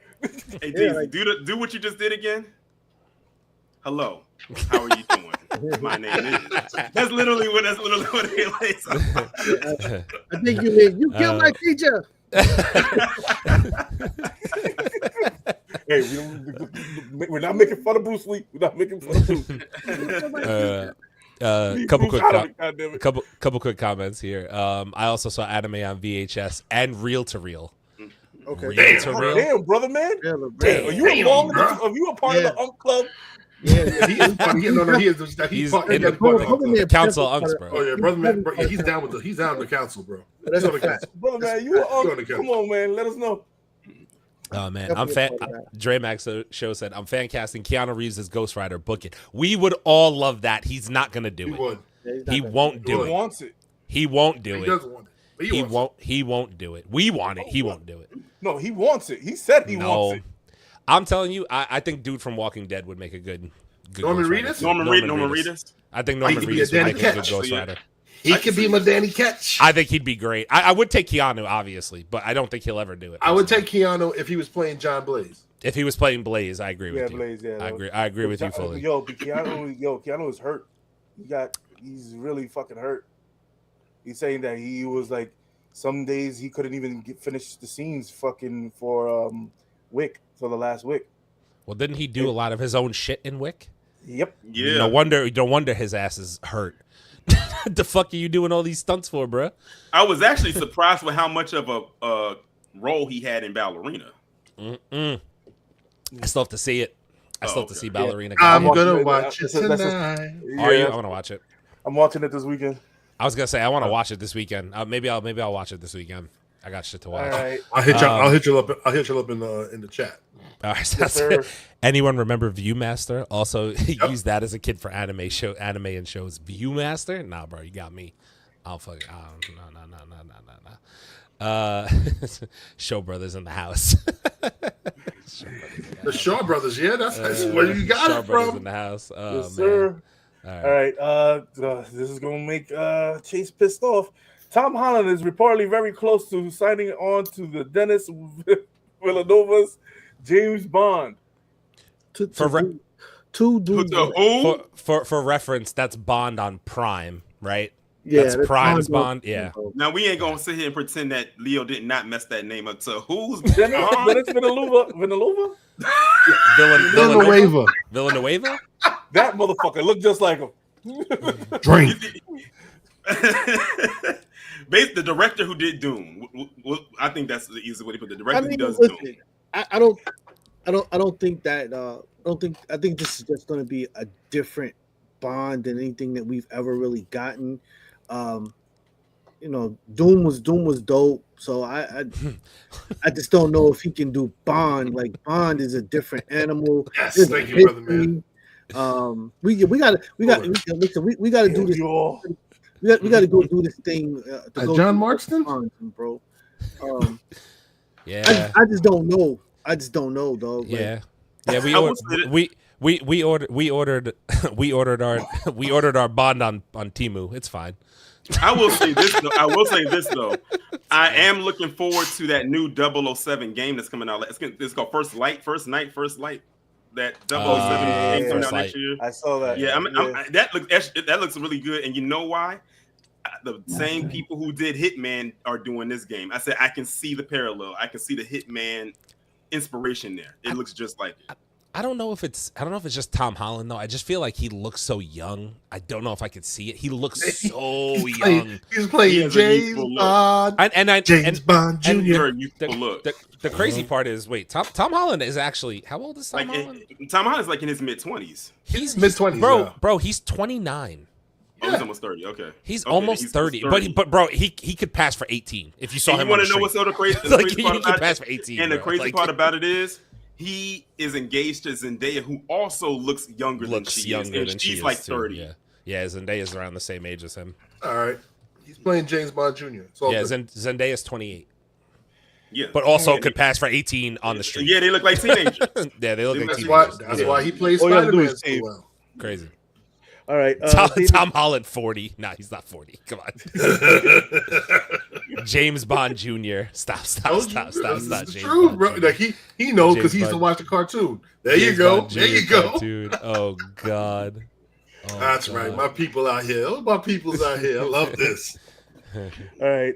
Hey, Daisy, do what you just did again. Hello, how are you doing? My name is. That's literally what it is. I think you killed my teacher. Hey, we're not making fun of Bruce Lee. We're not making fun of Bruce Lee. Couple quick comments here. I also saw anime on VHS and reel to reel. Okay. Reel to reel. Damn, brother, man. Damn. Are you involved? Are you a part of the Club? Yeah. He is part. He's part of the Council Unks, bro. Oh yeah, brother man, bro, yeah, he's down with the council, bro. That's He's on the council. Brother, man, you come on, man. Let us know. Oh man, I'm fan. Dre Max show said I'm fan casting Keanu Reeves as Ghost Rider. Book it. We would all love that. He's not gonna do it. He won't do it. He wants it. He won't do it. He doesn't want it. He won't do it. We want it. He won't do it. No, he wants it. He said he wants it. I'm telling you, I think dude from Walking Dead would make a good Norman Reedus? Norman Reedus. I think Norman Reedus would make a good Ghost Rider. He could be my Danny Ketch. I think he'd be great. I would take Keanu, obviously, but I don't think he'll ever do it. I would take Keanu if he was playing John Blaze. If he was playing Blaze, I agree with you. Blaze, yeah. I agree with you fully. Keanu is hurt. He's really fucking hurt. He's saying that he was like, some days he couldn't even finish the scenes fucking for Wick, for the last Wick. Well, didn't he do a lot of his own shit in Wick? Yep. Yeah. No wonder his ass is hurt. The fuck are you doing all these stunts for, bro? I was actually surprised with how much of a role he had in Ballerina. I still have to see it. I still have to see Ballerina. I'm gonna watch it tonight. Are you? I want to watch it. I'm watching it this weekend. I was gonna say I want to watch it this weekend. Maybe I'll watch it this weekend. I got shit to watch. All right. I'll hit you up in the chat. All right, anyone remember Viewmaster? Also, use that as a kid for anime and shows. Viewmaster? Nah, bro, you got me. I'll fuck. No. Show Brothers in the house. The Shaw Brothers, yeah, that's where you got Shaw it Brothers from. in the house. Oh, Yes, sir. Man. All right. This is gonna make Chase pissed off. Tom Holland is reportedly very close to signing on to the Dennis Villanova's James Bond. For reference, that's Bond on Prime, right? Yeah, that's Prime's Bond. Yeah. Now we ain't gonna sit here and pretend that Leo did not mess that name up. So who's Dennis Villanova? Villanueva? That motherfucker looked just like him. Drink. The director who did Doom. I think that's the easy way to put it. The director who does listen, Doom. I don't think that. I think this is just going to be a different Bond than anything that we've ever really gotten. Doom was dope. So I just don't know if he can do Bond. Like Bond is a different animal. Yes, thank you, brother, man. We got to do this. We got to go do this thing. John Marston, bro. Yeah. I just don't know. Dog. Yeah. We ordered our Bond on Temu. It's fine. I will say this though. I am looking forward to that new 007 game that's coming out. It's called First Light. That 007 game coming out next year. I saw that. Yeah, that looks really good. And you know why? The same people who did Hitman are doing this game. I said I can see the parallel. I can see the Hitman inspiration there. It looks just like it. I don't know if it's just Tom Holland though. I just feel like he looks so young. I don't know if I could see it. He looks so young. He's playing James Bond. James Bond Jr. The crazy part is, wait, Tom Holland is actually, how old is Tom Holland? Tom Holland's like in his mid-20s. He's mid-20s, bro. He's 29. Oh, he's almost 30. Okay, he's almost 30. But bro, he could pass for 18 if you saw him. You want to know what's so crazy? He could pass for 18. And the crazy part about it is, he is engaged to Zendaya, who also looks younger than she is. And she's like 30. Yeah, Zendaya's around the same age as him. All right. He's playing James Bond Jr. Zendaya's 28. Yeah. But also could pass for 18 on the street. Yeah, they look like teenagers. Yeah, they look like teenagers. That's why he plays Spider-Man so well. Crazy. All right. Tom Holland, 40. Nah, he's not 40. Come on. James Bond Jr. Stop. It's true, bro. Like he knows because he used to watch the cartoon. There you go. Dude. Oh God. That's right. My people out here. All my people's out here. I love this. All right.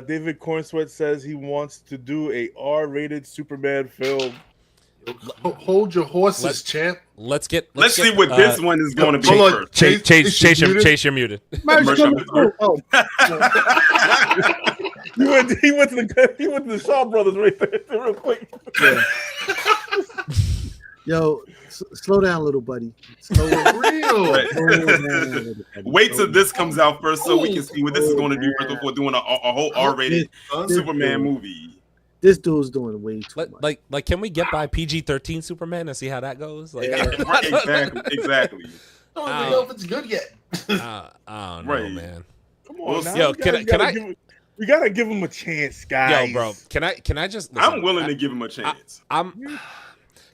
David Cornsweat says he wants to do a R-rated Superman film. Hold your horses, champ. Let's see what this one is going to be hold on. first. Chase, you're muted. Merch coming through. Oh. He went to the Shaw Brothers right there real quick. Yeah. Yo, slow down, little buddy. Slow down. Wait till this comes out first, so we can see what this is going to do first before doing a whole R-rated Superman movie. This dude's doing way too much. Like, can we get by PG-13 Superman and see how that goes? Like, Exactly. I don't even know if it's good yet. I don't know, man. Come on, now. Yo, We gotta give him a chance, guys. Yo, bro, can I just? Listen, I'm willing to give him a chance.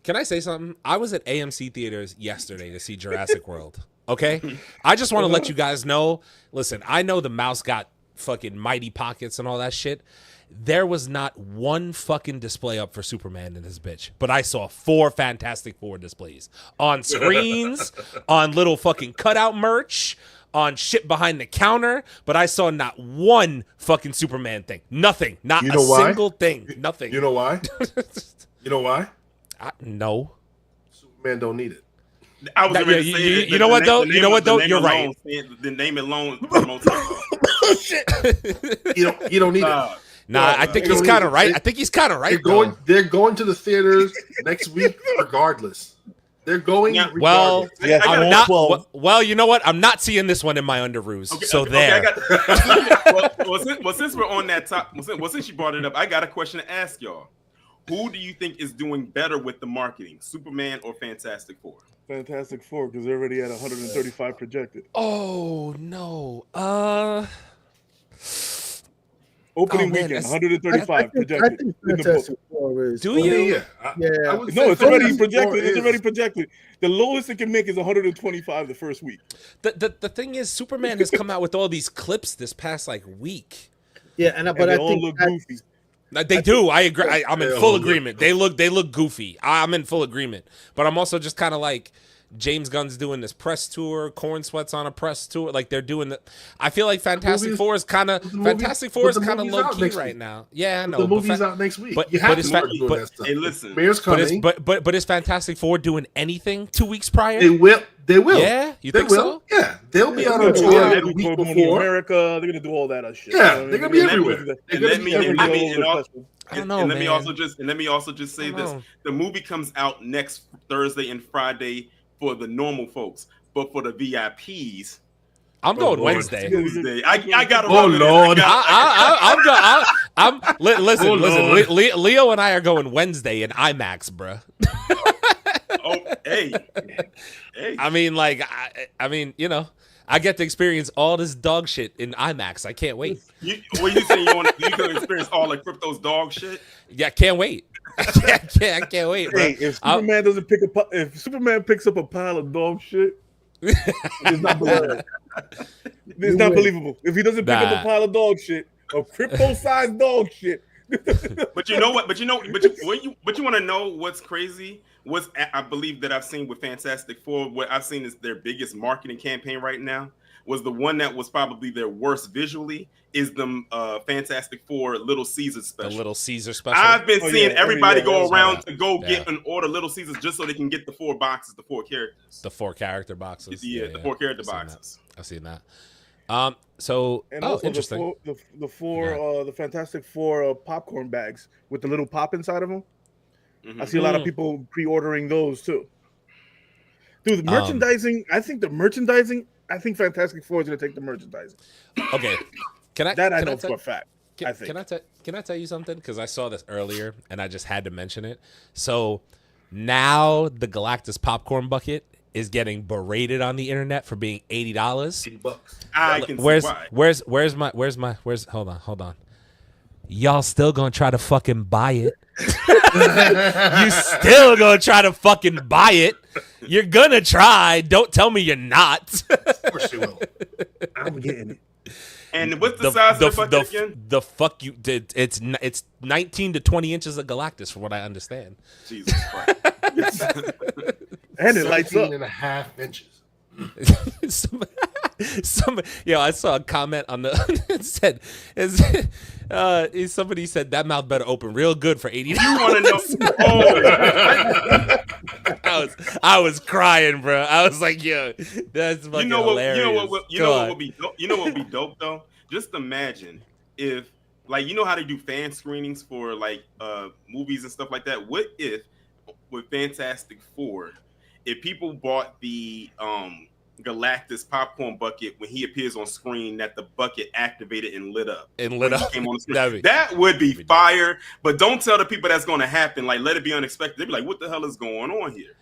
Can I say something? I was at AMC theaters yesterday to see Jurassic World. Okay, I just want to let you guys know. Listen, I know the mouse got fucking mighty pockets and all that shit. There was not one fucking display up for Superman in this bitch, but I saw 4 Fantastic Four displays on screens, on little fucking cutout merch, on shit behind the counter, but I saw not one fucking Superman thing. Nothing. Not a single thing. Nothing. You know why? You know why? No. Superman don't need it. I was ready to say you know what though? You know what though? You're right. The name alone promotes it. Oh shit! You don't need it. Nah, I think he's kind of right. I think he's kind of right. They're going to the theaters next week, regardless. They're going. Yeah. Well, yes, I'm not. Well, you know what? I'm not seeing this one in my underoos. There. Well, since we're on that top, since you brought it up, I got a question to ask y'all. Who do you think is doing better with the marketing, Superman or Fantastic Four? Fantastic Four, because they're already at 135 projected. Oh no. Opening weekend, 135 projected. I think Fantastic Four is. Do you? Yeah. No, it's already projected. It's already projected. The lowest it can make is 125 the first week. The thing is, Superman has come out with all these clips this past like week. Yeah, but I all think look goofy. They do. I agree. I'm in full agreement. They look goofy. I'm in full agreement. But I'm also just kind of like, James Gunn's doing this press tour. Corn Sweat's on a press tour. Like they're doing that. I feel like Fantastic Four is kind of low key right now. Yeah, I know. The movie's out next week. But you have it's to start doing that stuff. Hey, listen. Bear's coming. But is Fantastic Four doing anything 2 weeks prior? They will. Yeah, you think so? Yeah, they'll be on They're a tour gonna the do week Morning before. America. They're gonna do all that shit. Yeah, they're gonna be everywhere. Let me also just say this: the movie comes out next Thursday and Friday for the normal folks, but for the VIPs, I'm going Wednesday. Tuesday. I got. Oh Lord! Listen. Leo and I are going Wednesday in IMAX, bruh. Oh, hey. I mean, you know, I get to experience all this dog shit in IMAX. I can't wait. You saying you can experience all the Crypto's dog shit? Yeah, can't wait. I can't wait, bro. Hey, if Superman picks up a pile of dog shit, it's not believable. It's not believable. If he doesn't pick up a pile of dog shit, a crypto-sized dog shit. But you know what? You want to know what's crazy? I believe that I've seen with Fantastic Four, what I've seen is their biggest marketing campaign right now was the one that was probably their worst visually is the Fantastic Four Little Caesar special. The Little Caesar special. I've been seeing everybody go around to go get and order Little Caesars just so they can get the 4 boxes, the 4 characters. The 4 character boxes. The 4 character boxes. I've seen that. So also interesting. The Fantastic Four popcorn bags with the little pop inside of them. Mm-hmm. I see a lot of people pre-ordering those too. Dude, the merchandising. I think Fantastic Four is going to take the merchandising. Okay, I know for a fact. Can I tell you something? Because I saw this earlier and I just had to mention it. So now the Galactus popcorn bucket is getting berated on the internet for being $80. $80. I can see why. Where's hold on. Y'all still gonna try to fucking buy it. You still gonna try to fucking buy it. You're gonna try. Don't tell me you're not. Of course you will. I'm getting it. And what's the size of the bucket again? The fuck you did. It's 19 to 20 inches of Galactus, from what I understand. Jesus Christ. And it lights up. 17.5 inches. I saw a comment on the it said somebody said that mouth better open real good for $80. You want to know? I was crying, bro. I was like, yo, that's fucking hilarious. You know what would be dope? You know what would be dope though? Just imagine if, like, you know how they do fan screenings for like movies and stuff like that. What if with Fantastic Four, if people bought the Galactus popcorn bucket when he appears on screen, that the bucket activated and lit up Came on the screen. That would be fire. But don't tell the people that's going to happen. Like, let it be unexpected. They'd be like, what the hell is going on here?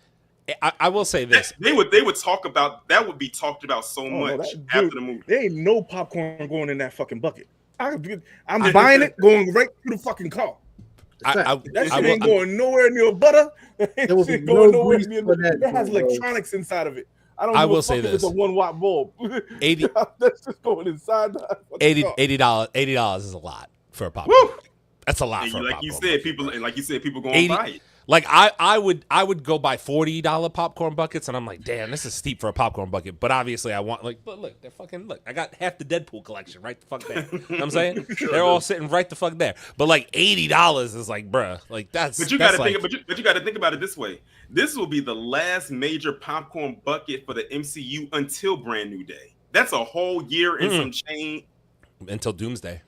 I will say this. They would talk about that. Would be talked about so much after the movie. There ain't no popcorn going in that fucking bucket. I'm buying it, going right through the fucking car. That shit ain't going nowhere near butter. It will be going nowhere near that. It has electronics inside of it. I will say this: it's a 1 watt bulb. That's just going inside. $80 is a lot for a popcorn. Woo! That's a lot for a popcorn. Like you said, people going to buy it. Like I would go buy $40 popcorn buckets, and I'm like, damn, this is steep for a popcorn bucket. But obviously, I want look, they're fucking look. I got half the Deadpool collection right the fuck there. You know what I'm saying? They're all sitting right the fuck there. But like $80 is like, bruh, like that's. But you got to think. But you got to think about it this way. This will be the last major popcorn bucket for the MCU until Brand New Day. That's a whole year and some change until Doomsday.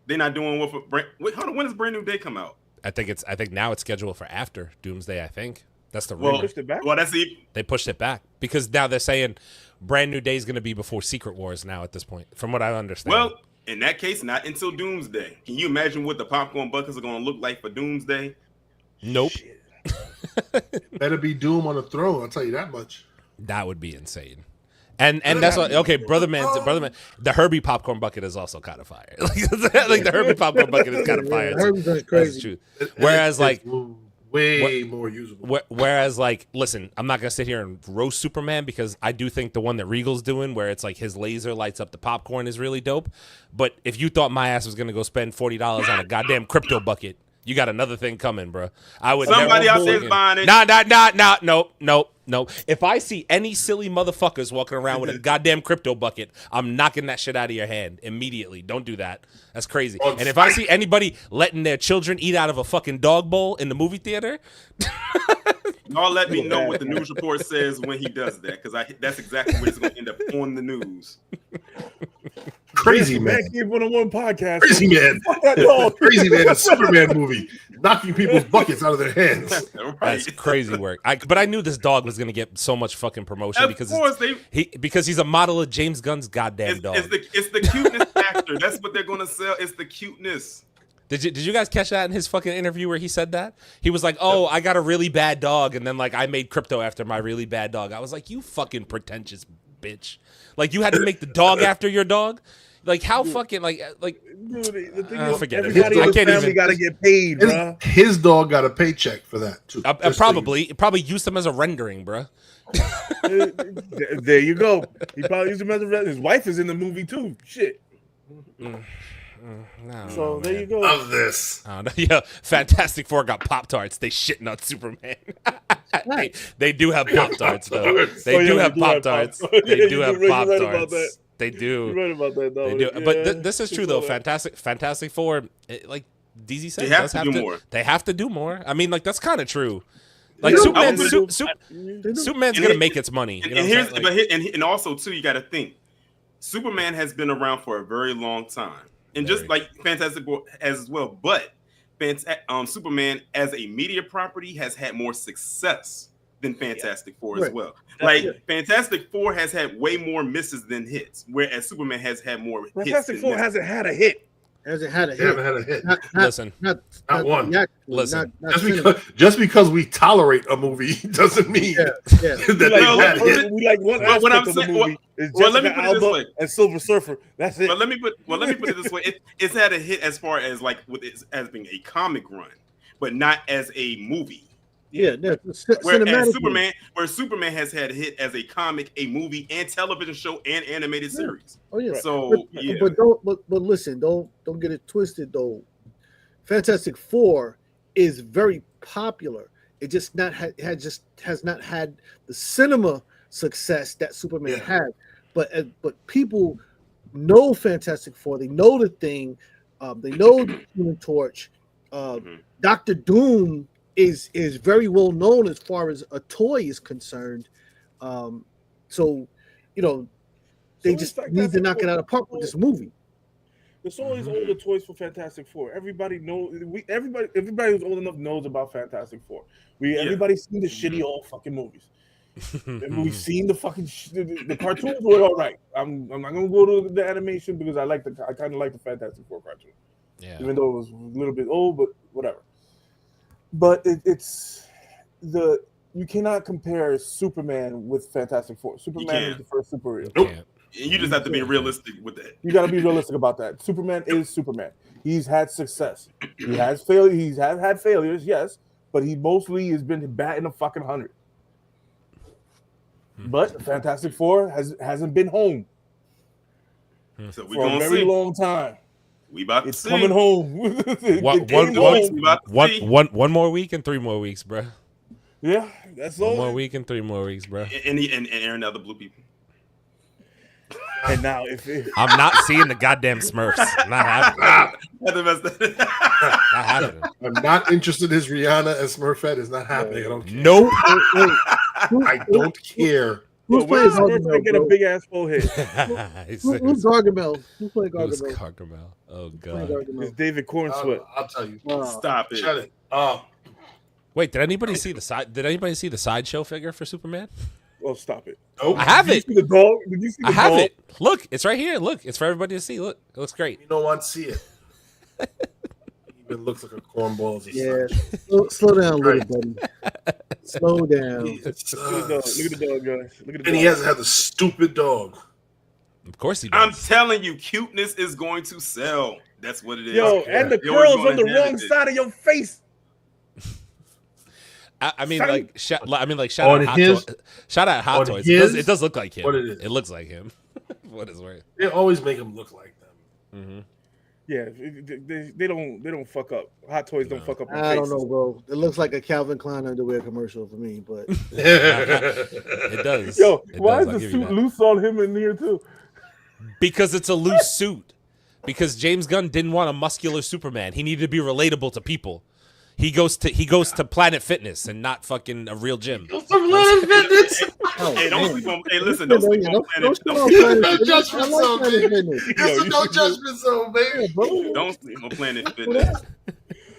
They're not doing what for. Wait, hold on. When does Brand New Day come out? I think now it's scheduled for after Doomsday. I think that's the rumor. Pushed it back? Well, they pushed it back because now they're saying Brand New Day is going to be before Secret Wars now at this point, from what I understand. Well, in that case, not until Doomsday. Can you imagine what the popcorn buckets are going to look like for Doomsday? Nope. Better be Doom on the throne. I'll tell you that much. That would be insane. And that's what, okay, brother man, the Herbie popcorn bucket is also kind of fire. Like the Herbie popcorn bucket is kind of fire. Herbie's like crazy. Whereas like way more usable. Whereas like, listen, I'm not gonna sit here and roast Superman because I do think the one that Regal's doing, where it's like his laser lights up the popcorn, is really dope. But if you thought my ass was gonna go spend $40 on a goddamn crypto bucket, you got another thing coming, bro. I would. Somebody out there's buying it. Nope. If I see any silly motherfuckers walking around with a goddamn crypto bucket, I'm knocking that shit out of your hand immediately. Don't do that. That's crazy. And if I see anybody letting their children eat out of a fucking dog bowl in the movie theater, y'all let me know what the news report says when he does that, because that's exactly what it's going to end up on the news. Crazy man. Mancave101 Podcast. Crazy man. Crazy man. A Superman movie. Knocking people's buckets out of their hands. Right. That's crazy work. But I knew this dog was going to get so much fucking promotion because he's a model of James Gunn's goddamn dog. It's the cuteness factor. That's what they're going to sell. It's the cuteness. Did you guys catch that in his fucking interview where he said that? He was like, "Oh, I got a really bad dog, and then like I made crypto after my really bad dog." I was like, "You fucking pretentious bitch! Like you had to make the dog after your dog? Like how fucking like Dude, the thing is, forget it. Everybody I can't even. Got to get paid, bro. His dog got a paycheck for that too. Probably used him as a rendering, bro. There you go. He probably used him as a rendering. His wife is in the movie too. Shit. No, so there you go. Love this. Yeah, Fantastic Four got Pop-Tarts. They shitting on Superman. they do have Pop-Tarts though. They do have Pop-Tarts. They do have Pop-Tarts. They do. You're right about that, though. They do. Yeah, but this is true though. Fantastic Four, like DZ said, they have to do more. They have to do more. I mean, like that's kind of true. Like Superman's gonna make its money. And also too, you got to think, Superman has been around for a very long time, and just like Fantastic Four as well. But Superman as a media property has had more success than Fantastic Four as well. Fantastic Four has had way more misses than hits, whereas Superman has had more hits. Fantastic Four hasn't had a hit. Hasn't had a hit. Listen, not one. Listen, just because we tolerate a movie doesn't mean that they had a hit. We like one aspect of the movie. Let me put it this way. And Silver Surfer. That's it. But let me put it this way. It's had a hit as far as like with it as being a comic run, but not as a movie. Yeah, where Superman has had a hit as a comic, a movie, and television show and animated series. Oh yeah. So but listen, don't get it twisted though. Fantastic Four is very popular. It just has not had the cinema success that Superman had. but people know Fantastic Four. They know the Thing. They know the Human Torch. Dr. Doom is very well known as far as a toy is concerned. So, you know, they just need to knock it out of the park with this movie. There's always older toys for Fantastic Four. Everybody knows. Everybody who's old enough knows about Fantastic Four. Everybody's seen the shitty old fucking movies. And we've seen the fucking the cartoons were all right. I'm not gonna go to the animation because I kind of like the Fantastic Four cartoon. Yeah. Even though it was a little bit old, but whatever. But you cannot compare Superman with Fantastic Four. Superman is the first superhero. Nope. You just have to be realistic with that. You got to be realistic about that. Superman is Superman. He's had success. He has failure. He's had failures, yes, but he mostly has been batting a fucking 100. But Fantastic Four hasn't been home So we for a very long time. We about to It's see. coming home. One more week and 3 more weeks, bro. Yeah, that's One all. more week and 3 more weeks, bro. And Aaron, the other blue people. And now, if I'm not seeing the goddamn Smurfs. Not happening. Not happening. I'm not interested in his Rihanna and Smurfette. Is not happening. I don't care. Nope. I don't care. Who's where playing does Smurf Gargamel? get a big ass forehead? Who's Gargamel? Who's playing Who's Gargamel? Gargamel? Oh, Who's playing God. It's Gargamel? David Cornsweat. I'll tell you. Stop it. Shut it. Wait, did anybody see the sideshow figure for Superman? Oh, stop it. Nope. I have Did it. you see the dog? Did you see the I have dog? it. Look, it's right here. Look, it's for everybody to see. Look, it looks great. You don't want to see it. Even looks like a cornball. As a Yeah, sideshow. slow down, little buddy. Slow down. Look at the dog. Look at the dog, guys. Look at the And he dog. hasn't had the stupid dog. Of course he I'm does. telling you, cuteness is going to sell. That's what it is. Yo, and the You're always curls on the gonna wrong have it. side of your face. I mean, Son. like, shout On out Hot his- Toys. Shout out Hot on Toys. his- It does look like him. what it is. It looks like him. What is worth? They always make him look like them. Yeah, they don't fuck up. Hot Toys don't fuck up. I don't know, bro. It looks like a Calvin Klein underwear commercial for me, but It does. Yo, It why does, is I'll the give you suit that. loose on him in here too? Because it's a loose suit. Because James Gunn didn't want a muscular Superman. He needed to be relatable to people. He goes to Planet Fitness and not fucking a real gym. Hey, don't sleep on. Hey, listen, don't sleep on Planet. No judgment zone, baby. It's a no judgment zone, baby. Don't sleep on Planet Fitness.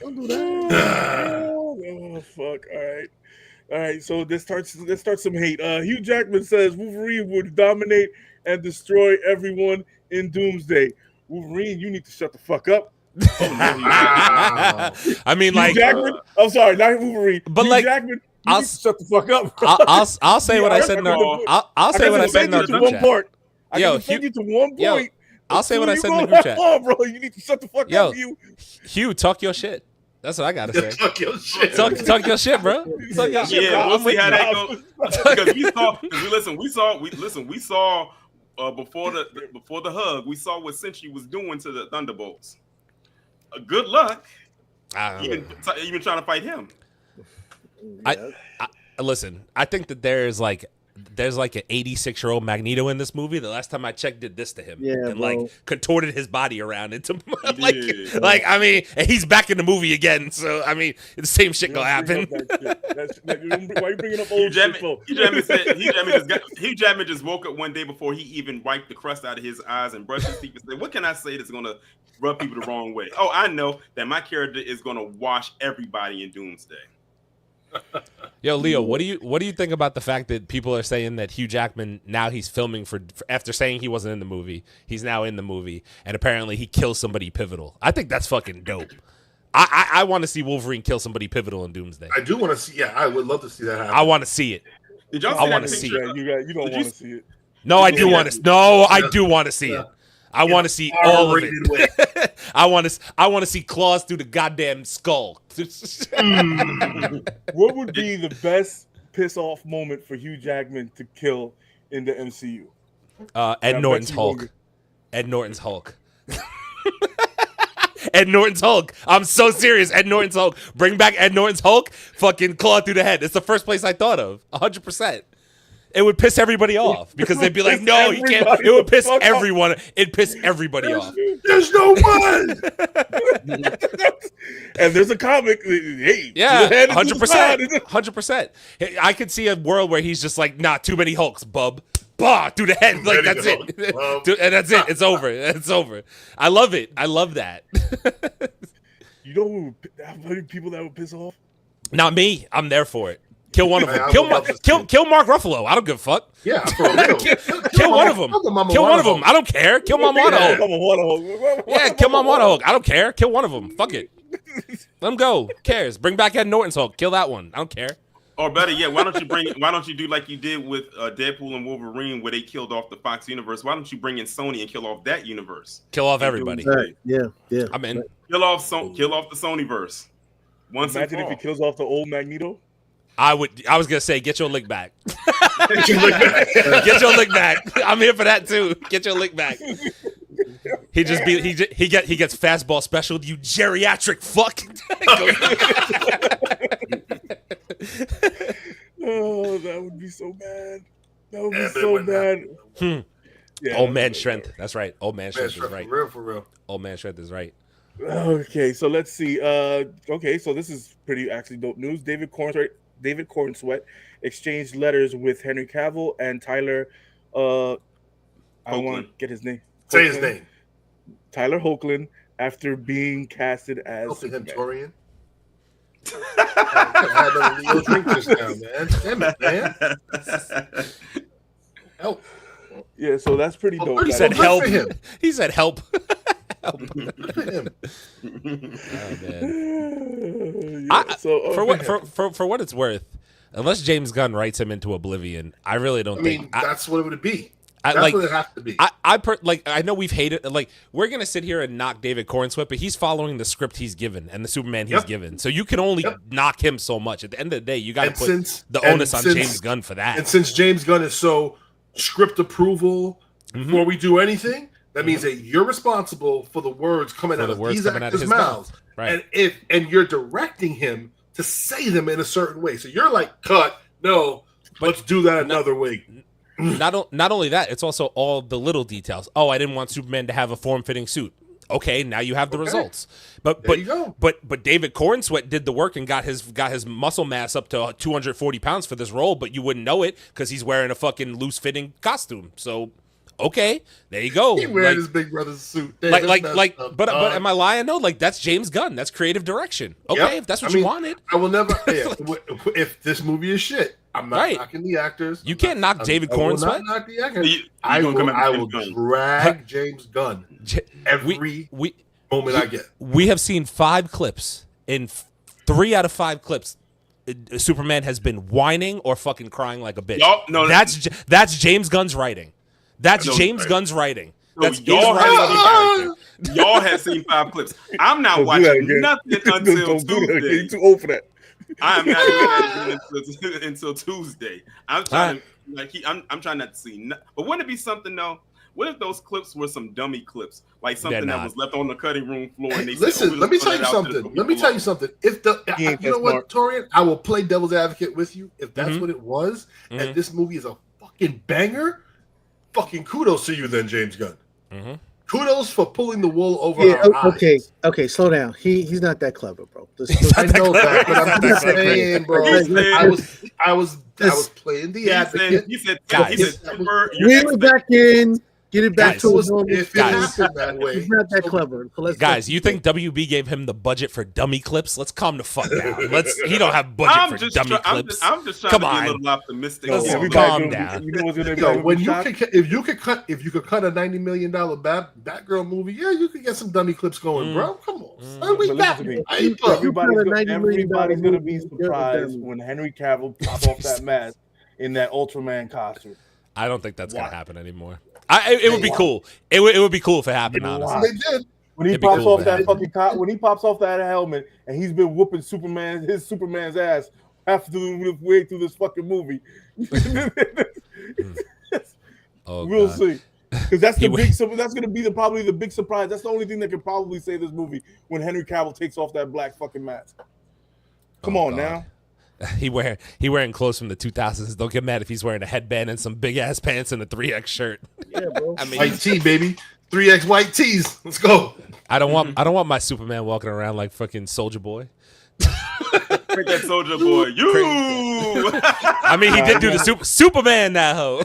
don't do that. Oh fuck! All right. So let's start some hate. Hugh Jackman says Wolverine would dominate and destroy everyone in Doomsday. Wolverine, you need to shut the fuck up. I mean, Hugh like, Jackman. I'm sorry, not Wolverine. But, Hugh like, Jackman, you I'll- need to shut the fuck up. I'll say what I said in our I'll say what I said in our to group one chat. part. I Yo, can defend Hugh- you to one yo, point. I'll say what I You said in the go group chat. on, bro. You need to shut the fuck Yo. up, you. Hugh, talk your shit. That's what I gotta say. Fuck your shit. Talk your shit, bro. Talk your shit, Yeah, bro. we'll I'm with see how you. that goes. Because we saw before the hug, we saw what Sentry was doing to the Thunderbolts. Good luck. I don't know. Even trying to fight him. Listen, I think that there's like an 86-year-old Magneto in this movie. The last time I checked, did this to him, Yeah, and bro. like contorted his body around into did. like I mean, and he's back in the movie again. So I mean, the same shit gonna happen. Why are you bringing up Hugh old shit for? Hugh Jackman just woke up one day before he even wiped the crust out of his eyes and brushed his teeth and said, "What can I say that's gonna rub people the wrong way? Oh, I know that my character is gonna wash everybody in Doomsday." Yo, Leo, what do you think about the fact that people are saying that Hugh Jackman now he's filming for after saying he wasn't in the movie, he's now in the movie, and apparently he kills somebody pivotal. I think that's fucking dope. I want to see Wolverine kill somebody pivotal in Doomsday. I do want to see. Yeah, I would love to see that happen. I want to see it. Did y'all I see wanna that see picture? it. You don't want to see it. No, I do Yeah. want to. No, I do want to see it. I want to see all of R-rated way. it. I want to see claws through the goddamn skull. What would be the best piss off moment for Hugh Jackman to kill in the MCU? Ed Norton's Hulk. Ed Norton's Hulk. Ed Norton's Hulk. I'm so serious. Ed Norton's Hulk. Bring back Ed Norton's Hulk. Fucking claw through the head. It's the first place I thought of. 100%. It would piss everybody off because they'd be like, "No, you can't." It would piss everyone. It'd piss everybody off. There's no one. And there's a comic. Hey, Yeah, the head is 100%. 100%. I could see a world where he's just like, "Nah, too many Hulks, bub." Bah, through the head. Like, that's it. And that's it. It's over. It's over. I love it. I love that. You know how many people that would piss off? Not me. I'm there for it. Kill one of them. I Kill would love to see kill Mark Ruffalo. I don't give a fuck. Yeah, for real. Kill one of them. Kill one of them. I don't care. Kill my Mono. Yeah, kill my Mono. I don't care. Kill one of them. Fuck it. Let him go. Who cares? Bring back Ed Norton's Hulk. Kill that one. I don't care. Or better yet, why don't you do like you did with Deadpool and Wolverine, where they killed off the Fox universe? Why don't you bring in Sony and kill off that universe? Kill off everybody. Right. Yeah. I'm in. Kill off the Sonyverse. Imagine if he kills off the old Magneto. I was gonna say, get your lick back. Get your lick back. I'm here for that too. Get your lick back. He gets fastball special. You geriatric fuck. Oh, that would be so bad. That would be so bad. Yeah, old man strength. That's right. Old man strength is right. For real. Old man strength is right. Okay, so let's see. Okay, so this is pretty actually dope news. David Cornsweet exchanged letters with Henry Cavill and Tyler. I don't want to get his name. Say his name. Tyler Hoechlin, after being casted as Torian. I had a Leo drink just now, man. Damn it, man. Help. Yeah, so that's pretty dope. He said help. He said help. Help. Him. Oh, man. For what it's worth, unless James Gunn writes him into oblivion, I really don't think that's what it would be. That's what it has to be. I know we've hated, like, we're gonna sit here and knock David Cornsweet, but he's following the script he's given and the Superman he's given. So you can only knock him so much. At the end of the day, you got to put the onus on James Gunn for that. And since James Gunn is so script approval before we do anything, that means that you're responsible for the words coming out of these actors' mouths, right? And you're directing him to say them in a certain way. So you're like, cut, no, let's do that another way. Not only that, it's also all the little details. Oh, I didn't want Superman to have a form-fitting suit. Okay, now you have the results. But David Cornsweet did the work and got his muscle mass up to 240 pounds for this role, but you wouldn't know it because he's wearing a fucking loose-fitting costume. So, okay, there you go. He wearing his big brother's suit. But am I lying? No, like, that's James Gunn. That's creative direction. Okay, if that's what you wanted. I will never. If this movie is shit, I'm not knocking the actors. You can't knock David Cornsweet. I will not knock the actors. I will drag James Gunn every moment I get. We have seen 5 clips. In 3 out of 5 clips, Superman has been whining or fucking crying like a bitch. That's James Gunn's writing. That's James Gunn's writing. That's y'all have seen 5 clips. I'm not watching nothing until Tuesday. You're too old for that. I'm not even until Tuesday. I'm trying I'm trying not to see. But wouldn't it be something though? What if those clips were some dummy clips, like something that was left on the cutting room floor? And they listen, let me tell you something. If you know what, Torian, I will play devil's advocate with you. If that's what it was, and this movie is a fucking banger, fucking kudos to you, then James Gunn. Kudos for pulling the wool over our eyes. Okay, slow down. He's not that clever, bro. I know that, but I'm just saying, bro. I was playing the advocate. He said, reel it back in. Get it back to his if it happened that way. He's not that clever. So guys, you think WB gave him the budget for dummy clips? Let's calm the fuck down. He don't have budget for dummy clips. I'm just trying to be a little optimistic. Calm down. If you could cut a $90 million Batgirl movie, you could get some dummy clips going, bro. Come on. Everybody's gonna be surprised when Henry Cavill pops off that mask in that Ultraman costume. I don't think that's gonna happen anymore. It would be cool. It would be cool if it happened. Honestly, they did. When he pops off that fucking when he pops off that helmet and he's been whooping Superman's ass half the way through this fucking movie. We'll see. Because that's that's gonna be probably the big surprise. That's the only thing that could probably save this movie when Henry Cavill takes off that black fucking mask. Come on now. He wearing clothes from the 2000s. Don't get mad if he's wearing a headband and some big ass pants and a 3X shirt. Yeah, bro. I mean, White tee, baby. 3X white tees. Let's go. I don't want my Superman walking around like fucking Soldier Boy. Crank that Soldier Boy. You. I mean, he did do the Superman that hoe.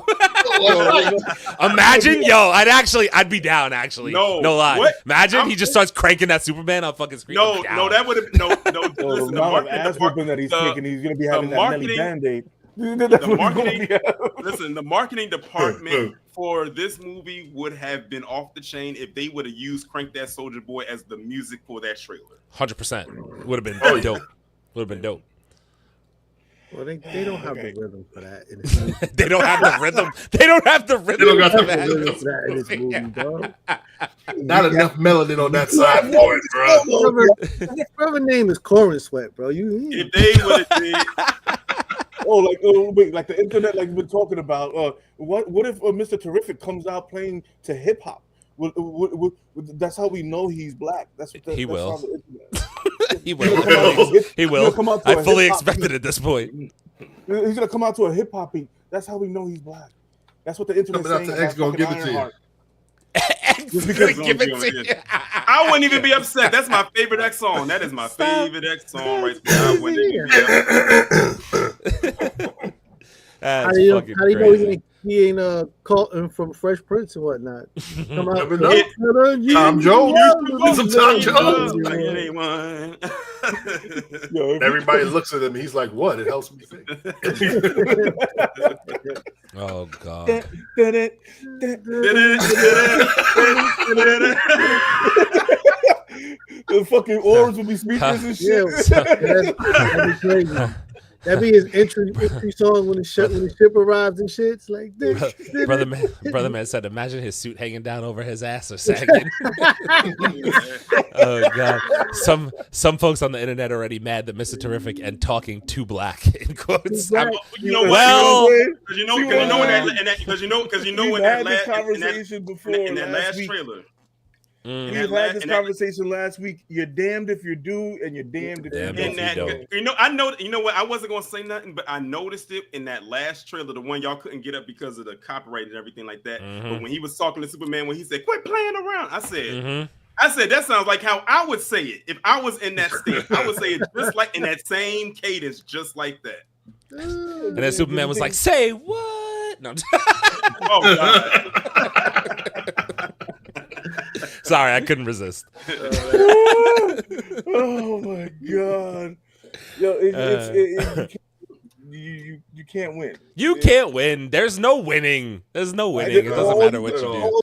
Imagine, I'd be down actually. No lie. What? Imagine he just starts cranking that Superman on fucking screen. No, that would have no. Listen, the amount of ass whooping that he's taking, he's gonna be having that Nelly Band-Aid. The marketing department for this movie would have been off the chain if they would have used "Crank That Soldier Boy" as the music for that trailer. 100% would have been dope. Would have been dope. Well, they don't have the rhythm for that. They don't have the rhythm. They don't have the rhythm. for that in this movie, dog. Not enough melanin on that side for it, bro. His brother name is Corin Sweat, bro. If they would have did. Like the internet, like we've been talking about. What if Mr. Terrific comes out playing to hip hop? That's how we know he's black. He will. He will. He will. I fully expected at this point. He's gonna come out to a hip hop beat. That's how we know he's black. That's what the internet's saying. X gonna give it to you. X gonna give it to you. I wouldn't even be upset. That's my favorite X song. That is my favorite X song right there. I wouldn't even be upset. How do you know he ain't Carlton from Fresh Prince and whatnot? Come out, Tom Jones. Some Tom Jones. Everybody looks at him. He's like, "What?" It helps me think. Oh God. The fucking orbs will be speakers and shit. That'd be crazy. That'd be his entry song when the ship arrives and shit. It's like this. Brother man said, imagine his suit hanging down over his ass or sagging. Oh God. Some folks on the internet are already mad that Mr. Terrific and talking too black in quotes. Because you know when that last trailer. We had this conversation last week. You're damned if you do, and you're damned if you don't. I know what? I wasn't gonna say nothing, but I noticed it in that last trailer, the one y'all couldn't get up because of the copyright and everything like that. Mm-hmm. But when he was talking to Superman, when he said, "Quit playing around," I said, that sounds like how I would say it if I was in that state. I would say it just like in that same cadence, just like that. And then Superman was like, "Say what?" No. Oh God. Sorry, I couldn't resist. Oh my God. Yo, you can't win. You can't win. There's no winning. There's no winning. It doesn't matter what you do.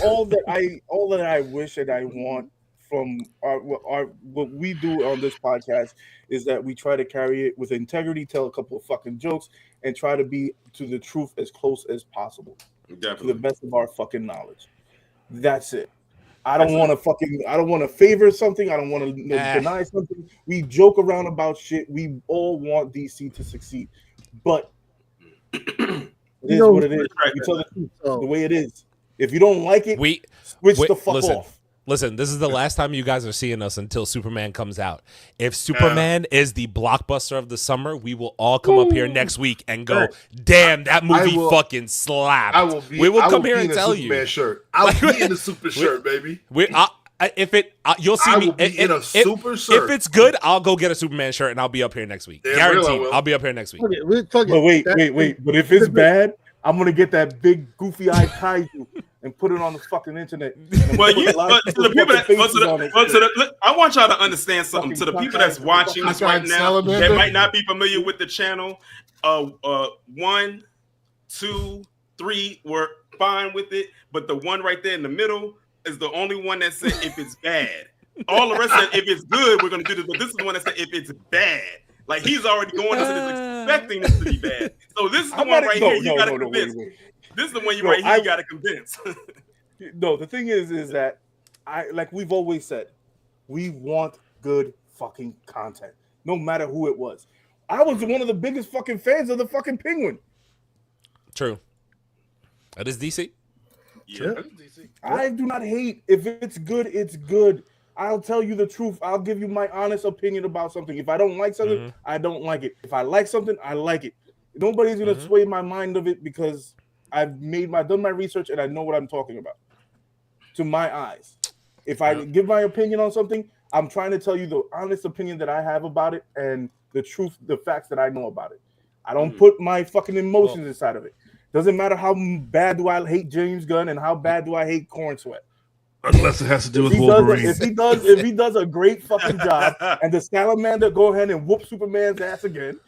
All that I wish and I want from what we do on this podcast is that we try to carry it with integrity, tell a couple of fucking jokes, and try to be to the truth as close as possible. Definitely. To the best of our fucking knowledge. That's it. I don't want to favor something. I don't want to deny something. We joke around about shit. We all want DC to succeed, but it is what it is. We tell the truth the way it is. If you don't like it, switch the fuck off. Listen, this is the last time you guys are seeing us until Superman comes out. If Superman is the blockbuster of the summer, we will all come up here next week and go, damn, that movie fucking slapped. We will come here and tell you. Shirt. I'll be in the super shirt, baby. You'll see me in a super shirt. If it's good, I'll go get a Superman shirt and I'll be up here next week. Guaranteed. I'll be up here next week. But wait. But if it's bad, I'm gonna get that big goofy-eyed kaiju and put it on the fucking internet. I want y'all to understand something. To the people that's watching this right now, that might not be familiar with the channel. 1, 2, 3 were fine with it, but the one right there in the middle is the only one that said if it's bad. All the rest said if it's good, we're gonna do this. But this is the one that said if it's bad. Like he's already going into this expecting this to be bad. So this is the one right here you gotta convince. This is the one you gotta convince. No, the thing is that like we've always said, we want good fucking content, no matter who it was. I was one of the biggest fucking fans of the fucking Penguin. True. That is DC. Yeah. I do not hate. If it's good, it's good. I'll tell you the truth. I'll give you my honest opinion about something. If I don't like something, I don't like it. If I like something, I like it. Nobody's gonna sway my mind of it because I've done my research and I know what I'm talking about. To my eyes, if I give my opinion on something, I'm trying to tell you the honest opinion that I have about it and the truth, the facts that I know about it. I don't put my fucking emotions inside of it. Doesn't matter how bad do I hate James Gunn and how bad do I hate Corn Sweat. Unless it has to do with Wolverine. If he does a great fucking job and the Salamander go ahead and whoop Superman's ass again,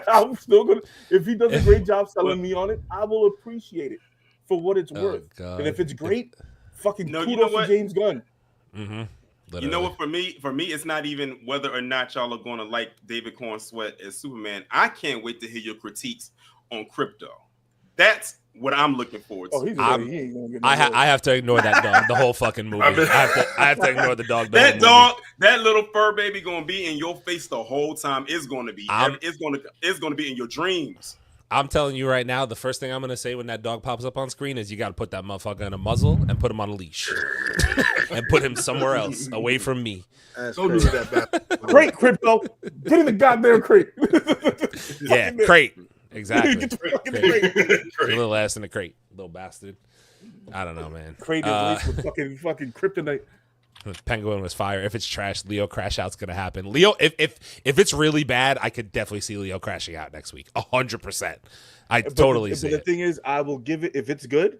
I'm still gonna. If he does a great job selling me on it, I will appreciate it for what it's worth. God. And if it's great, fucking kudos to James Gunn. You know what? For me, it's not even whether or not y'all are going to like David Corn Sweat as Superman. I can't wait to hear your critiques on Crypto. That's what I'm looking forward to. I have to ignore that dog the whole fucking movie. I have to ignore the dog. That little fur baby gonna be in your face the whole time. It's gonna be. It's gonna be in your dreams. I'm telling you right now, the first thing I'm gonna say when that dog pops up on screen is you got to put that motherfucker in a muzzle and put him on a leash and put him somewhere else away from me. Don't do that. Crate, Crypto. Get in the goddamn crate. Yeah, crate. Exactly. Get the fucking crate. Your little ass in the crate, little bastard. I don't know, man. Crate is laced with fucking kryptonite. Penguin was fire. If it's trash, Leo crash out's gonna happen. Leo, if it's really bad, I could definitely see Leo crashing out next week. 100%. I totally see it. The thing is, I will give it if it's good.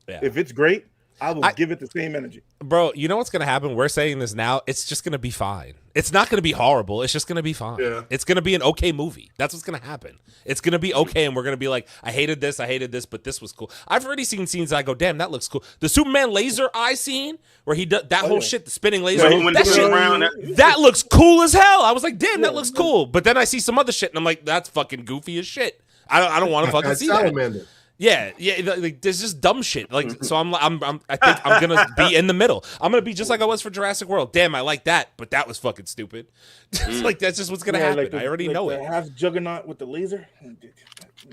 Yeah. If it's great, I will give it the same energy. Bro, you know what's gonna happen? We're saying this now. It's just gonna be fine. It's not gonna be horrible. It's just gonna be fine. Yeah. It's gonna be an okay movie. That's what's gonna happen. It's gonna be okay, and we're gonna be like, I hated this, but this was cool. I've already seen scenes I go, damn, that looks cool. The Superman laser eye scene where he does that whole shit, the spinning laser, that looks cool as hell. I was like, damn, that looks cool. But then I see some other shit, and I'm like, that's fucking goofy as shit. I don't want to fucking see that. Yeah, like there's just dumb shit. Like, so I think I'm gonna be in the middle. I'm gonna be just like I was for Jurassic World. Damn, I like that, but that was fucking stupid. Like that's just what's gonna happen. I already know it. Half Juggernaut with the laser.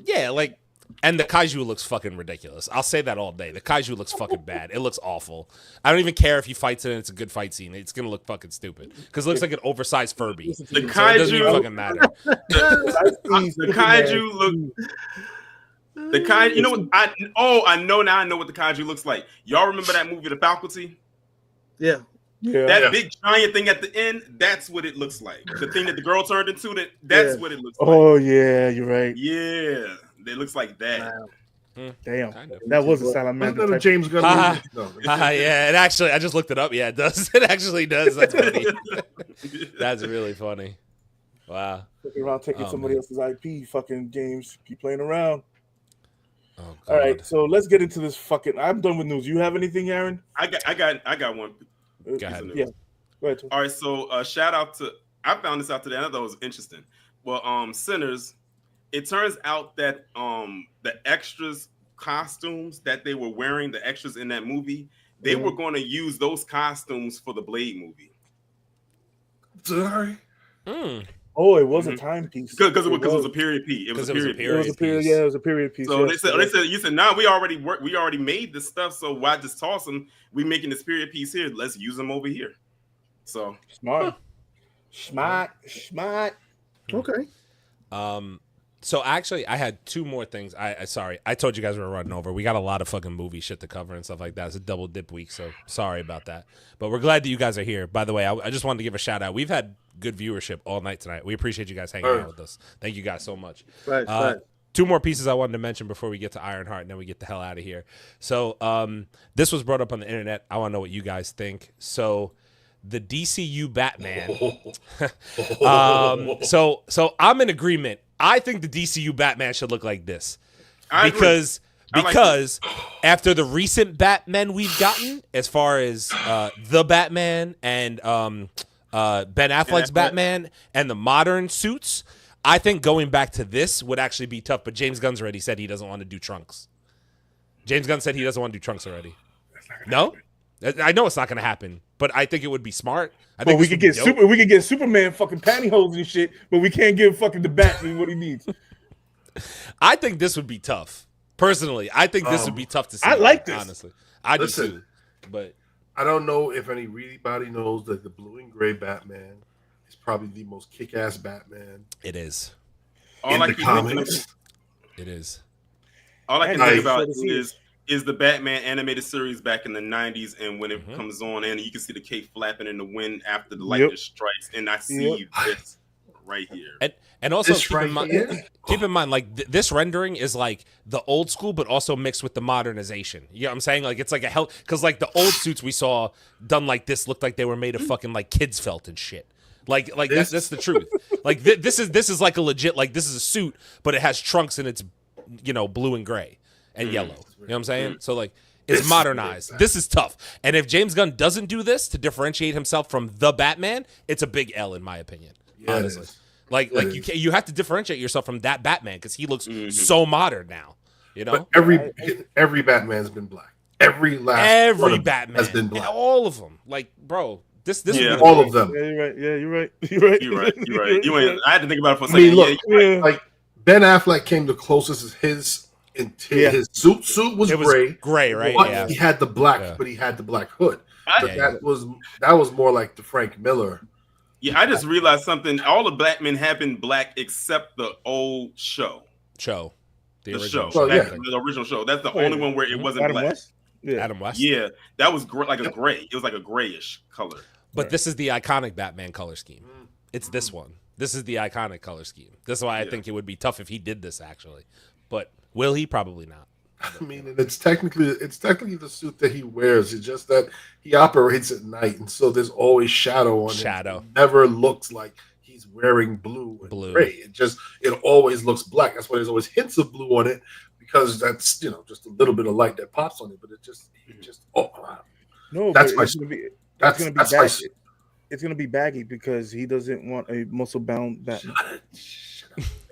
Yeah, like, and the kaiju looks fucking ridiculous. I'll say that all day. The kaiju looks fucking bad. It looks awful. I don't even care if he fights it and it's a good fight scene. It's gonna look fucking stupid because it looks like an oversized Furby. The kaiju doesn't even fucking matter. The kaiju look. The kaiju, you know what? I know now. I know what the kaiju looks like. Y'all remember that movie, The Faculty? Yeah. That big giant thing at the end. That's what it looks like. The thing that the girl turned into. That's what it looks like. Oh yeah, you're right. Yeah, it looks like that. Wow. Damn, that was a salamander. James Gunn. Yeah, it actually. I just looked it up. Yeah, it does. It actually does. That's funny. That's really funny. Wow. Fucking around taking somebody else's IP. Fucking James, keep playing around. Oh, all right, so let's get into this fucking. I'm done with news. You have anything, Aaron? I got one. Go ahead. Yeah. Go ahead. All right, so shout out to. I found this out today. I thought it was interesting. Well, Sinners. It turns out that the extras costumes that they were wearing, the extras in that movie, they were going to use those costumes for the Blade movie. Sorry. Oh, it was a timepiece. Because it was a period piece. It was a period piece. Yeah, it was a period piece. So they said, you said, nah, we already made this stuff, so why just toss them? We making this period piece here. Let's use them over here. So smart. Okay. So actually, I had two more things. Sorry, I told you guys we were running over. We got a lot of fucking movie shit to cover and stuff like that. It's a double dip week, so sorry about that. But we're glad that you guys are here. By the way, I just wanted to give a shout out. We've had good viewership all night tonight. We appreciate you guys hanging out with us. Thank you guys so much. Right. Two more pieces I wanted to mention before we get to Ironheart, and then we get the hell out of here. So this was brought up on the internet. I want to know what you guys think. So the DCU Batman. So I'm in agreement. I think the DCU Batman should look like this because after the recent Batman we've gotten, as far as the Batman and Ben Affleck's Batman and the modern suits, I think going back to this would actually be tough. But James Gunn's already said he doesn't want to do Trunks. James Gunn said he doesn't want to do Trunks already. No, I know it's not going to happen, but I think it would be smart. I think we could get Superman fucking pantyhose and shit, but we can't give fucking the Batman what he needs. I think this would be tough. Personally, I think this would be tough to see. I like this, honestly. I do too, but I don't know if anybody knows that the blue and gray Batman is probably the most kick-ass Batman. It is. All I keep thinking comics. It is. All I can think about is the Batman animated series back in the 90s, and when it comes on, and you can see the cape flapping in the wind after the lightning strikes, and I see this right here. And also keep in mind, like this rendering is like the old school, but also mixed with the modernization. You know what I'm saying? Like it's like a hell, because like the old suits we saw done like this looked like they were made of fucking like kids felt and shit. Like that's the truth. Like this is like a legit, like this is a suit, but it has trunks and it's blue and gray and yellow. You know what I'm saying? So like it's modernized. This is tough. And if James Gunn doesn't do this to differentiate himself from the Batman, it's a big L in my opinion. Yeah, honestly. Like you have to differentiate yourself from that Batman because he looks so modern now. You know, but every Batman's been black. Every Batman has been black. All of them. Like, bro, this all of them. Yeah, you're right. You're right. I had to think about it for a second. I mean, look, like Ben Affleck came the closest as his suit was gray, right? But he had the black, but he had the black hood. That was more like the Frank Miller. Yeah, I just realized something. All the Batmen have been black except the old show. The original show. The original show. That's the only one where it wasn't Adam black. West? Yeah. Adam West. Yeah, that was like a gray. It was like a grayish color. But this is the iconic Batman color scheme. It's this one. This is the iconic color scheme. This is why I think it would be tough if he did this actually. But will he? Probably not. I mean, it's technically the suit that he wears. It's just that he operates at night, and so there's always shadow on him. It never looks like he's wearing blue and gray. It always looks black. That's why there's always hints of blue on it, because that's just a little bit of light that pops on it. But that's my suit. It's gonna be baggy because he doesn't want a muscle-bound Batman.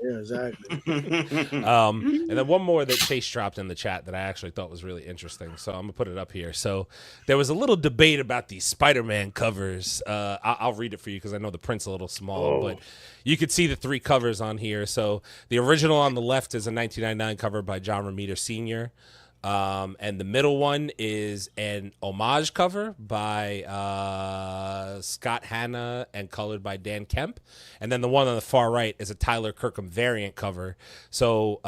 Yeah, exactly. And then one more that Chase dropped in the chat that I actually thought was really interesting. So I'm gonna put it up here. So there was a little debate about these Spider-Man covers. I'll read it for you because I know the print's a little small, but you could see the 3 covers on here. So the original on the left is a 1999 cover by John Romita Sr. And the middle one is an homage cover by Scott Hanna and colored by Dan Kemp. And then the one on the far right is a Tyler Kirkham variant cover. So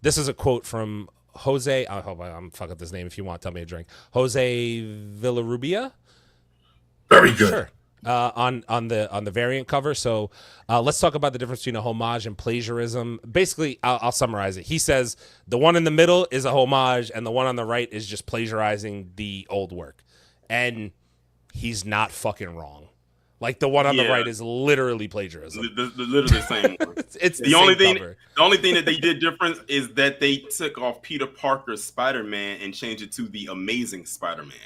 this is a quote from Jose. I hope I'm fucking up this name. If you want, tell me a drink. Jose Villarrubia. Very good. Sure. On the variant cover. So let's talk about the difference between a homage and plagiarism. Basically, I'll summarize it. He says the one in the middle is a homage and the one on the right is just plagiarizing the old work. And he's not fucking wrong. Like the one on the right is literally plagiarism. Literally the same one. It's the only thing. The only thing that they did different is that they took off Peter Parker's Spider-Man and changed it to the Amazing Spider-Man.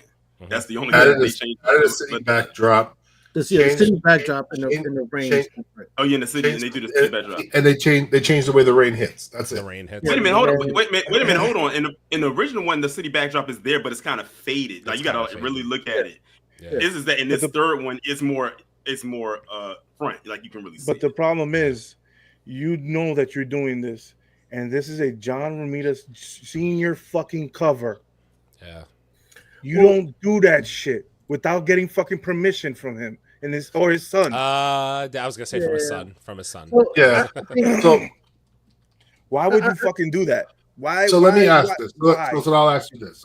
That's the only thing that they changed. That is a city backdrop. The city backdrop in the rain. Oh yeah, in the city, and they do the city backdrop. And they change the way the rain hits. That's it. The rain hits. Wait a minute, hold on. Wait a minute, hold on. In the original one, the city backdrop is there, but it's kind of faded. Like you gotta really look at it. Yeah. This is that, and this third one is more front. Like you can really see. But the problem is, you know that you're doing this, and this is a John Romita Sr. fucking cover. Yeah. You don't do that shit without getting fucking permission from him and his son. I was gonna say from his son. Well, yeah. So why would you fucking do that? Why? So let me ask this. So I'll ask you this.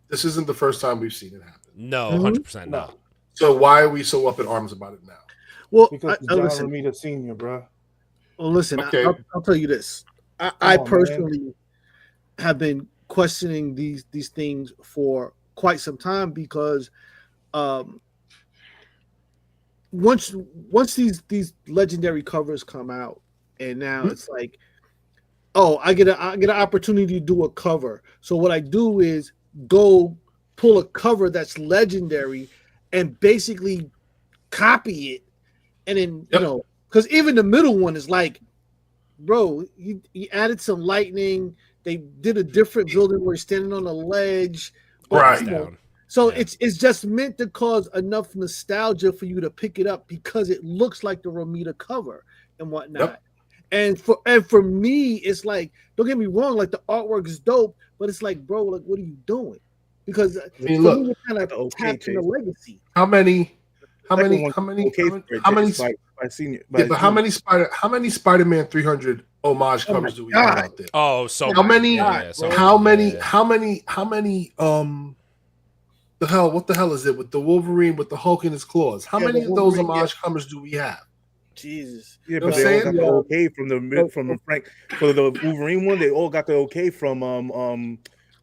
This isn't the first time we've seen it happen. No, 100% not. So why are we so up in arms about it now? Well, because John Romita Sr., bro. Well, listen, okay. I'll tell you this. I personally have been questioning these things for quite some time because once these legendary covers come out, and now it's like, oh, I get an opportunity to do a cover. So what I do is go pull a cover that's legendary and basically copy it, and then because even the middle one is like, bro, you added some lightning. They did a different building where he's standing on a ledge. Right. So it's just meant to cause enough nostalgia for you to pick it up because it looks like the Romita cover and whatnot. Yep. And for me, it's like, don't get me wrong, like the artwork is dope, but it's like, bro, like what are you doing? because mean, look, we're kind of okay, tapping the legacy. how many Okay, but how many Spider-Man 300 homage covers do we have out there? Oh, so how many? How many? What the hell is it with the Wolverine with the Hulk in his claws? How many of those homage covers do we have? Jesus, yeah, but they all got the okay from the Frank for the Wolverine one. They all got the okay from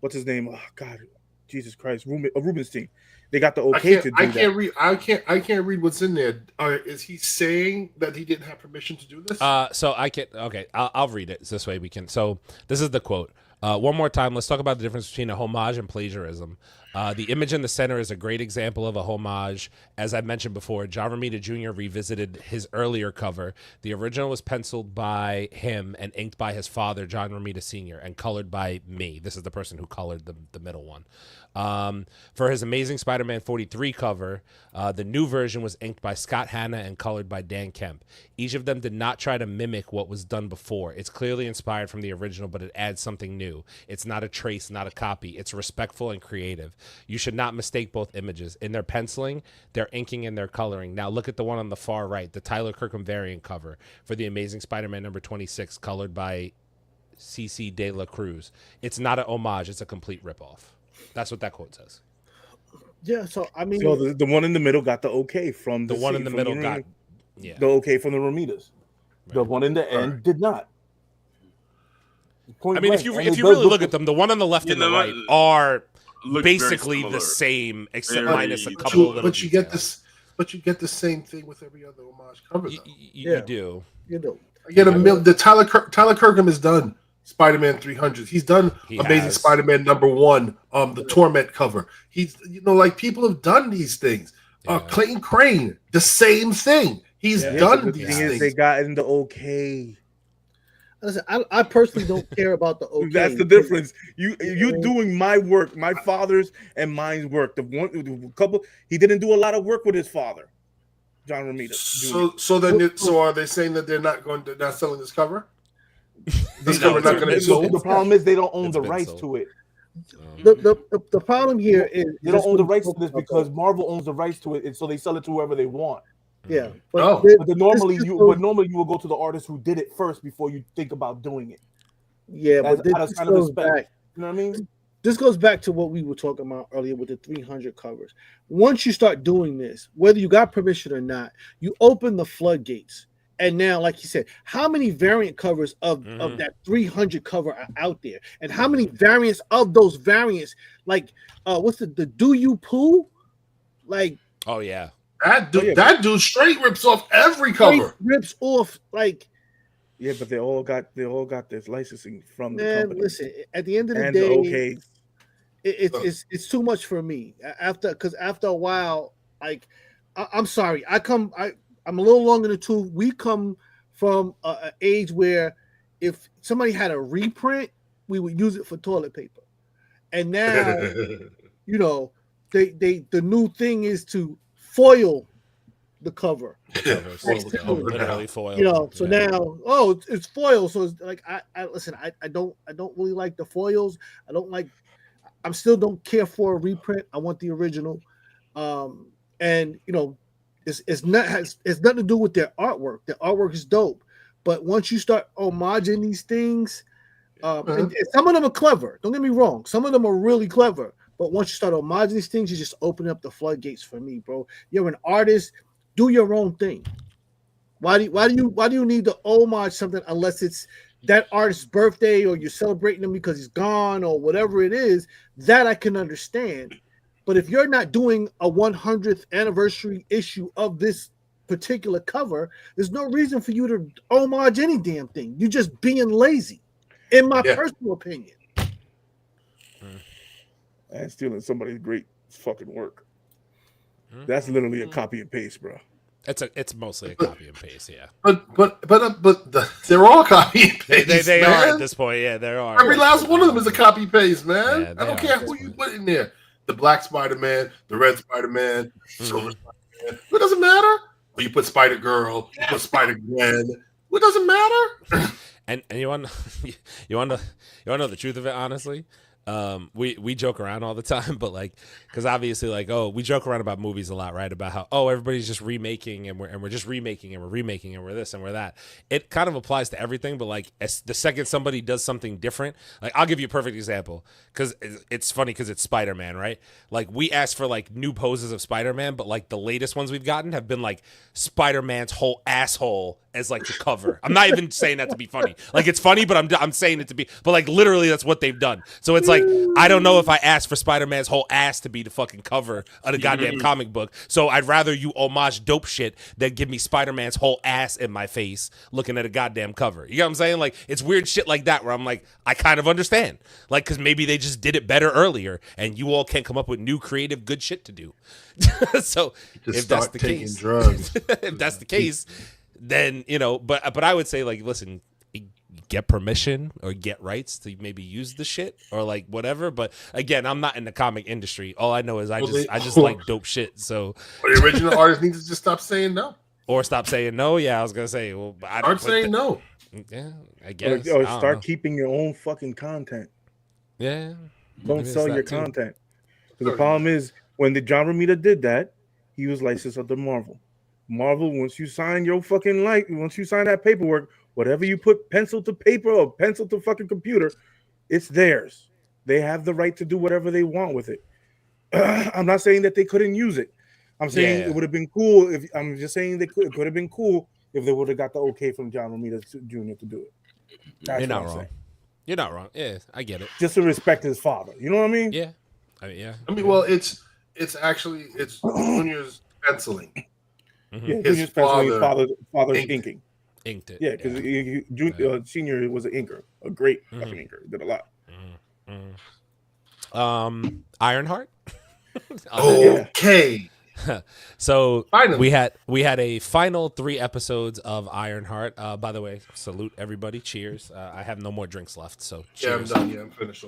what's his name? Oh, God, Jesus Christ, Rubenstein. They got the okay to do that. I can't read what's in there. Is he saying that he didn't have permission to do this? So I can. Okay, I'll read it this way. We can. So this is the quote. One more time, let's talk about the difference between a homage and plagiarism. The image in the center is a great example of a homage. As I mentioned before, John Romita Jr. revisited his earlier cover. The original was penciled by him and inked by his father, John Romita Sr., and colored by me. This is the person who colored the middle one. For his Amazing Spider-Man 43 cover, the new version was inked by Scott Hanna and colored by Dan Kemp. Each of them did not try to mimic what was done before. It's clearly inspired from the original, but it adds something new. It's not a trace, not a copy. It's respectful and creative. You should not mistake both images. In their penciling, their inking, and their coloring. Now look at the one on the far right, the Tyler Kirkham variant cover for the Amazing Spider-Man number 26, colored by C.C. De La Cruz. It's not an homage. It's a complete ripoff. That's what that quote says. Yeah, so I mean, so the one in the middle got the okay from the one in the middle got the okay from the Romitas. Right. The one in the end did not. I mean, if you really look at them, the one on the left and the right are basically the same, except minus a couple of little. But you get this. But you get the same thing with every other homage cover. You do. You do. I get the Tyler Kirkham is done. Spider-Man 300. He's done Amazing Spider-Man #1, the Torment cover. He's, like, people have done these things. Clayton Crane, the same thing. He's done these things. They got in the okay. Listen, I personally don't care about the okay. That's the difference. You doing my work, my father's and mine's work. The couple, he didn't do a lot of work with his father, John Romita. So are they saying that they're not selling this cover? This cover not going to be sold. The problem is they don't own the rights to it. The problem here is they don't own the rights to this because Marvel owns the rights to it, and so they sell it to whoever they want. Yeah, but normally you will go to the artist who did it first before you think about doing it. Yeah, but this kind of respect. Back, you know what I mean? This goes back to what we were talking about earlier with the 300 covers. Once you start doing this, whether you got permission or not, you open the floodgates. And now, like you said, how many variant covers of that 300 cover are out there? And how many variants of those variants? Like, what's the Do You Poo? Like, oh yeah, that dude straight rips off every cover. Rips off like, yeah, but they all got this licensing from the company. Listen, at the end of the day, it's too much for me. After a while, like, I'm sorry, I'm a little longer than two. We come from an age where if somebody had a reprint, we would use it for toilet paper. And now, the new thing is to foil the cover. Literally foil. So now, it's foil. So it's like I don't really like the foils. I still don't care for a reprint. I want the original. It's nothing to do with their artwork. Their artwork is dope, but once you start homaging these things, and some of them are clever. Don't get me wrong. Some of them are really clever, but once you start homaging these things, you just open up the floodgates for me, bro. You're an artist. Do your own thing. Why do you need to homage something unless it's that artist's birthday or you're celebrating him because he's gone or whatever it is? That I can understand. But if you're not doing a 100th anniversary issue of this particular cover, there's no reason for you to homage any damn thing. You're just being lazy, in my personal opinion. And stealing somebody's great fucking work. That's literally a copy and paste, bro. It's mostly a copy and paste, yeah. But they're all copy and paste. They are at this point, yeah. There are. Every last one of them is a copy paste, man. Yeah, I don't care who you put in there. The black Spider-Man, the red Spider-Man, silver Spider-Man. It doesn't matter. Or you put Spider-Girl, you put Spider-Gwen. It doesn't matter. And you want to know the truth of it, honestly? we joke around all the time, but like, because obviously, like, oh, we joke around about movies a lot, right? About how, oh, everybody's just remaking and we're just remaking and we're remaking and we're this and we're that. It kind of applies to everything, but like, the second somebody does something different, like, I'll give you a perfect example because it's funny because it's Spider-Man, right? Like, we asked for like new poses of Spider-Man, but like the latest ones we've gotten have been like Spider-Man's whole asshole as like the cover. I'm not even saying that to be funny. Like, it's funny, but I'm saying it to be, but like literally that's what they've done. So it's like, I don't know if I asked for Spider-Man's whole ass to be the fucking cover of the goddamn comic book. So I'd rather you homage dope shit than give me Spider-Man's whole ass in my face looking at a goddamn cover. You know what I'm saying? Like, it's weird shit like that where I'm like, I kind of understand. Like, because maybe they just did it better earlier and you all can't come up with new creative good shit to do. So if that's the case, if that's the case, then, you know, but I would say, like, listen, get permission or get rights to maybe use the shit or like whatever. But again, I'm not in the comic industry. All I know is I just like dope shit. So the original artist needs to just stop saying no. Or stop saying no. Yeah, I was gonna say. Well, start saying no. Yeah, I guess. Or start keeping your own fucking content. Yeah. Don't sell your content. The problem is when the John Romita did that, he was licensed under Marvel. Marvel, once you sign once you sign that paperwork, whatever you put pencil to paper or pencil to fucking computer, it's theirs. They have the right to do whatever they want with it. I'm not saying that they couldn't use it. I'm saying it would have been cool if I'm just saying it could have been cool if they would have got the okay from John Romita Jr. to do it. That's You're not what I'm wrong. saying. You're not wrong. Yeah, I get it. Just to respect his father. You know what I mean? Yeah. I mean, yeah. I mean, well, it's actually Junior's penciling. Mm-hmm. Yeah, His Junior's father's inking. Inked it. Yeah, because Senior was an inker, a great fucking inker. Did a lot. Ironheart. Okay. So finally. we had a final 3 episodes of Ironheart. By the way, salute everybody. Cheers. I have no more drinks left, so cheers. Yeah, I'm done. Yeah, I'm finished.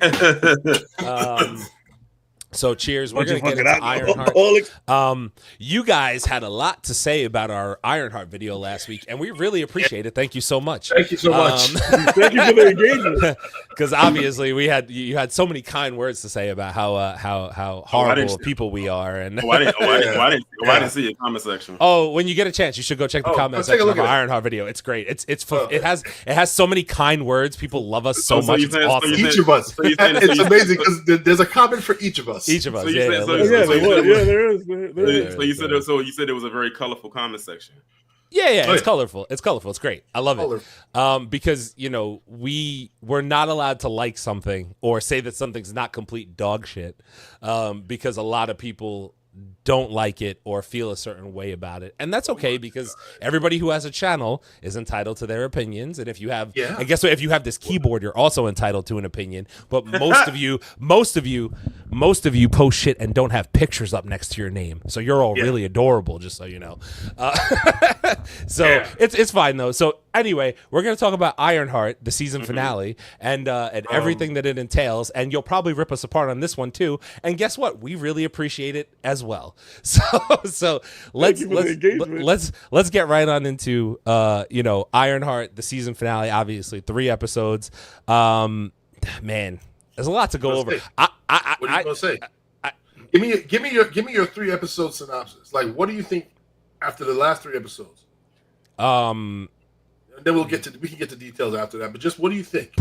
So cheers. We're going to get into Ironheart. You guys had a lot to say about our Ironheart video last week, and we really appreciate it. Thank you so much. Thank you so much. Thank you for the engagement. Because obviously you had so many kind words to say about how horrible people we are. And I didn't see your comment section. Oh, when you get a chance, you should go check the comment section of our Ironheart video. It's great. It has so many kind words. People love us so much. It's awesome. Each of us. It's amazing because there's a comment for each of us. Each of us. So there is. So you said it was a very colorful comment section. Yeah, it's colorful. It's colorful. It's great. I love it. Because, you know, we're not allowed to like something or say that something's not complete dog shit. Because a lot of people don't like it or feel a certain way about it. And that's okay because everybody who has a channel is entitled to their opinions. And if you have, and guess what? If you have this keyboard, you're also entitled to an opinion. But most of you post shit and don't have pictures up next to your name. So you're all really adorable, just so you know. It's fine though. So anyway, we're going to talk about Ironheart, the season finale, and everything that it entails. And you'll probably rip us apart on this one too. And guess what? We really appreciate it as well. So let's get right on into Ironheart, the season finale. Obviously, 3 episodes. Man, there's a lot to go over. What are you gonna say? Give me your 3 episode synopsis. Like, what do you think after the last 3 episodes? And then we can get to details after that. But just what do you think?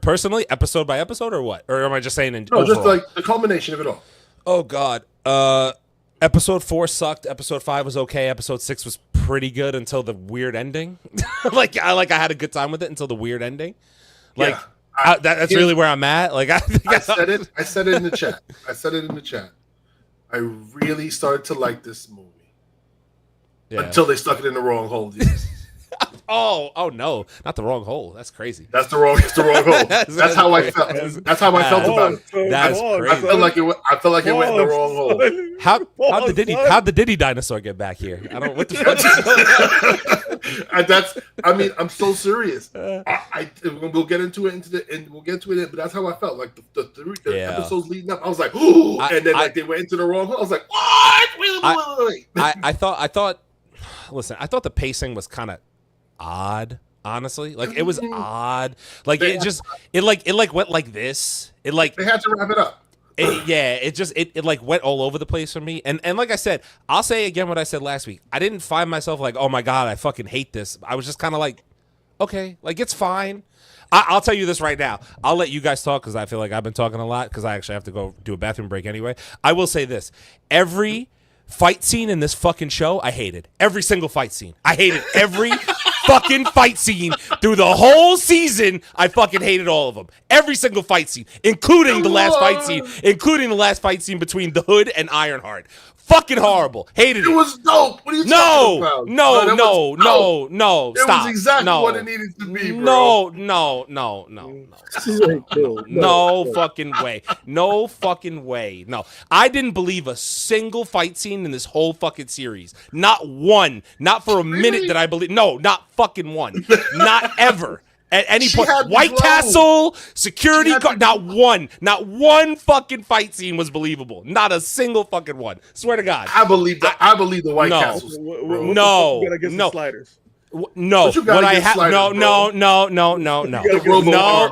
Personally, episode by episode, or what? Or am I just saying overall? Just like the culmination of it all. Oh God. Episode 4 sucked. Episode 5 was okay. Episode 6 was pretty good until the weird ending. I had a good time with it until the weird ending. That's really where I'm at. Like I said it. I said it in the chat. I really started to like this movie until they stuck it in the wrong hole. Oh no, not the wrong hole. That's crazy. It's the wrong hole. That's how I felt. That's how I felt about it. That's crazy. I felt like it went in the wrong hole. How'd the Diddy dinosaur get back here? I don't. What the fuck? I'm so serious. We'll get into it, but that's how I felt. Like the episodes leading up, I was like, ooh, and then they went into the wrong hole. I was like, what? I thought. Listen, I thought the pacing was kind of odd, honestly. Like it was odd. Like it went like this. It like they had to wrap it up. It like went all over the place for me. And like I said, I'll say again what I said last week. I didn't find myself like, oh my God, I fucking hate this. I was just kind of like, okay, like it's fine. I'll tell you this right now. I'll let you guys talk because I feel like I've been talking a lot because I actually have to go do a bathroom break anyway. I will say this. Every fight scene in this fucking show, I hated. Every single fight scene. I hated every fucking fight scene through the whole season. I fucking hated all of them. Every single fight scene, including the last fight scene between the Hood and Ironheart. Fucking horrible. Hated it. It was dope. What are you talking about? No. It Stop. was exactly what it needed to be, bro. No. No fucking way. No. I didn't believe a single fight scene in this whole fucking series. Not one. Not for a minute that I believe. No, not fucking one. Not ever. At any point, White Castle, security guard, not one fucking fight scene was believable. Not a single fucking one. Swear to God. I believe the White Castle. No. Sliders. No, what I have no.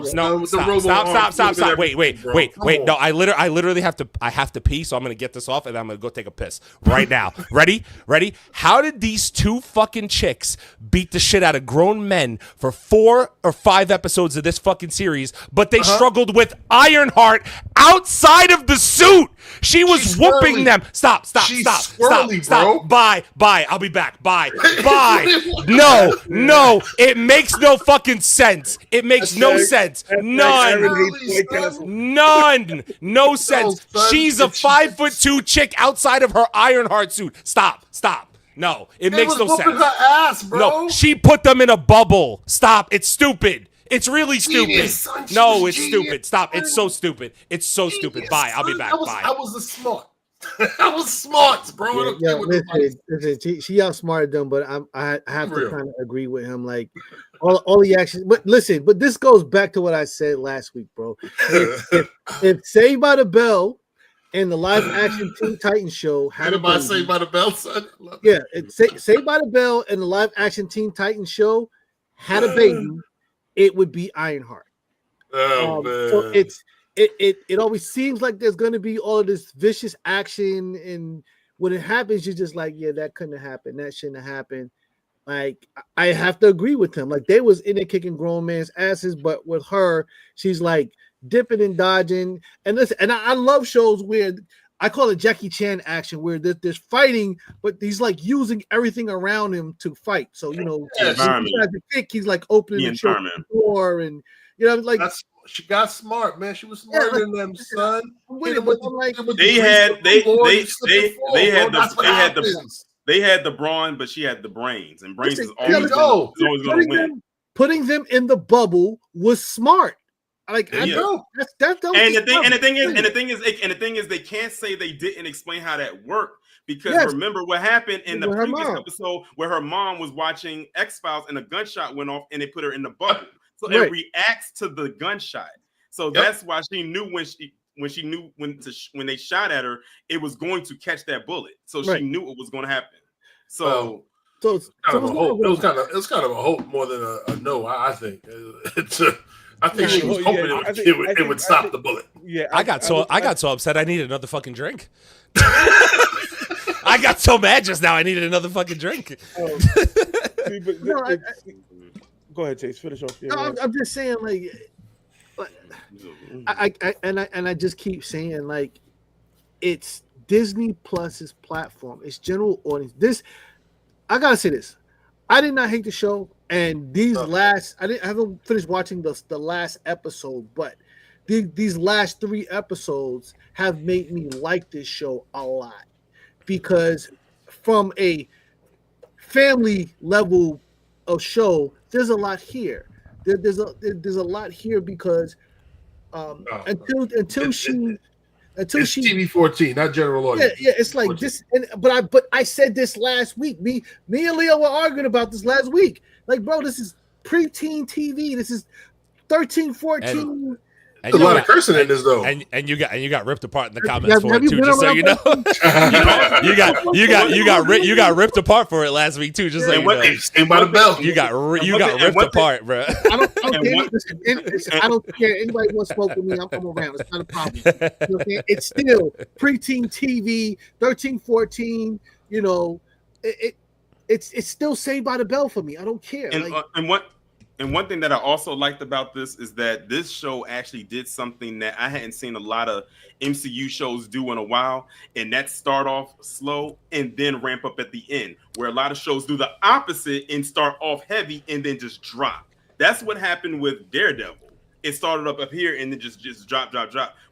Stop. Wait. No, I literally have to pee, so I'm gonna get this off and I'm gonna go take a piss right now. Ready? How did these two fucking chicks beat the shit out of grown men for 4 or 5 episodes of this fucking series, but they struggled with Ironheart outside of the suit? She was whooping them. Stop. Bye. I'll be back. Bye. No. It makes no fucking sense. It makes no sense. None. No sense. She's a 5'2" chick outside of her Ironheart suit. Stop. No, it makes no sense. Her ass, bro. No, she put them in a bubble. Stop. It's stupid. It's really stupid. No, it's stupid. Stop. It's so stupid. Bye. I'll be back. Bye. I was smart. I was smart, bro. Listen, she outsmarted them, but I have to kind of agree with him. Like all the actions. But listen, this goes back to what I said last week, bro. If Saved by the Bell and the live action Teen Titans show had a baby, Saved by the Bell, son. Yeah, Saved by the Bell and the live action Teen Titans show had a baby, it would be Ironheart. Oh man. So it always seems like there's going to be all of this vicious action, and when it happens, you're just like, yeah, that couldn't have happened. That shouldn't have happened. Like, I have to agree with him. Like, they was in there kicking grown man's asses, but with her, she's like dipping and dodging. And listen, and I love shows where I call it Jackie Chan action, where there's fighting, but he's like using everything around him to fight. So, you know, he's like opening the door, and you know, like. She got smart, man. She was smarter than them, son. They had the brawn, but she had the brains, and brains is always going to win. Putting them in the bubble was smart. Like I know that's the thing is, they can't say they didn't explain how that worked, because remember what happened in the previous episode where her mom was watching X-Files and a gunshot went off and they put her in the bubble. So it reacts to the gunshot. So that's why she knew when they shot at her, it was going to catch that bullet. So she knew it was going to happen. So it's kind of a hope. It was kind of a hope more than a no. I think I think she was hoping it would stop the bullet. Yeah, I got so upset I needed another fucking drink. I got so mad just now. I needed another fucking drink. Go ahead, Chase. Finish off. I'm just saying, like I just keep saying, like, it's Disney Plus's platform. It's general audience. I gotta say this. I did not hate the show, and I haven't finished watching the last episode, but these last 3 episodes have made me like this show a lot, because from a family level of show, there's a lot here. There's a lot here because until she TV-14, not general audience. Yeah, it's like 14. This. But I said this last week. Me and Leo were arguing about this last week. Like, bro, this is preteen TV. This is 13, 14. And There's a lot of cursing in this though. And you got ripped apart in the comments for have it you too, been just so around you know. that? you got ripped apart for it last week too, just so you know. Stand by the bell. You got ripped apart, bro. I don't care. Anybody wants to smoke with me, I'll come around. It's not a problem. You know what I'm saying? It's still preteen TV, 13, 14. You know, it's still Saved by the Bell for me. I don't care. And one thing that I also liked about this is that this show actually did something that I hadn't seen a lot of MCU shows do in a while, and that start off slow and then ramp up at the end, where a lot of shows do the opposite and start off heavy and then just drop. That's what happened with Daredevil. It started up here and then just drop.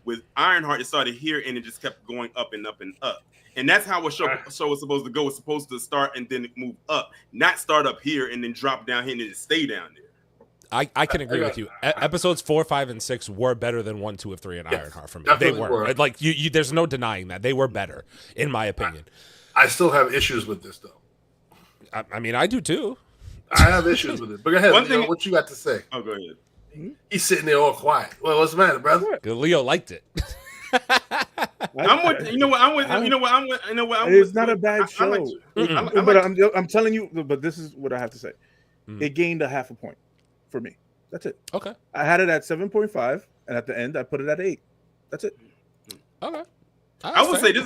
With Ironheart, it started here and it just kept going up and up and up. And that's how a show is supposed to go. It's supposed to start and then move up, not start up here and then drop down here and then stay down there. I can agree with you. Episodes 4, 5, and 6 were better than 1, 2, and 3 in Ironheart for me. They were. Like you there's no denying that. They were better, in my opinion. I still have issues with this though. I mean, I do too. I have issues with it. But go ahead, Leo, what you got to say? Oh, go ahead. He's sitting there all quiet. Well, what's the matter, brother? Leo liked it. I'm with you know what I'm with. It's not a bad show. But I'm telling you. But this is what I have to say. It gained a half a point for me. That's it. Okay. I had it at 7.5, and at the end, I put it at 8. That's it. Okay. I would say this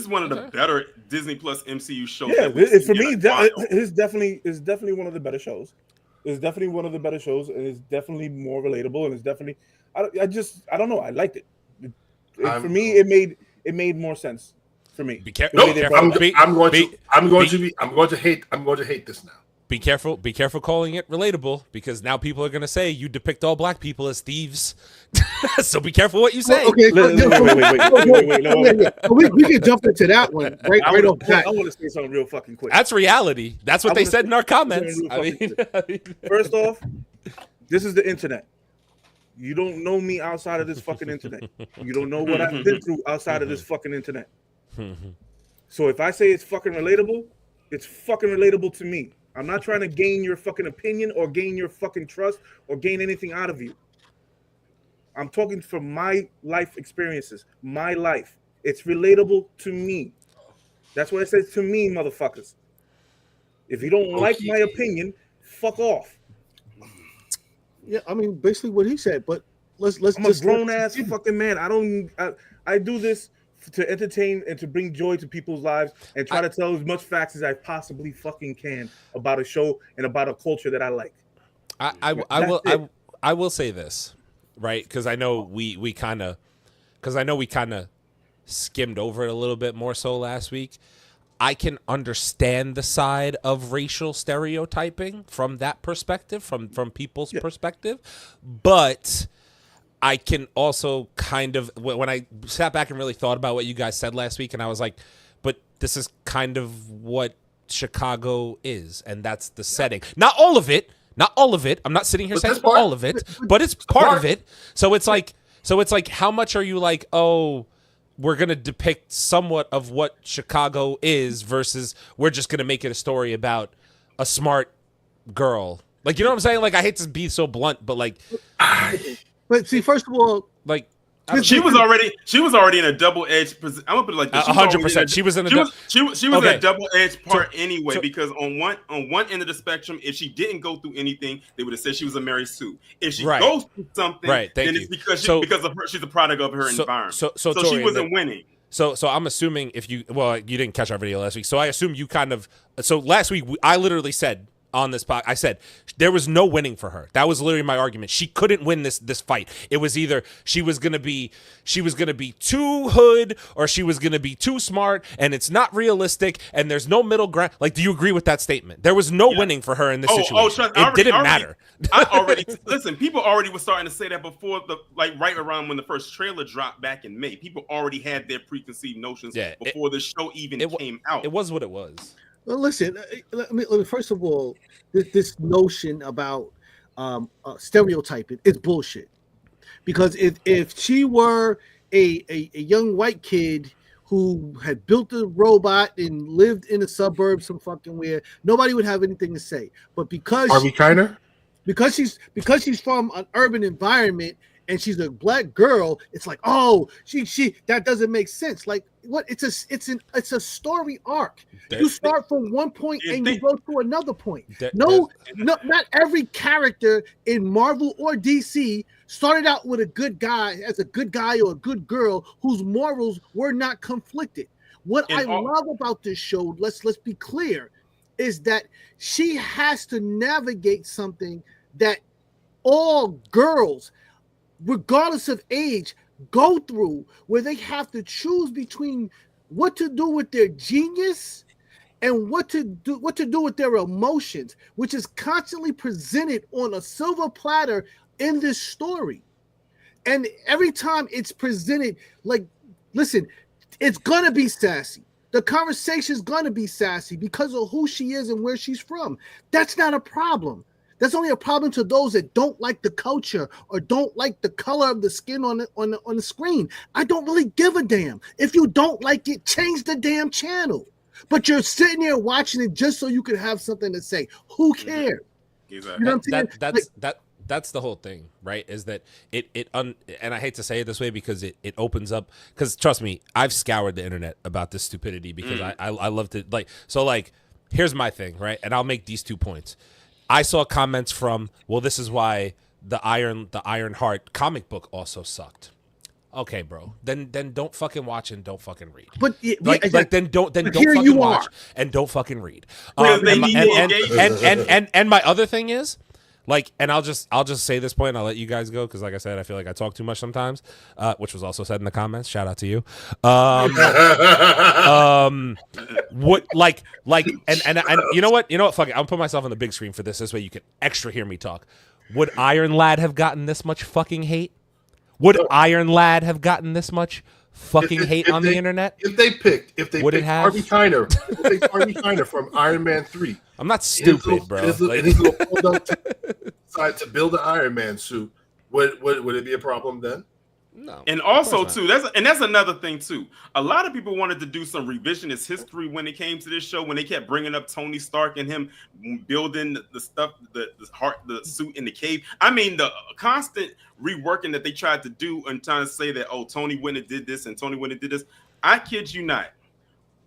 is one of the better Disney Plus MCU shows. Yeah, for me, it's definitely one of the better shows. It's definitely one of the better shows, and it's definitely more relatable, and it's definitely. I don't know. I liked it. For me, it made more sense for me. Be careful. I'm going to hate this now. Be careful calling it relatable, because now people are going to say you depict all black people as thieves. So be careful what you say. Okay, Wait. We can jump into that one right off that. I want to say something real fucking quick. That's reality. That's what they said in our comments. First off, this is the internet. You don't know me outside of this fucking internet. You don't know what I've been through outside of this fucking internet. So if I say it's fucking relatable, it's fucking relatable to me. I'm not trying to gain your fucking opinion or gain your fucking trust or gain anything out of you. I'm talking from my life experiences, my life. It's relatable to me. That's what it says to me, motherfuckers. If you don't like my opinion, fuck off. Yeah, I mean, basically what he said. But let's. I'm a grown ass fucking man. I do this to entertain and to bring joy to people's lives and try to tell as much facts as I possibly fucking can about a show and about a culture that I like. I will say this, right? Because I know we kind of skimmed over it a little bit more so last week. I can understand the side of racial stereotyping from that perspective, from people's perspective, but I can also kind of, when I sat back and really thought about what you guys said last week, and I was like, but this is kind of what Chicago is, and that's the setting. Not all of it. I'm not sitting here saying all of it, but it's part of it. So it's like, how much are you like, oh, we're going to depict somewhat of what Chicago is versus we're just going to make it a story about a smart girl. Like, you know what I'm saying? Like, I hate to be so blunt, but like... But see, first of all... Like... She was already in a double-edged position. I'm gonna put it like this. 100%. She was in a double-edged part anyway, because on one end of the spectrum, if she didn't go through anything, they would have said she was a Mary Sue. If she goes through something, then it's because of her. She's a product of her environment. So she wasn't winning. So I'm assuming you didn't catch our video last week. So I assume you kind of. So last week I literally said on this podcast, I said there was no winning for her. That was literally my argument. She couldn't win this fight. It was either she was gonna be too hood or she was gonna be too smart, and it's not realistic, and there's no middle ground. Like, do you agree with that statement? There was no winning for her in this situation. It didn't matter. Listen. People already were starting to say that before right around when the first trailer dropped back in May. People already had their preconceived notions before the show even came out. It was what it was. Well, listen. Let me first of all, this notion about stereotyping is bullshit. Because if she were a young white kid who had built a robot and lived in the suburbs some fucking where, nobody would have anything to say. But because Harvey Keiner? Because she's from an urban environment and she's a black girl, it's like, oh, she that doesn't make sense. Like, what? It's a story arc. You start from one point and you go to another point. No, not every character in Marvel or DC started out with a good guy as a good guy or a good girl whose morals were not conflicted. What I love about this show, let's be clear, is that she has to navigate something that all girls, regardless of age, go through, where they have to choose between what to do with their genius and what to do with their emotions, which is constantly presented on a silver platter in this story. And every time it's presented, like, listen, it's gonna be sassy. The conversation's gonna be sassy because of who she is and where she's from. That's not a problem. That's only a problem to those that don't like the culture or don't like the color of the skin on the screen. I don't really give a damn. If you don't like it, change the damn channel. But you're sitting there watching it just so you can have something to say. Who cares? Exactly. You know what I'm saying? That's the whole thing, right? Is that and I hate to say it this way because it opens up, because trust me, I've scoured the internet about this stupidity because I love to, like, so, like, here's my thing, right? And I'll make these 2 points. I saw comments from, well, this is why the Ironheart comic book also sucked. Okay, bro. Then don't fucking watch and don't fucking read. But then don't fucking watch and don't fucking read. And my other thing is, like, and I'll just say this point and I'll let you guys go because, like I said, I feel like I talk too much sometimes, which was also said in the comments. Shout out to you. What and you know what? Fuck it. I'll put myself on the big screen for this. This way you can extra hear me talk. Would Iron Lad have gotten this much fucking hate? Would Iron Lad have gotten this much fucking hate on the internet? If they picked Harvey Kiner from Iron Man 3. I'm not stupid, bro. And he's decide to build an Iron Man suit. Would it be a problem then? No. And also too, that's another thing too. A lot of people wanted to do some revisionist history when it came to this show, when they kept bringing up Tony Stark and him building the stuff, the suit in the cave. I mean, the constant reworking that they tried to do and trying to say that, oh, Tony wouldn't have did this and Tony wouldn't have did this. I kid you not.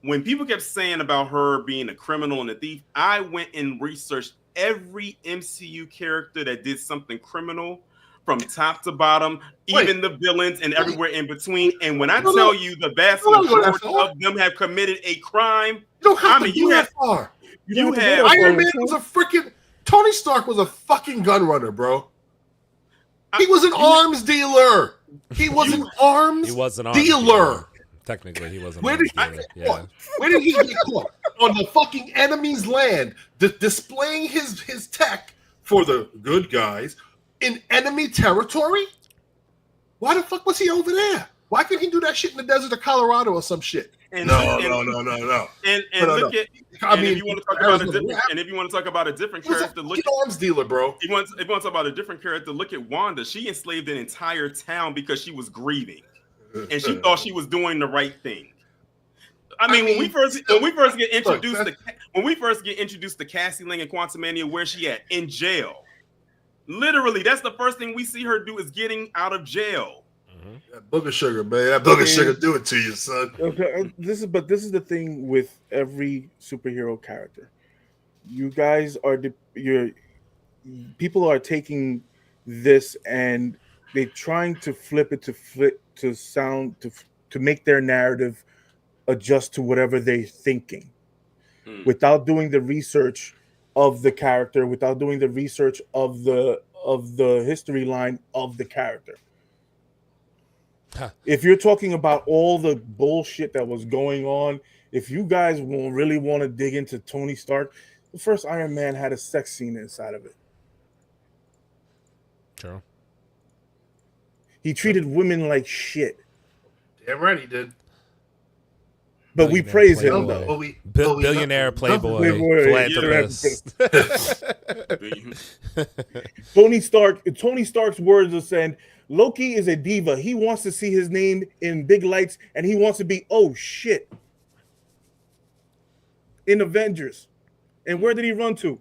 When people kept saying about her being a criminal and a thief, I went and researched every MCU character that did something criminal from top to bottom, even the villains and everywhere in between. And when I tell you the vast majority of them have committed a crime, you don't have to go that far. Iron Man was a freaking Tony Stark was a fucking gun runner, bro. He was an arms dealer. He was an arms dealer. Technically, he wasn't. Where did he get caught? On the fucking enemy's land, displaying his tech for the good guys in enemy territory? Why the fuck was he over there? Why couldn't he do that shit in the desert of Colorado or some shit? No. And look at. If you want to talk about a different character, look at arms dealer, bro. If you want to talk about a different character, look at Wanda. She enslaved an entire town because she was grieving, and she thought she was doing the right thing. I mean, when we first get introduced to Cassie Lang and Quantumania, where she at? In jail. Literally, that's the first thing we see her do is getting out of jail. That booger sugar, man. That booger sugar do it to you, son. Okay, this is the thing with every superhero character. You guys are people are taking this and they're trying to flip it to make their narrative adjust to whatever they're thinking, without doing the research of the character, without doing the research of the history line of the character. If you're talking about all the bullshit that was going on, if you guys really want to dig into Tony Stark, the first Iron Man had a sex scene inside of it. True. He treated women like shit. Damn right he did. But we praise him, though. Billionaire, playboy, philanthropist. Tony Stark's words are saying, Loki is a diva. He wants to see his name in big lights, and he wants to be, oh, shit, in Avengers. And where did he run to?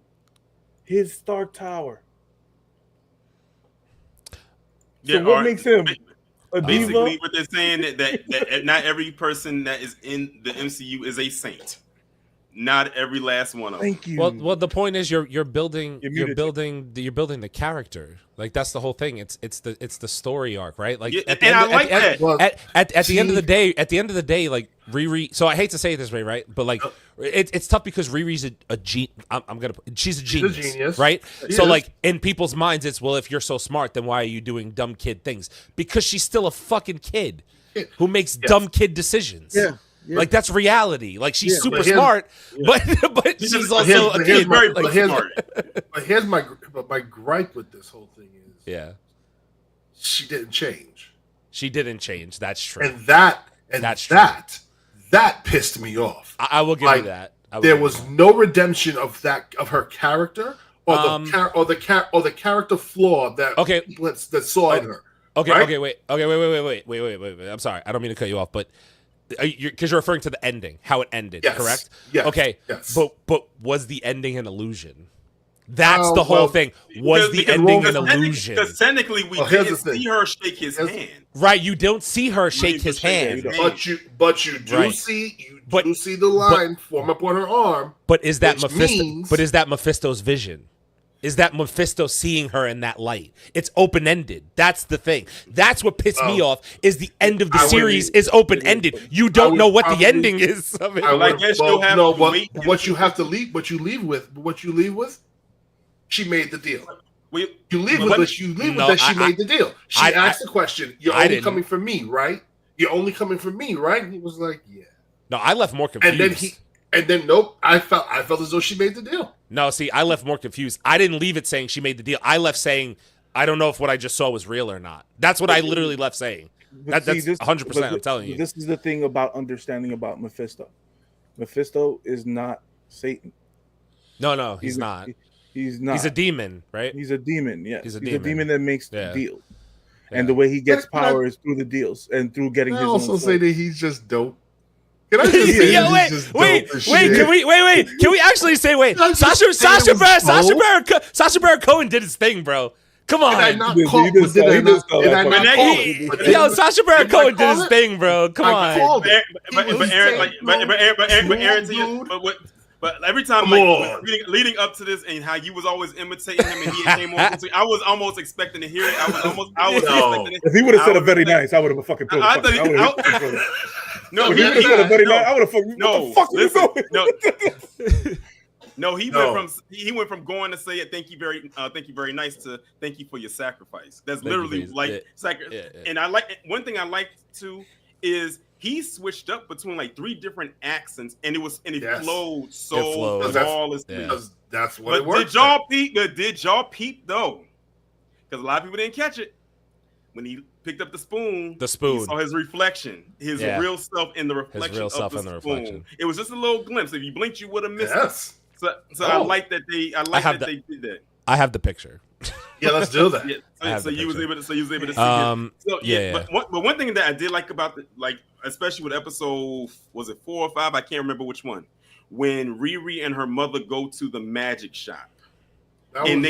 His Stark Tower. So what makes him a basically diva? what they're saying that not every person that is in the MCU is a saint. Not every last one of them. Thank you. Well, the point is you're building You're the character. Like that's the whole thing. It's the story arc, right? Like Yeah, at the and end, I like that. At the end of the day, like Riri. So I hate to say it this way, right? But like it's tough because Riri's she's a genius, right? So like in people's minds, it's well, if you're so smart, then why are you doing dumb kid things? Because she's still a fucking kid who makes dumb kid decisions. Yeah. Yeah. Like that's reality. Like she's super smart, but she's also a kid. But here's my gripe with this whole thing is she didn't change. She didn't change. That's true. And that pissed me off. I will give you that. There was no redemption of her character or the character flaw that people that saw in her. Okay, right? wait. I'm sorry. I don't mean to cut you off, but because you're referring to the ending, how it ended, correct? Yes. Okay. Yes. But was the ending an illusion? That's the whole thing. Was the ending an illusion? Because technically, we didn't see her shake his hand. Right. You don't see her shake his hand. But you do see the line form up on her arm. But is that Mephisto? Means, but is that Mephisto's vision? Is that Mephisto seeing her in that light? It's open-ended. That's the thing. That's what pissed me off. Is the end of the series is open-ended. You don't know what the ending is of it. I guess you'll have to wait. What you leave with. She made the deal. You leave with that she made the deal. She asked the question, "You're only coming for me, right? You're only coming for me, right?" And he was like, "Yeah." No, I left more confused. And then nope, I felt as though she made the deal. No, see, I left more confused. I didn't leave it saying she made the deal. I left saying I don't know if what I just saw was real or not. That's what I literally left saying. That's 100%. I'm telling you. This is the thing about understanding about Mephisto. Mephisto is not Satan. No, he's not. He's not. He's a demon, right? He's a demon. Yes, he's a demon that makes deals, Yeah. and the way he gets power is through the deals and through getting his own. I also say that he's just dope. Can I just say wait, can we actually say Sacha Baron Cohen did his thing, bro. Come on. Sacha Baron Cohen did his thing, bro. Come on. But every time, leading up to this, and how you was always imitating him, and he came on, I was almost expecting to hear it. I was expecting it. If he would have said a very nice, I would have fucking thrown it. No, he would have said a very nice. I would have fucking. No, no, he went from going to say thank you very nice to thank you for your sacrifice. That's literally sacrifice. And I like one thing I like too is he switched up between like 3 different accents, and it flowed so flawlessly. That's what it worked. Did y'all peep though? Because a lot of people didn't catch it when he picked up the spoon. He saw his reflection, his real self in the reflection of the spoon. It was just a little glimpse. If you blinked, you would have missed it. So I like that they did that. I have the picture. Yeah, let's do that. So you was able to see it. But one thing that I did like about especially with episode, was it 4 or 5? I can't remember which one. When Riri and her mother go to the magic shop, and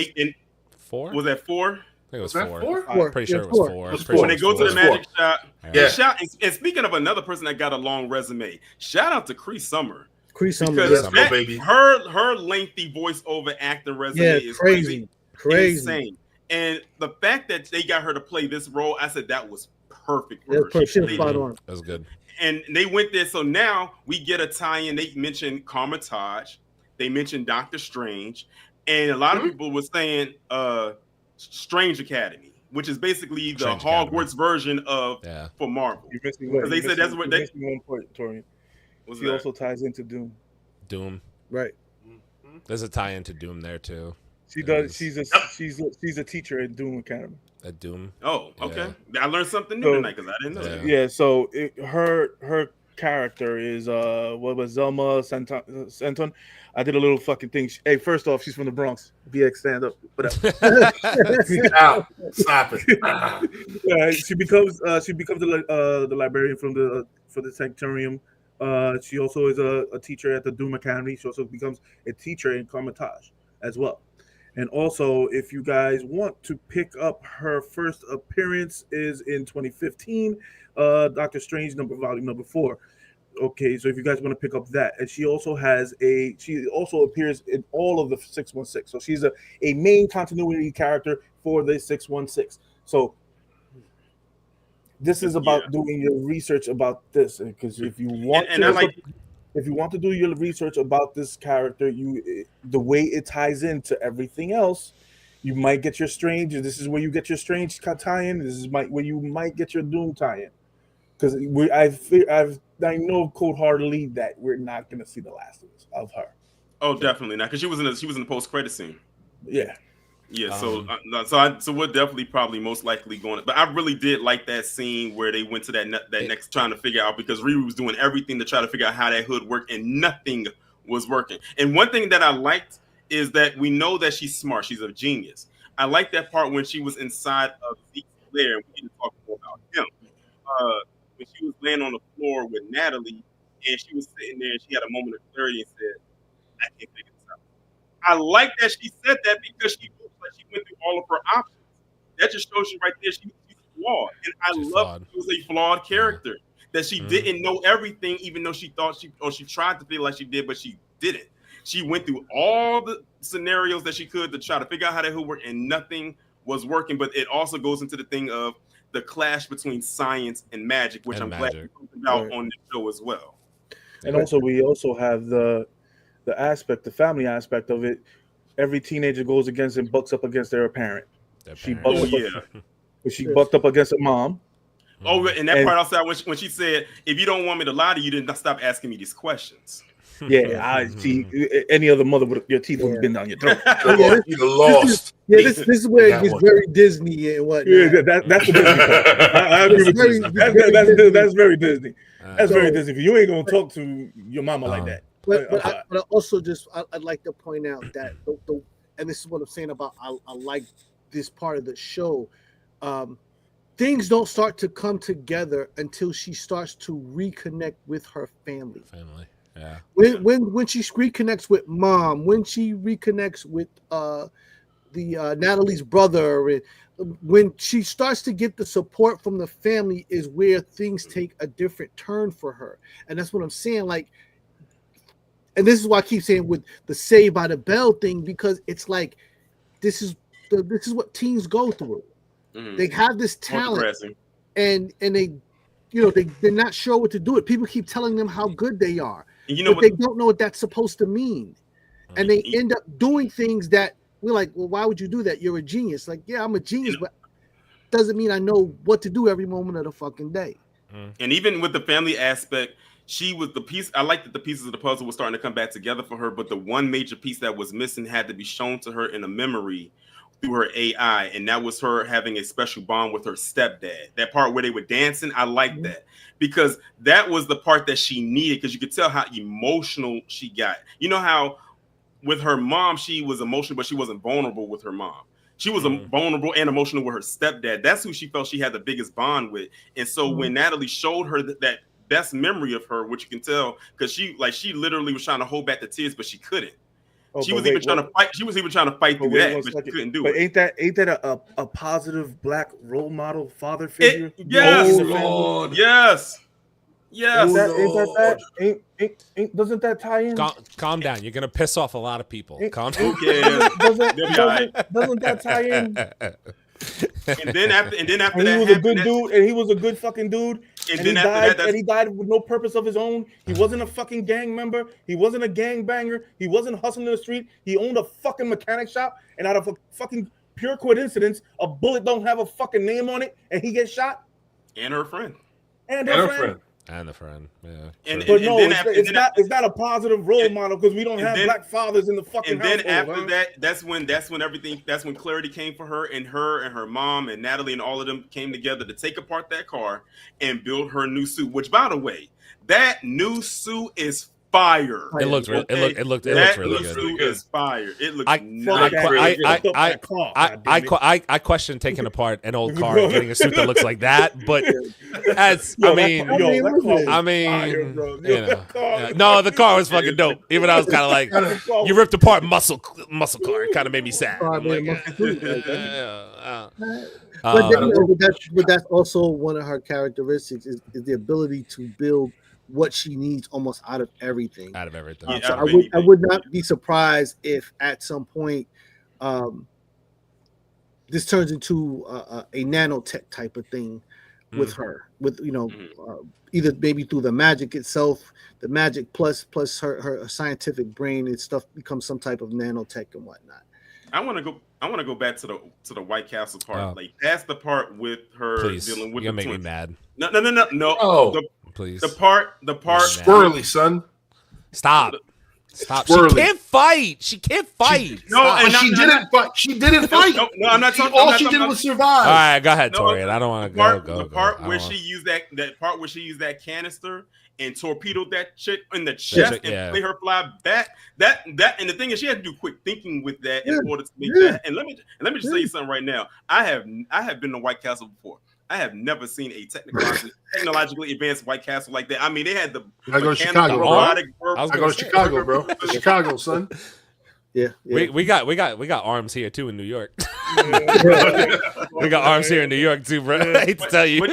4? Was that 4? I think it was 4. I'm pretty sure it was 4. When they go to the magic shop, and speaking of another person that got a long resume, shout out to Cree Summer. Because her lengthy voiceover acting resume is crazy, insane. And the fact that they got her to play this role, I said that was perfect for her. That was good. And they went there, so now we get a tie-in. They mentioned Carmitage, they mentioned Doctor Strange, and a lot of people were saying Strange Academy, which is basically the Hogwarts version of for Marvel. Because they said that's what they. One point, Torian. She also ties into Doom. Right. There's a tie into Doom there too. She does. She's a teacher at Doom Academy. At Doom. Oh, okay. I learned something new tonight because I didn't know that. Yeah. So her character is what was Zelma Santon. I did a little fucking thing. Hey, first off, she's from the Bronx. BX stand up. Stop it. She becomes the librarian for the Sanctorium. She also is a teacher at the Doom Academy. She also becomes a teacher in Carmitage as well. And also, if you guys want to pick up her first appearance is in 2015, Doctor Strange volume number 4. Okay, so if you guys want to pick up that, and she also appears in all of the 616. So she's a main continuity character for the 616. So this is about doing your research about this, because if you want if you want to do your research about this character, the way it ties into everything else, you might get your Strange. This is where you get your Strange tie-in. This is where you might get your Doom tie-in. Because I know cold-heartedly that we're not going to see the last of her. Oh, definitely not, because she was in the post-credit scene. Yeah. Yeah, so we're definitely probably most likely going. But I really did like that scene where they went to that next trying to figure out, because Riri was doing everything to try to figure out how that hood worked, and nothing was working. And one thing that I liked is that we know that she's smart. She's a genius. I like that part when she was inside of Zeke's lair, and we didn't talk more about him. When she was laying on the floor with Natalie, and she was sitting there, and she had a moment of clarity and said, "I can't figure this out." I like that she said that, because she went through all of her options. That just shows you right there she's flawed. And I love she was a flawed character. That she didn't know everything, even though she thought she tried to feel like she did, but she didn't. She went through all the scenarios that she could to try to figure out how that would work, and nothing was working. But it also goes into the thing of the clash between science and magic, which I'm glad you talked about on the show as well. And also, we also have the family aspect of it. Every teenager goes against and bucks up against their parent. She bucked up against her mom. Oh, and that part also when she said, "If you don't want me to lie to you, then stop asking me these questions." Yeah, I see. Any other mother with your teeth would have been down your throat. You'd have lost. This is where it gets very Disney and whatnot. Yeah, that's the Disney part. I agree with you. That's very Disney. That's very Disney. Because you ain't gonna talk to your mama like that. But I also I'd like to point out that and this is what I'm saying about I like this part of the show. Things don't start to come together until she starts to reconnect with her family. Yeah. When she reconnects with mom, when she reconnects with Natalie's brother, and when she starts to get the support from the family, is where things take a different turn for her. And that's what I'm saying. Like, and this is why I keep saying with the Saved by the Bell thing, because it's like this is what teens go through. Mm-hmm. They have this talent, and they, they're not sure what to do with. People keep telling them how good they are, but they don't know what that's supposed to mean, and they end up doing things that we're like, well, why would you do that? You're a genius. Like, yeah, I'm a genius, but doesn't mean I know what to do every moment of the fucking day. And even with the family aspect, she was the piece. I like that the pieces of the puzzle were starting to come back together for her, but the one major piece that was missing had to be shown to her in a memory through her AI, and that was her having a special bond with her stepdad. That part where they were dancing, I liked that, because that was the part that she needed, because you could tell how emotional she got. You know how with her mom, she was emotional, but she wasn't vulnerable with her mom. She was vulnerable and emotional with her stepdad. That's who she felt she had the biggest bond with. And so when Natalie showed her that best memory of her, which you can tell, because she literally was trying to hold back the tears, but she couldn't. She was even trying to fight. She was even trying to fight through that, but she couldn't do it. Ain't that a positive black role model father figure? Yes, Lord. Yes. Doesn't that tie in? Calm down. You're gonna piss off a lot of people. Calm down. Doesn't that tie in? And then after that, he was a good dude, and he was a good fucking dude. And he died with no purpose of his own. He wasn't a fucking gang member. He wasn't a gang banger. He wasn't hustling in the street. He owned a fucking mechanic shop, and out of a fucking pure coincidence, a bullet don't have a fucking name on it, and he gets shot. And her friend. And her friend. And the friend, yeah. It's not a positive role model, because we don't have black fathers in the fucking household. And then after that, that's when clarity came for her, and her mom and Natalie and all of them came together to take apart that car and build her new suit. Which, by the way, that new suit is fire. It looks really. It looks really good. Suit is fire. It looks I question taking apart an old car and getting a suit that looks like that, but as no, the car was fucking dope. Even I was kind of like, you ripped apart muscle car. It kind of made me sad. But that's also one of her characteristics is the ability to build what she needs almost out of everything. Yeah, I would not be surprised if at some point this turns into a nanotech type of thing with her, with either maybe through the magic itself, the magic plus her scientific brain and stuff becomes some type of nanotech and whatnot. I want to go back to the White Castle part, like past the part with her dealing with you're the gonna make twins. me mad. No. Oh, please. The part squirrely, son. Stop. Squirrely. She can't fight. No, she didn't fight. She didn't fight. No, I'm not talking. All she did was survive. All right, go ahead, Tori. I don't want to go. The part where she used that canister and torpedoed that chick in the chest and made her fly back. That and the thing is, she had to do quick thinking with that in order to make that. And let me just tell you something right now. I have been to White Castle before. I have never seen a technologically advanced White Castle like that. I mean, they had the I go to Chicago, bro. I go to Chicago, bro. Chicago, son. Yeah. We got arms here too in New York. We got arms here in New York too, bro. I hate to tell you.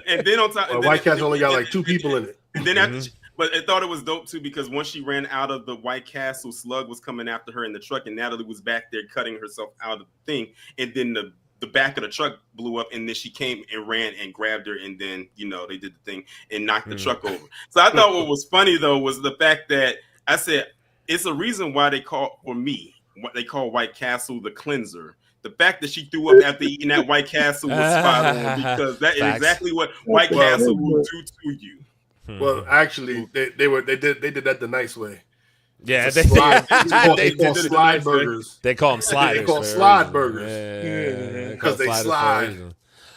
And then on top, White Castle only got like 2 people in it. And then but I thought it was dope too because once she ran out of the White Castle, Slug was coming after her in the truck, and Natalie was back there cutting herself out of the thing, and then the back of the truck blew up, and then she came and ran and grabbed her, and then they did the thing and knocked the truck over. So I thought what was funny though was the fact that I said it's a reason why they call White Castle the cleanser. The fact that she threw up after eating that White Castle was spot on because that is exactly what White Castle will do to you. Well, actually, they did that the nice way. Yeah, they call slide burgers. They call them sliders. They call slide burgers because they slide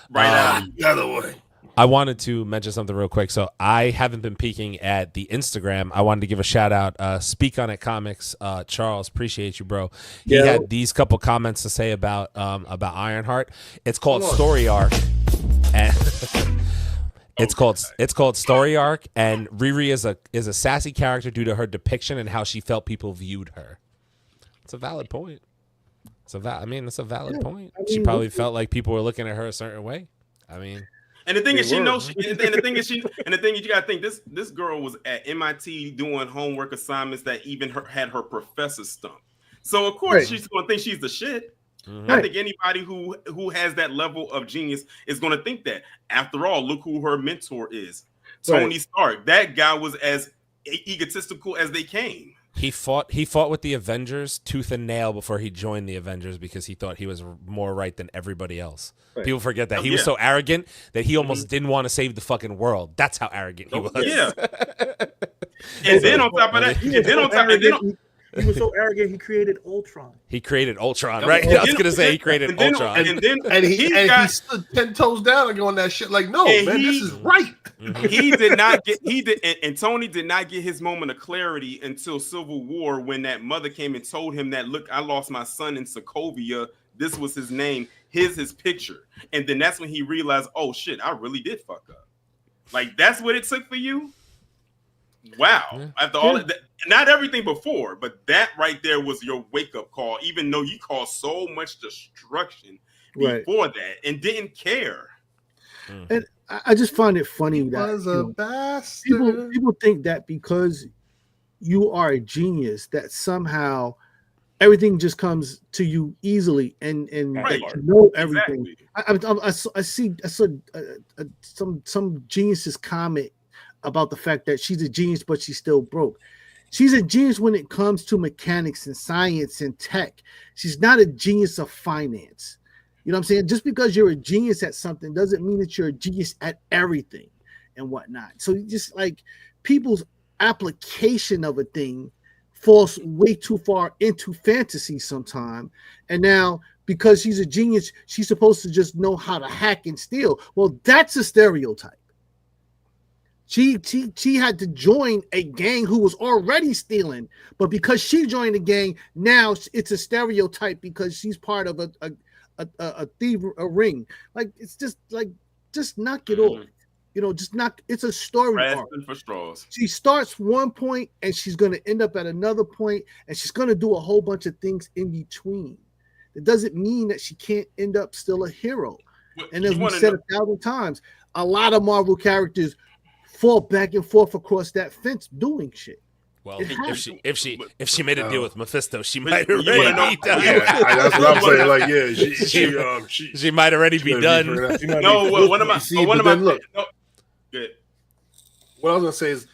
right out the other way. I wanted to mention something real quick. So I haven't been peeking at the Instagram. I wanted to give a shout out. Speak on It Comics, Charles. Appreciate you, bro. He had these couple comments to say about Ironheart. It's called Story Arc, and it's called Story Arc. And Riri is a sassy character due to her depiction and how she felt people viewed her. It's a valid point. It's a valid point. She probably felt like people were looking at her a certain way. I mean. And the thing is, you gotta think this girl was at MIT doing homework assignments that even had her professor stumped. So of course she's gonna think she's the shit. Mm-hmm. I think anybody who has that level of genius is gonna think that. After all, look who her mentor is, Tony Stark. That guy was as egotistical as they came. He fought with the Avengers tooth and nail before he joined the Avengers because he thought he was more right than everybody else. Right. People forget that. He was so arrogant that he almost didn't want to save the fucking world. That's how arrogant he was. Yeah. And then on top of that, he was so arrogant he created Ultron. He created Ultron, right? I was gonna say he created Ultron. And he stood 10 toes down and going that shit like, no, man, this is right. And Tony did not get his moment of clarity until Civil War when that mother came and told him that, look, I lost my son in Sokovia. This was his name. Here's his picture. And then that's when he realized, oh shit, I really did fuck up. Like, that's what it took for you? Wow. Yeah. After all that, not everything before, but that right there was your wake-up call, even though you caused so much destruction before that and didn't care. And I just find it funny that people think that because you are a genius that somehow everything just comes to you easily and that you know everything. Exactly. I saw some geniuses comment about the fact that she's a genius, but she's still broke. She's a genius when it comes to mechanics and science and tech. She's not a genius of finance. You know what I'm saying? Just because you're a genius at something doesn't mean that you're a genius at everything and whatnot. So just like people's application of a thing falls way too far into fantasy sometime. And now because she's a genius, she's supposed to just know how to hack and steal. Well, that's a stereotype. She had to join a gang who was already stealing, but because she joined the gang, now it's a stereotype because she's part of a thief, a ring. Like it's just knock it off. Just knock. It's a story arc. For straws. She starts one point and she's going to end up at another point, and she's going to do a whole bunch of things in between. It doesn't mean that she can't end up still a hero. And as we said 1,000 times, a lot of Marvel characters fall back and forth across that fence doing shit. Well, if she made a deal with Mephisto, she might already be done. That's what I'm saying. Like, yeah, she might already be done. No, what am I? Look, good. What I was gonna say is,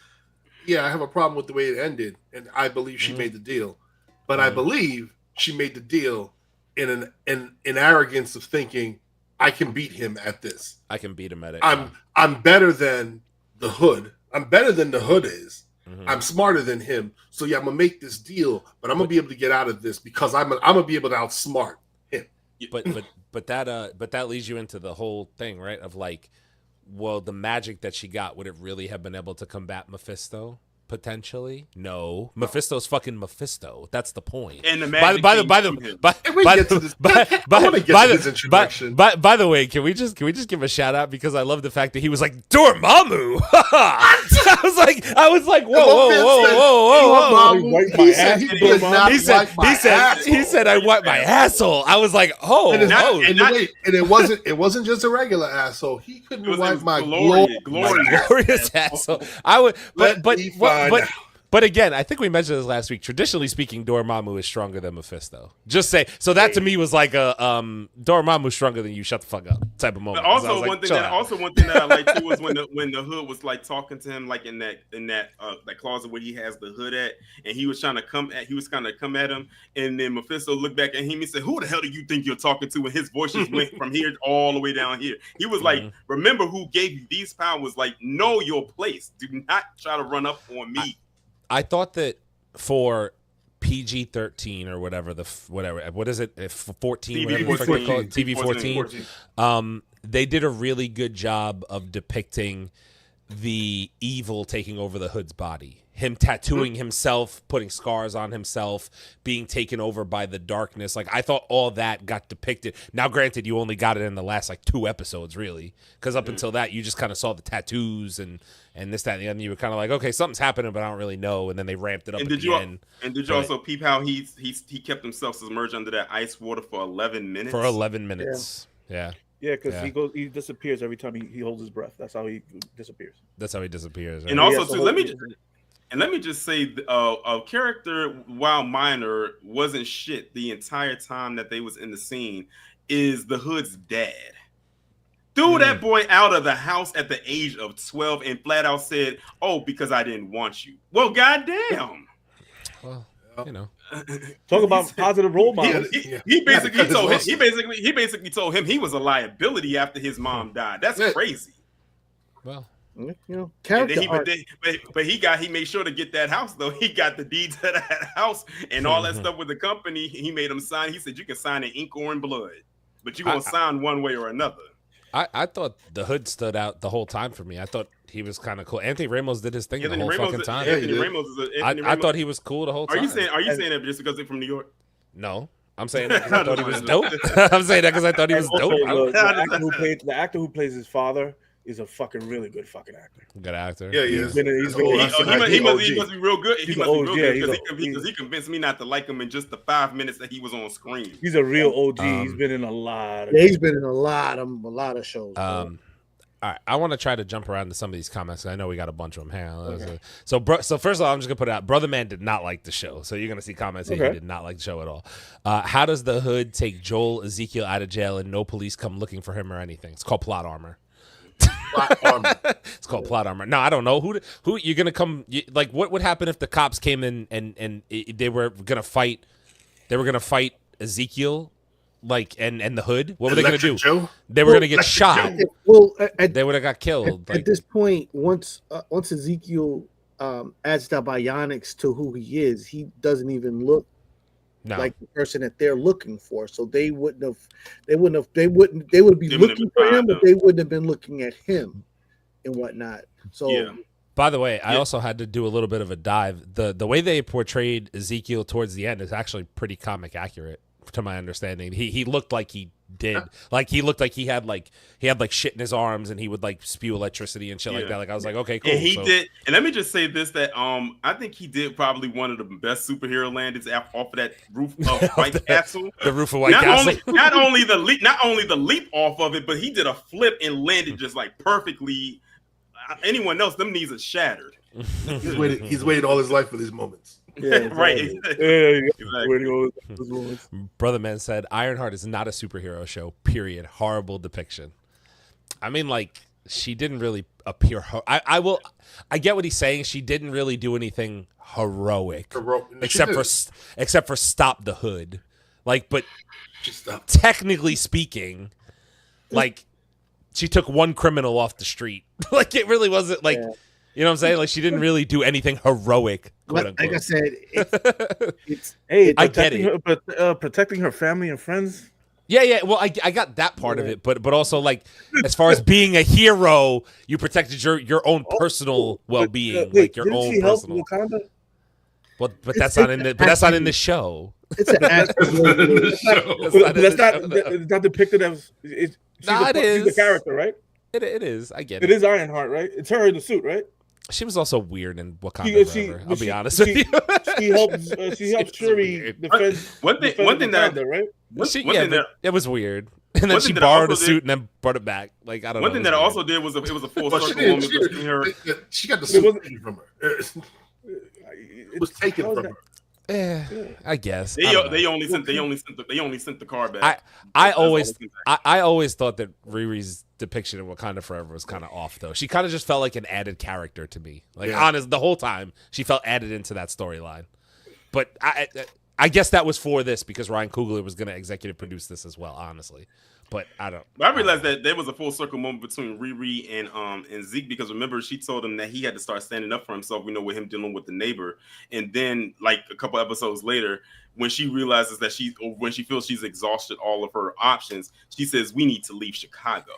yeah, I have a problem with the way it ended, and I believe she made the deal, but I believe she made the deal in an arrogance of thinking I can beat him at this. I can beat him at it. I'm better than the Hood. I'm better than the Hood is. I'm smarter than him. So yeah, I'm gonna make this deal, but I'm gonna be able to get out of this because I'm gonna be able to outsmart him. But that leads you into the whole thing, right? Of like, well, the magic that she got, would it really have been able to combat Mephisto? Potentially, no. Mephisto's fucking Mephisto. That's the point. And the magic by the way, can we just give a shout out because I love the fact that he was like Dormammu. I was like, whoa. He said I wiped my asshole. I was like, and it wasn't just a regular asshole. He couldn't wipe my glorious asshole. I would, but again, I think we mentioned this last week. Traditionally speaking, Dormammu is stronger than Mephisto. Just say so. That to me was like a Dormammu stronger than you. Shut the fuck up type of moment. But also one thing that I like too was when the Hood was like talking to him like in that closet where he has the Hood at, and he was trying to come at him, and then Mephisto looked back at him and said, "Who the hell do you think you're talking to?" And his voice just went from here all the way down here. He was like, "Remember who gave you these powers? Like, know your place. Do not try to run up on me." I thought that for PG-13 or whatever what is it? 14, TV 14. They did a really good job of depicting the evil taking over the Hood's body. Him tattooing himself, putting scars on himself, being taken over by the darkness. Like, I thought all that got depicted. Now, granted, you only got it in the last, 2 episodes, really. Because up until that, you just kind of saw the tattoos and this, that, and the other. And you were kind of like, okay, something's happening, but I don't really know. And then they ramped it up at the end. And did you also peep how he kept himself submerged under that ice water for 11 minutes? For 11 minutes. Yeah. Yeah, because he disappears every time he holds his breath. That's how he disappears. Right? And also, too, let me just say, a character, while minor, wasn't shit the entire time that they was in the scene, is the Hood's dad. Threw that boy out of the house at the age of 12 and flat out said, "Oh, because I didn't want you." Well, goddamn. Well, talk about positive role models. He basically told him he was a liability after his mom died. That's crazy. Well. Character but he made sure to get that house though. He got the deeds to that house and all that stuff with the company. He made him sign. He said you can sign in ink or in blood, but you gonna sign one way or another. I thought the Hood stood out the whole time for me. I thought he was kind of cool. Anthony Ramos did his thing the whole fucking time. I thought he was cool the whole time. Are you saying that just because they're from New York? No. I'm saying that because I thought he was dope. I'm saying that because I thought he was dope. The actor who plays his father is a fucking really good fucking actor. Good actor. Yeah, he must be real good. He must be real good because he convinced me not to like him in just the 5 minutes that he was on screen. He's a real OG. He's been in a lot of shows. All right, I want to try to jump around to some of these comments. I know we got a bunch of them here. Okay. So first of all, I'm just gonna put it out. Brother Man did not like the show, so you're gonna see comments saying he did not like the show at all. How does the Hood take Joel Ezekiel out of jail and no police come looking for him or anything? It's called plot armor. It's called plot armor. No, I don't know who you're gonna come. Like, what would happen if the cops came in and they were gonna fight? They were gonna fight Ezekiel, like and the Hood. What were they gonna do? They were gonna get shot. They would have got killed. At this point, once Ezekiel adds the bionics to who he is, he doesn't even look like the person that they're looking for. So they would be looking for him, but they wouldn't have been looking at him and whatnot. So By the way, I also had to do a little bit of a dive. The way they portrayed Ezekiel towards the end is actually pretty comic accurate, to my understanding. He looked like he did. Like he looked like he had shit in his arms and he would like spew electricity and shit like that. Like I was like, okay, cool. And he did. And let me just say this: that I think he did probably one of the best superhero landings off of that roof of White Castle. The roof of White Castle. Not only the leap off of it, but he did a flip and landed just like perfectly. Anyone else, them knees are shattered. He's waited all his life for these moments. Yeah, Right. Exactly. Brother Man said Ironheart is not a superhero show. Period. Horrible depiction. I mean, like, she didn't really appear. I get what he's saying. She didn't really do anything heroic, except for stop the hood. Like, but technically speaking, like, she took one criminal off the street. Like, it really wasn't like. Yeah. You know what I'm saying? Like, she didn't really do anything heroic. Like I said, I get it. Protecting her family and friends. Yeah. Well, I got that part of it, but also like as far as being a hero, you protected your own personal well-being, like your own personal. Well, but that's not in the. But that's not in the show. It's an That's not depicted as. She's the character, right? It is. I get it. It is Ironheart, right? It's her in the suit, right? She was also weird in Wakanda. I'll be honest with you. She helped Shuri defend. One thing that it was weird. And then she borrowed a suit and then brought it back. Like I don't know. One thing that I also did was it was a full circle moment between her. She got the suit from her. It was taken from her. I guess they only sent the car back. I always thought that Riri's depiction of Wakanda Forever was kind of off, though. She kind of just felt like an added character to me. Like honest, the whole time she felt added into that storyline. But I guess that was for this because Ryan Coogler was going to executive produce this as well. Honestly, but I don't. But I realized that there was a full circle moment between Riri and Zeke because remember she told him that he had to start standing up for himself. We know with him dealing with the neighbor, and then like a couple episodes later, when she realizes that when she feels she's exhausted all of her options, she says we need to leave Chicago.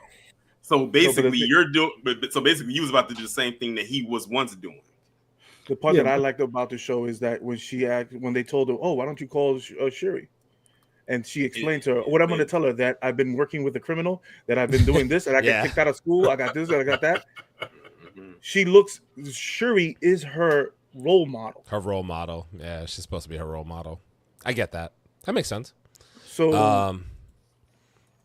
So basically, you was about to do the same thing that he was once doing. The part that I liked about the show is that when they told her, "Oh, why don't you call Shuri?" and she explained to her, "What I'm going to tell her that I've been working with a criminal, that I've been doing this, and I got kicked out of school. I got this, and I got that." Shuri is her role model. Her role model, yeah, she's supposed to be her role model. I get that. That makes sense. So.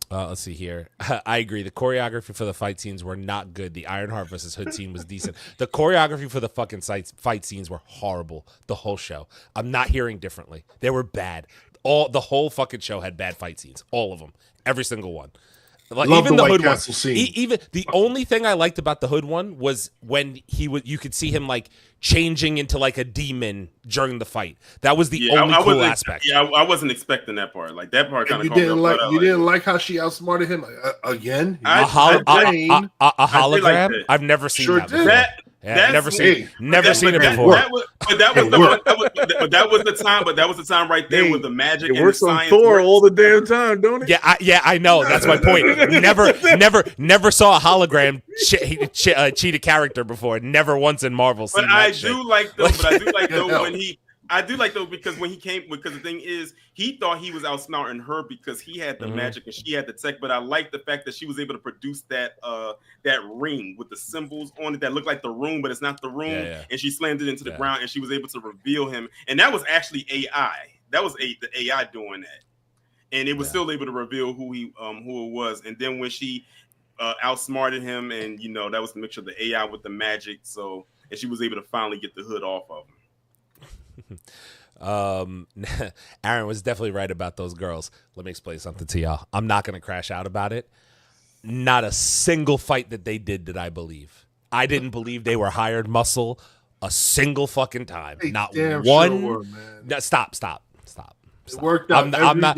Let's see here. I agree. The choreography for the fight scenes were not good. The Ironheart versus Hood scene was decent. The choreography for the fucking fight scenes were horrible. The whole show. I'm not hearing differently. They were bad. The whole fucking show had bad fight scenes. All of them. Every single one. Like, Love even the Hood White one. Castle scene. Even the only thing I liked about the Hood one was when you could see him like changing into like a demon during the fight. That was the only cool aspect. Yeah, I wasn't expecting that part. Like that part kind of. You didn't like how she outsmarted him again. A hologram. I've never seen that before. Yeah, never seen it before. That was the time right there with the magic. It works on Thor all the damn time, don't it? Yeah, I know. That's my point. Never saw a hologram cheat a character before. Never once in Marvel. But I do like though when he. I do like though because when he came, because the thing is, he thought he was outsmarting her because he had the magic and she had the tech. But I like the fact that she was able to produce that ring with the symbols on it that looked like the room, but it's not the room. Yeah. And she slammed it into the ground, and she was able to reveal him. And that was actually AI. That was the AI doing that, and it was still able to reveal who it was. And then when she outsmarted him, and that was the mixture of the AI with the magic. So, and she was able to finally get the hood off of him. Aaron was definitely right about those girls. Let me explain something to y'all. I'm not going to crash out about it. Not a single fight that they did I believe. I didn't believe they were hired muscle a single fucking time. Not one. Sure were, man. No, stop. It worked out I'm not.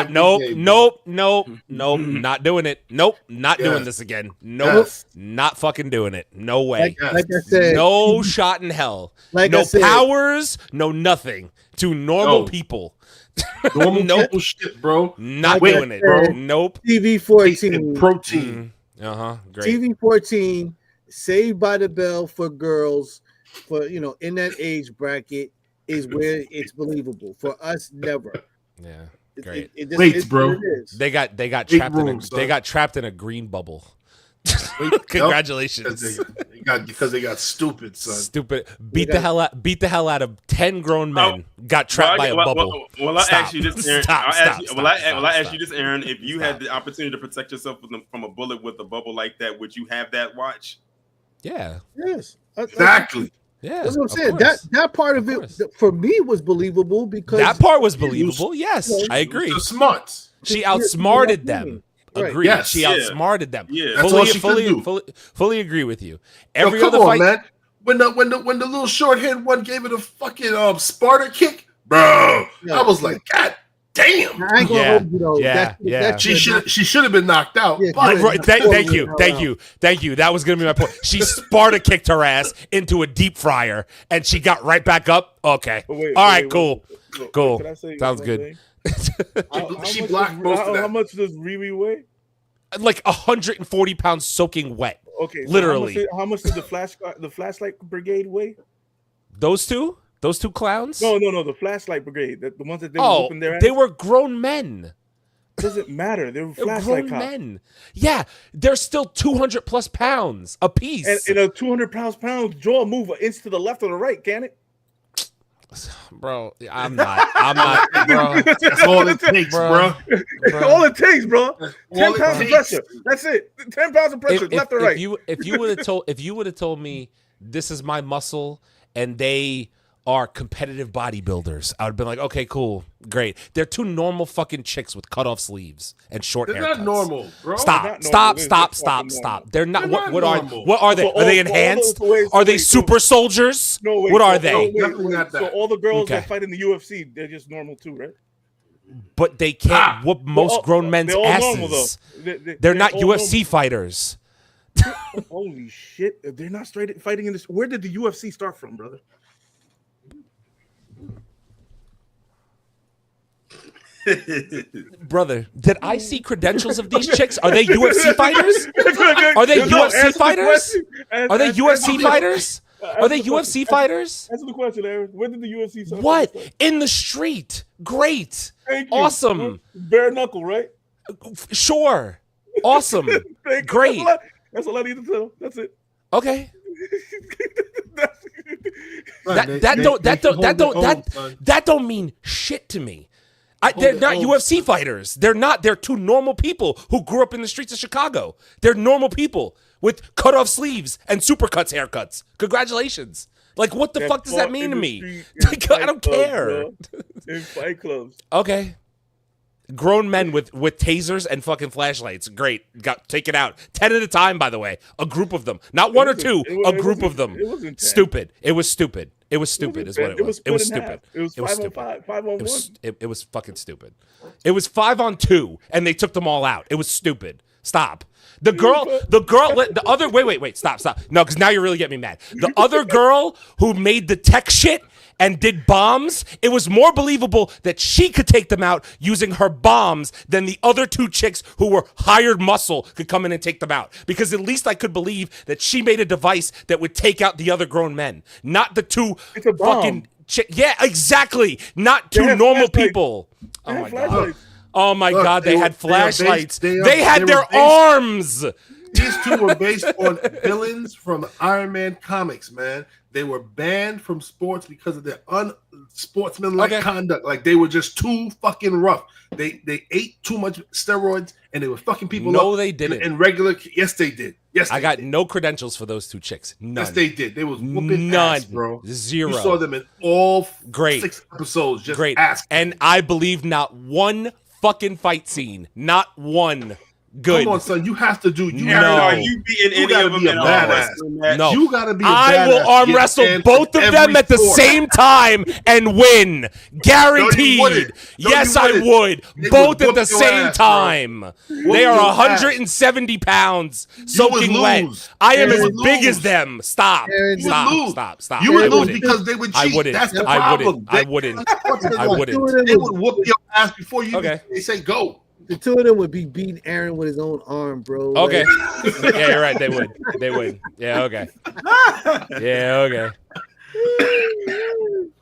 Nope. Not doing it. Nope. Not doing this again. Nope. Not fucking doing it. No way. Like I said, no shot in hell. No powers. No nothing. To normal people. Normal people shit, bro. Not doing it. Bro. Nope. TV-14 protein. Great. TV-14 Saved by the Bell for girls, for in that age bracket is where it's believable. For us, never. Yeah, great. Wait, bro. They got trapped in a green bubble. Congratulations. Because they got stupid, son. Stupid. Beat the hell out of 10 grown men. Got trapped by a bubble. Well, I ask you this, Aaron. I ask you this, stop. Aaron. If you had the opportunity to protect yourself from a bullet with a bubble like that, would you have that watch? Yeah. Yes. Exactly. Yeah. That's what I'm saying. That part of it for me was believable because that part was believable. Yes, I agree. Smart. She outsmarted them. Right. Agreed. Yes. She outsmarted them. Yeah. That's all she could do. Fully agree with you. Yo, Every come other on, fight, man. When the little short-haired one gave it a fucking Sparta kick, bro, Yeah. I was like, God damn. I ain't gonna Yeah. hold you though. Yeah. Yeah. She should have been knocked out. Yeah. But Right, thank you. That was gonna be my point. She Sparta kicked her ass into a deep fryer, and she got right back up. Okay, But wait, all right, wait, cool, wait, cool. can I say Sounds one good. thing? She much blocked does- most of How that. much does Riri weigh? Like 140 pounds soaking wet. Okay, so Literally. How much did the flashlight brigade weigh? Those two clowns. No, the flashlight brigade. The ones that they were Oh, whooping their ass. they were grown men. Doesn't matter. They were They're flashlight grown cops. men. Yeah, they're still 200 plus pounds a piece. And a 200 pound jaw move an inch to the left or the right, can it? Bro, I'm not, bro. That's all it takes, bro. All it takes, bro. 10 All it pounds of takes. pressure. That's it. 10 pounds of pressure, left or right. If you would have told me this is my muscle and they are competitive bodybuilders, I would have been like, okay, cool, great. They're two normal fucking chicks with cut off sleeves and short They're haircuts. not normal, bro. Stop, They're not stop, normal. stop, They're stop, fucking stop. They're not. They're What not are normal. what are they? So Are they all those- enhanced? wait, Are they wait, super soldiers? No, wait, What are so- they? wait, Definitely not So that. all the girls Okay. that fight in the UFC, they're just normal too, right? But they can't whoop most grown men's they're all asses. normal, though. They're not all UFC fighters. normal. Holy shit! They're not straight fighting in this. Where did the UFC start from, brother? Brother, did I see credentials of these chicks? Are they UFC fighters? Are they No, UFC answer the fighters? question. Are they Answer UFC the- fighters? Are they answer the UFC question. fighters? Answer the question, Aaron. Where did the UFC start? What? from? In the street. Great. Thank you. Awesome. Bare knuckle, right? Sure. Awesome. Thank you. Great. That's all I need to tell. That's it. Okay. Son, That don't mean shit to me. They're not UFC fighters. They're not. They're two normal people who grew up in the streets of Chicago. They're normal people with cut off sleeves and supercuts haircuts. Congratulations. Like, what the fuck does that mean to me? I don't care. In fight clubs. Okay. Grown men with tasers and fucking flashlights. Great. Got taken out. 10 at a time, by the way. A group of them. Not one or two. A group of them. It wasn't 10. Stupid. It was stupid. It was stupid is what it was. It was split in stupid. half. It was 5 on 5, 5 on 1. It was fucking stupid. It was 5 on 2, and they took them all out. It was stupid. Stop. The other, wait, stop. No, because now you're really getting me mad. The other girl who made the tech shit and did bombs, it was more believable that she could take them out using her bombs than the other two chicks who were hired muscle could come in and take them out. Because at least I could believe that she made a device that would take out the other grown men, not the two It's a bomb. fucking yeah, exactly. Not two have normal flashlights. people. They Oh had my god. flashlights. Oh my Look, god, they had they are flashlights. based- They had they their were based- arms. These two were based on villains from Iron Man comics, man. They were banned from sports because of their unsportsmanlike Okay. conduct. Like, they were just too fucking rough. They ate too much steroids and they were fucking people No, up. they didn't. In regular, yes, they did. Yes, I they got did. no credentials for those two chicks. None. Yes, they did. They was whooping None. ass, bro. Zero. You saw them in all Great. 6 episodes. Just Great. ask. And I believe not one fucking fight scene. Not one. Good. Come on, son. You have to do. You No. Aaron, have are to, you beating You any gotta of them be a in a badass. wrestling match? No. You gotta be. I will arm wrestle both of them at the same time and win. Guaranteed. wouldn't. No, Yes, you I wouldn't. would. They Both would at the whoop your same ass, bro. time. They are your ass. 170 pounds soaking would wet. lose. I am You as would big as lose. them. Stop. You would Stop. lose. Stop. Stop. You I would lose wouldn't. because they would cheat. I wouldn't. That's the I problem. wouldn't. I wouldn't. I wouldn't. They would whoop your ass before you Okay. they say go. The two of them would be beating Aaron with his own arm, bro. Okay. Like, Yeah, you're right. They would. They would. Yeah. Okay. Yeah. Okay.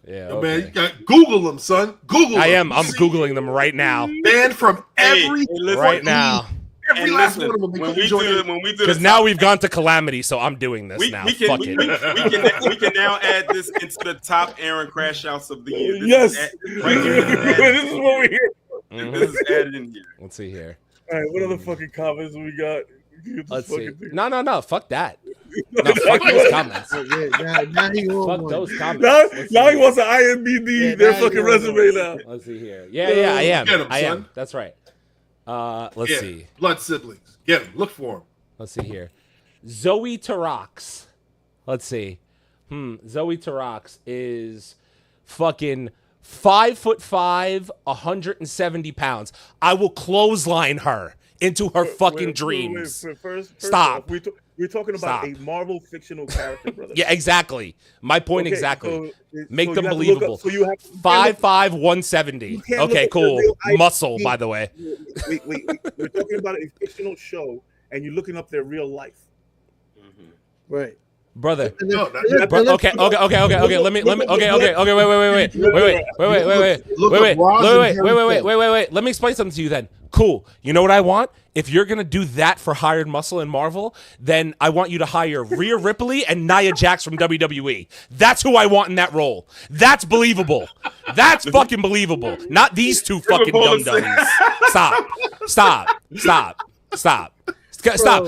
Yeah. Oh, man, Okay. you got Google them, son. Google them. I am. I'm googling them right now. Banned from every listen, Right now. every And last listen, one of them. when we do Because the now we've gone to calamity, so I'm doing this now. we can, Fuck we, it. we can now add this into the top Aaron crash outs of the year. Yes. Right here. This is what we're here. Mhm. This is added in here. Let's see here. All right, what other fucking comments we got? Let's see. No. Fuck that. No, fuck those comments. yeah, now he on Fuck one. those comments. Now, Let's now see. he wants to IMBD Yeah, their now he fucking wants resume one. now. Let's see here. Yeah, I am. Get 'em, I am. son. That's right. Let's Yeah, see. blood siblings. Get them. Look for them. Let's see here. Zoe TRex. Let's see. Zoe TRex is fucking 5'5", 170 pounds. I will clothesline her into her fucking dreams. First Stop. off, we're talking about Stop. a Marvel fictional character, brother. Yeah, exactly. My point Okay, exactly. so- Make so them you have to look believable. up- so you have 5'5", 170. You can't look Okay, up the cool. real ID. Muscle, by the way. Wait. We're talking about a fictional show, and you're looking up their real life. Right. Brother. And No, then- no, and then- Okay. Let me. Okay. Wait. Let me explain something to you then. Cool. You know what I want? If you're gonna do that for hired muscle in Marvel, then I want you to hire Rhea Ripley and Nia Jax from WWE. That's who I want in that role. That's believable. That's fucking believable. Not these two fucking dum dums. Stop.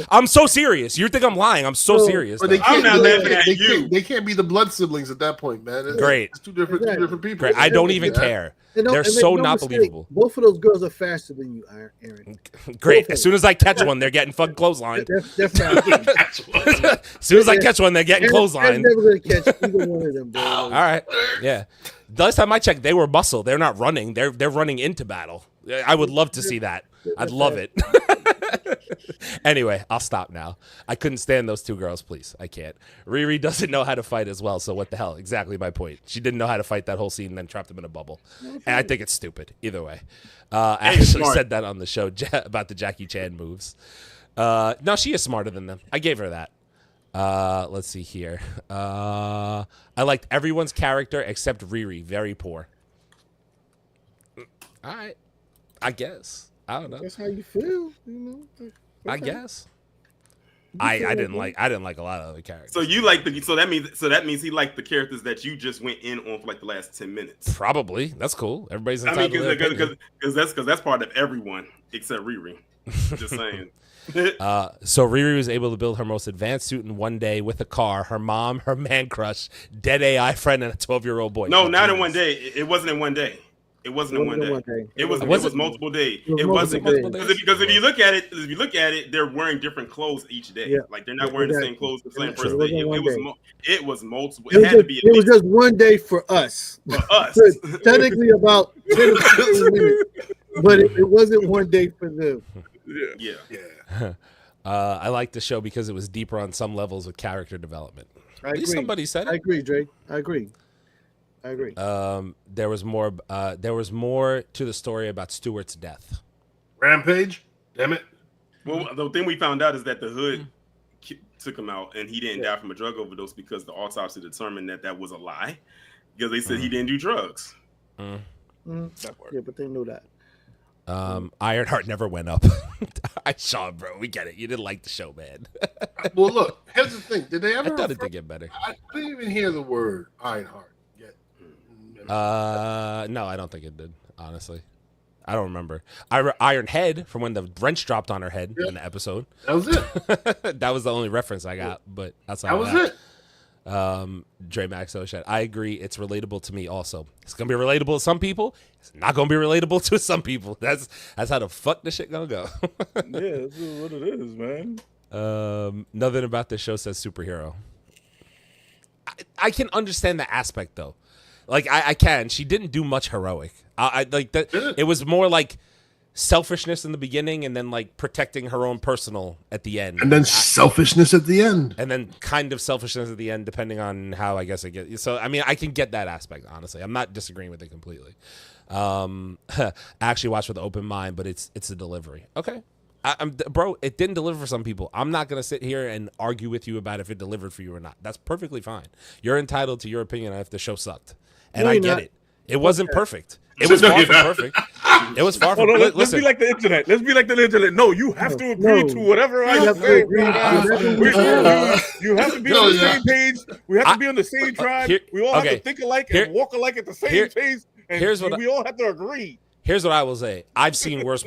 I'm so serious. You think I'm lying? I'm so serious. But they though. can't, I'm not be, laughing at you. they can't be the blood siblings at that point, man. Great. It's two different people. Great. I don't even care. and They're and make so no not mistake, believable. Both of those girls are faster than you, Aaron. Great. As soon as I catch one, they're getting fucking clotheslined. They're faster. As soon as I catch one, they're getting Aaron's clotheslined. never gonna catch either one of them, bro. All right. Yeah. The last time I checked, they were muscle. They're not running. They're running into battle. I would love to see that. I'd love it. Anyway, I'll stop now. I couldn't stand those two girls, please. I can't. Riri doesn't know how to fight as well, so what the hell? Exactly my point. She didn't know how to fight that whole scene and then trapped him in a bubble. And I think it's stupid. Either way. I actually smart. said that on the show about the Jackie Chan moves. No, she is smarter than them. I gave her that. Let's see here. I liked everyone's character except Riri. Very poor. All right. I guess. I don't know. That's how you feel, you know. I guess. I didn't like a lot of other characters. So you like that means he liked the characters that you just went in on for like the last 10 minutes. Probably. That's cool. Everybody's I entitled mean, to their opinion. because that's part of everyone except Riri. Just saying. So Riri was able to build her most advanced suit in one day with a car, her mom, her man crush, dead AI friend, and a 12-year-old boy. No, She's not in genius. one day. It wasn't in one day. It wasn't in one day. It was multiple days. It wasn't multiple because if you look at it, they're wearing different clothes each day. Yeah. Like they're not wearing the same clothes the same first It day. wasn't It was multiple. It It was, had to be it was just one day for us. for us. So technically about 10 to 15 minutes, but it wasn't one day for them. Yeah. I liked the show because it was deeper on some levels with character development. I At least agree. somebody said I it. agree, Drake. I agree. There was more. There was more to the story about Stewart's death. Rampage? Damn it. Well, the thing we found out is that the hood took him out, and he didn't die from a drug overdose because the autopsy determined that was a lie, because they said he didn't do drugs. Yeah, but they knew that. Ironheart never went up. Sean, bro, we get it. You didn't like the show, man. Well, look, here's the thing. Did they I ever thought it did get better. I didn't even hear the word Ironheart yet. No, I don't think it did. Honestly, I don't remember. Iron Head from when the wrench dropped on her head in the episode. That was it. That was the only reference I got. But outside That of was it. Dre Maxo said, I agree. It's relatable to me also. It's going to be relatable to some people. It's not going to be relatable to some people. That's how the fuck this shit going to go. Yeah, that's what it is, man. Nothing about this show says superhero. I can understand the aspect, though. Like, I can. She didn't do much heroic. I like that. It was more like selfishness in the beginning and then like protecting her own personal at the end. And then selfishness at the end. And then kind of selfishness at the end, depending on how I guess I get. So, I mean, I can get that aspect, honestly. I'm not disagreeing with it completely. I actually watched with an open mind, but it's the delivery. Okay. Bro, it didn't deliver for some people. I'm not going to sit here and argue with you about if it delivered for you or not. That's perfectly fine. You're entitled to your opinion on if the show sucked. And I get it. It wasn't perfect. It was far from perfect. It was far from perfect. Let's be like the internet. Let's be like the internet. No, you have to agree to whatever I say. You have to be on the same page. We have to be on the same tribe. We all have to think alike and walk alike at the same pace. And we all have to agree. Here's what I will say. I've seen worse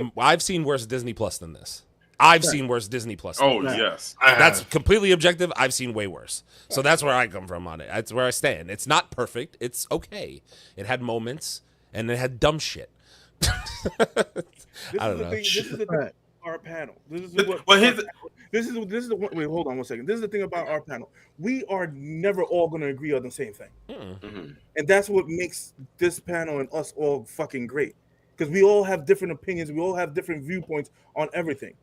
Disney Plus than this. I've seen worse Disney Plus. Yes. That's completely objective. I've seen way worse. So that's where I come from on it. That's where I stand. It's not perfect. It's okay. It had moments and it had dumb shit. I don't know. This is the thing. Our panel. Wait, hold on 1 second. This is the thing about our panel. We are never all going to agree on the same thing. Mm-hmm. And that's what makes this panel and us all fucking great. Because we all have different opinions. We all have different viewpoints on everything.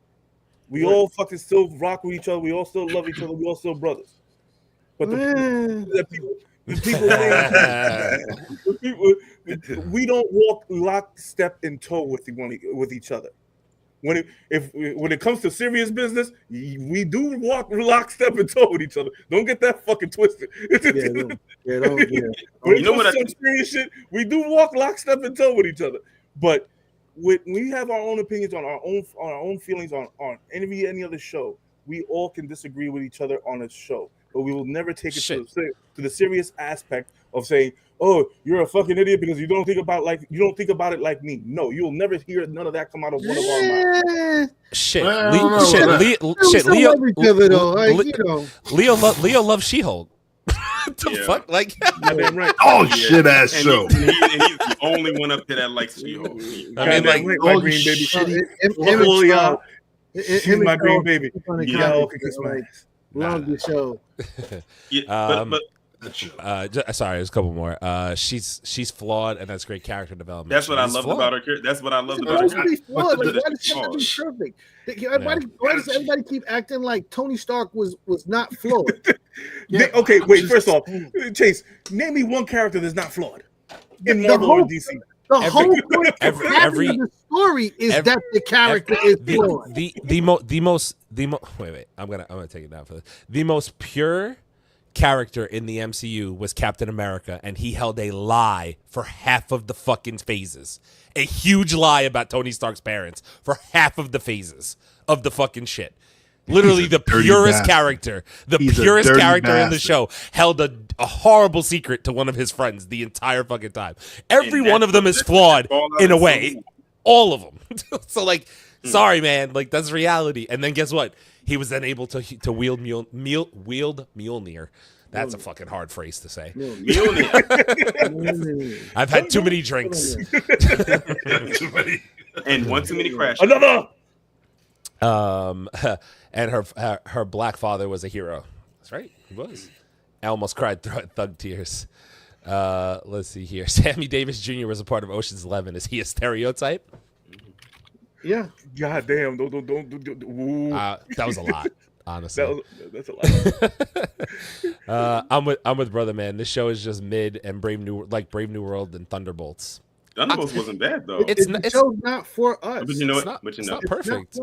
We all fucking still rock with each other. We all still love each other. We all still brothers. But the people, we don't walk lockstep in toe with each other. When it comes to serious business, we do walk lockstep and toe with each other. Don't get that fucking twisted. Don't. When it comes to serious shit, we do walk lockstep and toe with each other. But we have our own opinions on our own feelings on any other show. We all can disagree with each other on a show, but we will never take it to the serious aspect of saying, "Oh, you're a fucking idiot because you don't think about it like me." No, you'll never hear none of that come out of one of our mouths. Leo loves She-Hulk. What the fuck? Like, right. Shit ass show. He's the only one up there that likes She-Hulk. I mean, like my green baby. She's my green baby. Yeah, love the show. Sorry, there's a couple more. She's flawed, and that's great character development. That's what I loved about her. That's what I loved about her. Why does perfect? Why does everybody keep acting like Tony Stark was not flawed? Okay, wait. First off, Chase, name me one character that's not flawed in Marvel or DC. The whole point of the story is that the character is flawed. Wait. I'm gonna take it down for this. The most pure character in the MCU was Captain America, and he held a lie for half of the fucking phases. A huge lie about Tony Stark's parents for half of the phases of the fucking shit. Literally the purest character. The purest character in the show held a horrible secret to one of his friends the entire fucking time. Every one of them is flawed in a way. All of them. So, like, sorry, man. Like, that's reality. And then guess what? He was then able to wield Mjolnir. That's a fucking hard phrase to say. Mjolnir. I've had too many drinks. And one too many crashes. Another. And her black father was a hero. That's right, he was. I almost cried thug tears. Let's see here. Sammy Davis Jr. was a part of Ocean's 11. Is he a stereotype? Yeah. God damn. Don't. That was a lot. Honestly, that's a lot. I'm with brother, man. This show is just mid and Brave New World and Thunderbolts. Thunderbolts wasn't bad though. It's not for us. But you know what? It's not perfect.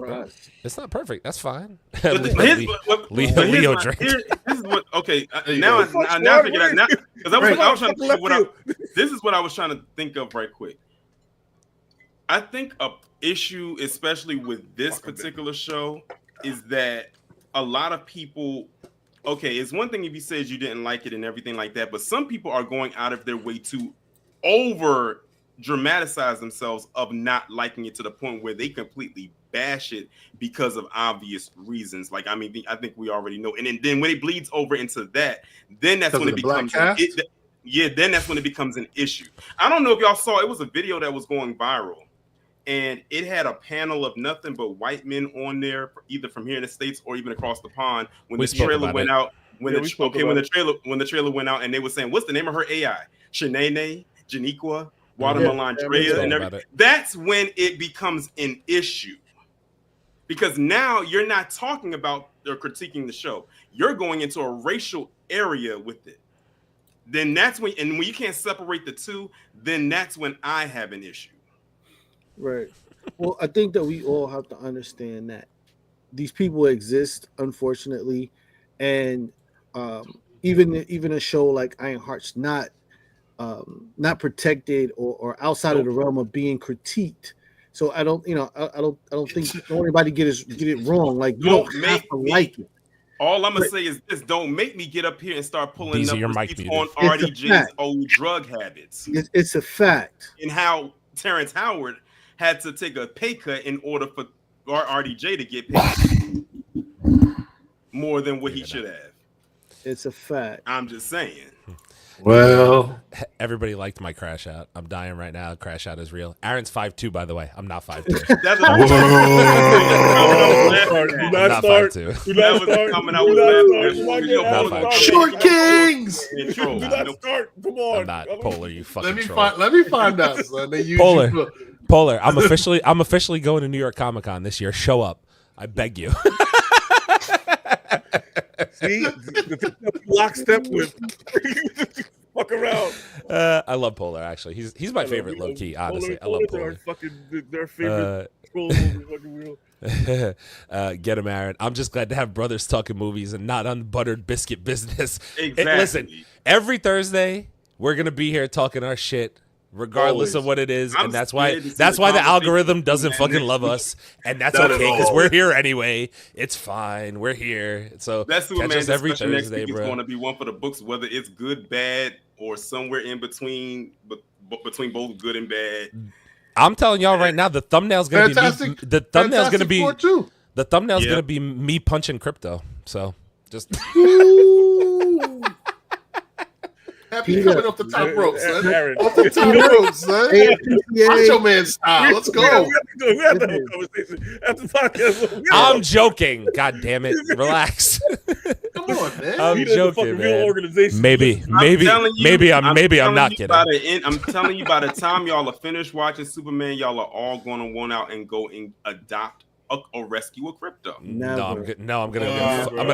It's not perfect. That's fine. Leo drink. This is what. Okay, now I figure out. Now because I was trying to. This is what I was trying to think of right quick. I think a issue, especially with this particular show, is that a lot of people. Okay, it's one thing if you said you didn't like it and everything like that, but some people are going out of their way to over dramatize themselves of not liking it to the point where they completely bash it because of obvious reasons. Like, I mean, I think we already know. And then when it bleeds over into that, then that's when it becomes then that's when it becomes an issue. I don't know if y'all saw, it was a video that was going viral, and it had a panel of nothing but white men on there, either from here in the States or even across the pond. When the trailer went out, when the trailer went out, and they were saying, "What's the name of her AI? Shanae, Janiqua, Watermelon Drea, and everything. That's when it becomes an issue. Because now you're not talking about or critiquing the show. You're going into a racial area with it. Then that's when, and when you can't separate the two, then that's when I have an issue. Right. Well, I think that we all have to understand that these people exist, unfortunately, and even a show like Ironheart's not protected or outside of the realm of being critiqued. So I don't think anybody get it wrong. Like you don't have to like it. All I'm gonna say is this: don't make me get up here and start pulling up receipts on It's RDJ's old drug habits. It's a fact. And how Terrence Howard had to take a pay cut in order for RDJ to get paid more than what he should have. It's a fact. I'm just saying. Well, everybody liked my crash out. I'm dying right now. Crash out is real. Aaron's 5'2", by the way. I'm not 5'2". That's Short Kings. Do not start. Come on. I'm not Polar. You fucking Let me find out, son. They use Polar. I'm officially going to New York Comic Con this year. Show up. I beg you. See, lockstep with fuck around. I love Polar. Actually, he's my favorite low key. Honestly, I love Polar. Their favorite scroll movie, fucking real. Get him, Aaron. I'm just glad to have brothers talking movies and not unbuttered biscuit business. Exactly. Listen, every Thursday we're gonna be here talking our shit, regardless of what it is, and that's why the algorithm doesn't fucking love us, and that's okay because we're here anyway. It's fine. We're here. So that's catch us every Thursday, bro. It's going to be one for the books, whether it's good, bad, or somewhere in between, but between both good and bad. I'm telling y'all right now, the thumbnail's gonna be me punching crypto. So just. Happy coming off the top rope, son. Off the top rope, son. Macho Man style. Let's go. We have to have a conversation after the podcast. I'm joking. God damn it. Relax. Come on, man. I'm joking, man. Organization. Maybe I'm not kidding. I'm telling you, by the time y'all are finished watching Superman, y'all are all going to want out and go and adopt or rescue a crypto. I'm gonna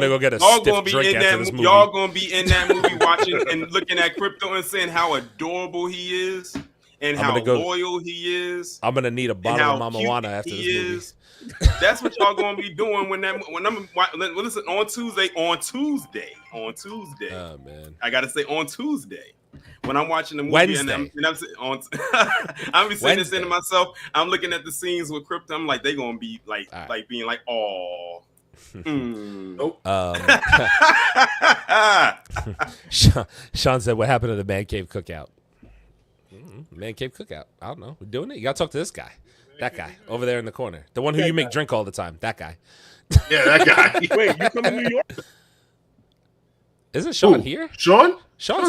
go get a stiff drink after this movie. Y'all gonna be in that movie watching and looking at crypto and saying how adorable he is and how loyal he is. I'm gonna need a bottle of Mama Juana after this movie. That's what y'all gonna be doing when I'm listen on Tuesday. Oh man, I gotta say on Tuesday. When I'm watching the movie Wednesday. I'm saying this to myself. I'm looking at the scenes with crypto. I'm like, they gonna be like being like, oh. Nope. Sean said, "What happened to the Man Cave Cookout?" Man Cave Cookout. I don't know. We're doing it. You gotta talk to this guy. That guy over there in the corner. The one who you make drink all the time. That guy. Yeah, that guy. Wait, you come to New York? Isn't Sean here? Sean's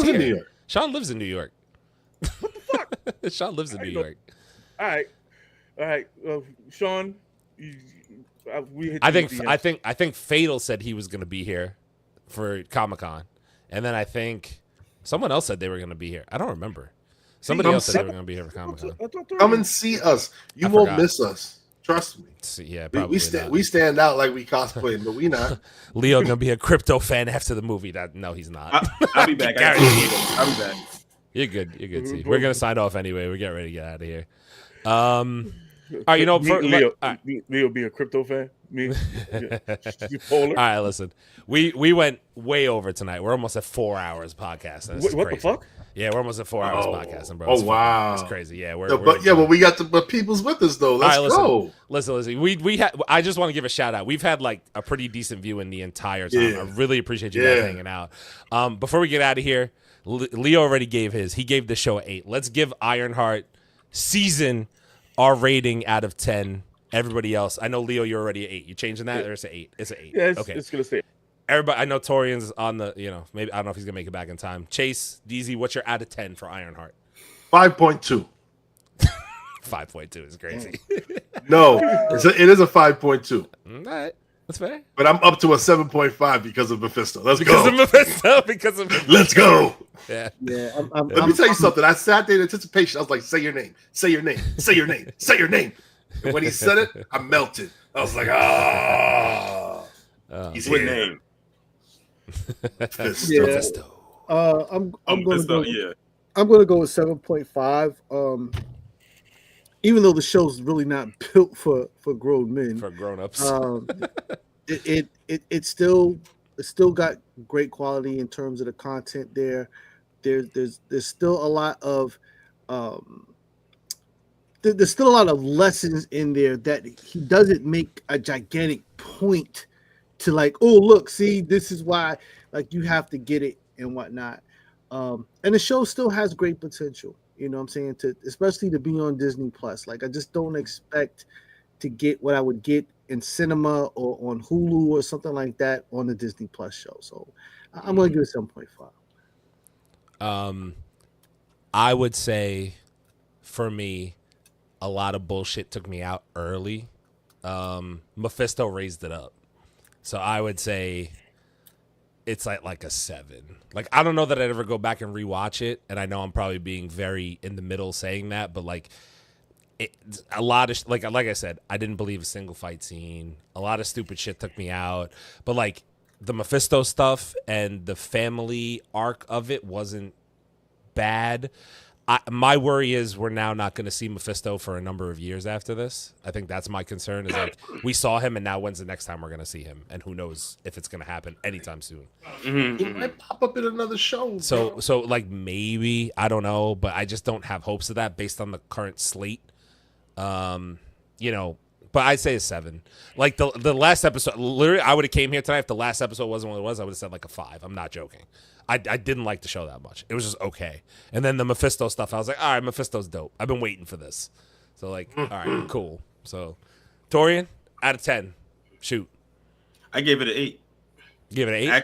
here. in New York. Sean lives in New York. What the fuck? Sean lives in New York. All right. Sean, I think Fatal said he was going to be here for Comic-Con, and then I think someone else said they were going to be here. I don't remember. Somebody else said they were going to be here for Comic-Con. Come and see us. You won't miss us. Trust me. Yeah, probably we stand out like we cosplaying, but we not. Leo gonna be a crypto fan after the movie. No, he's not. I'll be back. I'll be back. You're good. See, we're gonna sign off anyway. We get ready to get out of here. All right, Leo be a crypto fan. Me, Polar. All right, listen. We went way over tonight. We're almost at 4 hours podcasting. What the fuck? Yeah, we're almost at 4 hours podcasting, bro. Wow, it's crazy. Yeah, but we got the people's with us though. Let's go. Listen. We had. I just want to give a shout out. We've had like a pretty decent viewing the entire time. I really appreciate you guys hanging out. Before we get out of here, Leo already gave his. He gave the show an 8. Let's give Ironheart season our rating out of 10. Everybody else, I know Leo, you're already at 8. You changing that, or it's an 8? It's an 8. Yeah, okay. It's gonna stay. Everybody, I know Torian's on the. Maybe I don't know if he's gonna make it back in time. Chase, DZ, what's your out of 10 for Ironheart? 5.2. 5.2 is crazy. No, it is a 5.2. All right. That's fair. But I'm up to a 7.5 because of Mephisto. Let's Because go. of Mephisto. Because of Mephisto. Let's go. Yeah. Yeah, Let me tell you something. I sat there in anticipation. I was like, say your name. Say your name. Say your name. Say your name. And when he said it, I melted. I was like, he's Good here. name. Mephisto. Yeah. Mephisto. I'm going to Mephisto, go. yeah. I'm going to go with 7.5. Even though the show's really not built for grown men, For grown-ups. it still got great quality in terms of the content there. There's still a lot of there's still a lot of lessons in there that he doesn't make a gigantic point to, like, oh look, see, this is why, like, you have to get it and whatnot. And the show still has great potential. You know what I'm saying? Especially to be on Disney Plus. Like, I just don't expect to get what I would get in cinema or on Hulu or something like that on the Disney Plus show. So I'm going to give it 7.5. I would say, for me, a lot of bullshit took me out early. Mephisto raised it up. So I would say it's like a 7. Like, I don't know that I'd ever go back and rewatch it, and I know I'm probably being very in the middle saying that, but like, a lot of like I said, I didn't believe a single fight scene. A lot of stupid shit took me out, but like the Mephisto stuff and the family arc of it wasn't bad. My worry is we're now not going to see Mephisto for a number of years after this. I think that's my concern, is like, we saw him, and now when's the next time we're going to see him? And who knows if it's going to happen anytime soon. He might pop up in another show. So like, maybe, I don't know, but I just don't have hopes of that based on the current slate. You know, but I'd say a 7. Like the last episode, literally, I would have came here tonight if the last episode wasn't what it was. I would have said like a 5. I'm not joking. I didn't like the show that much. It was just okay. And then the Mephisto stuff, I was like, all right, Mephisto's dope. I've been waiting for this. So like, all right, cool. So, Torian, out of 10, shoot. I gave it an 8. Give it an 8.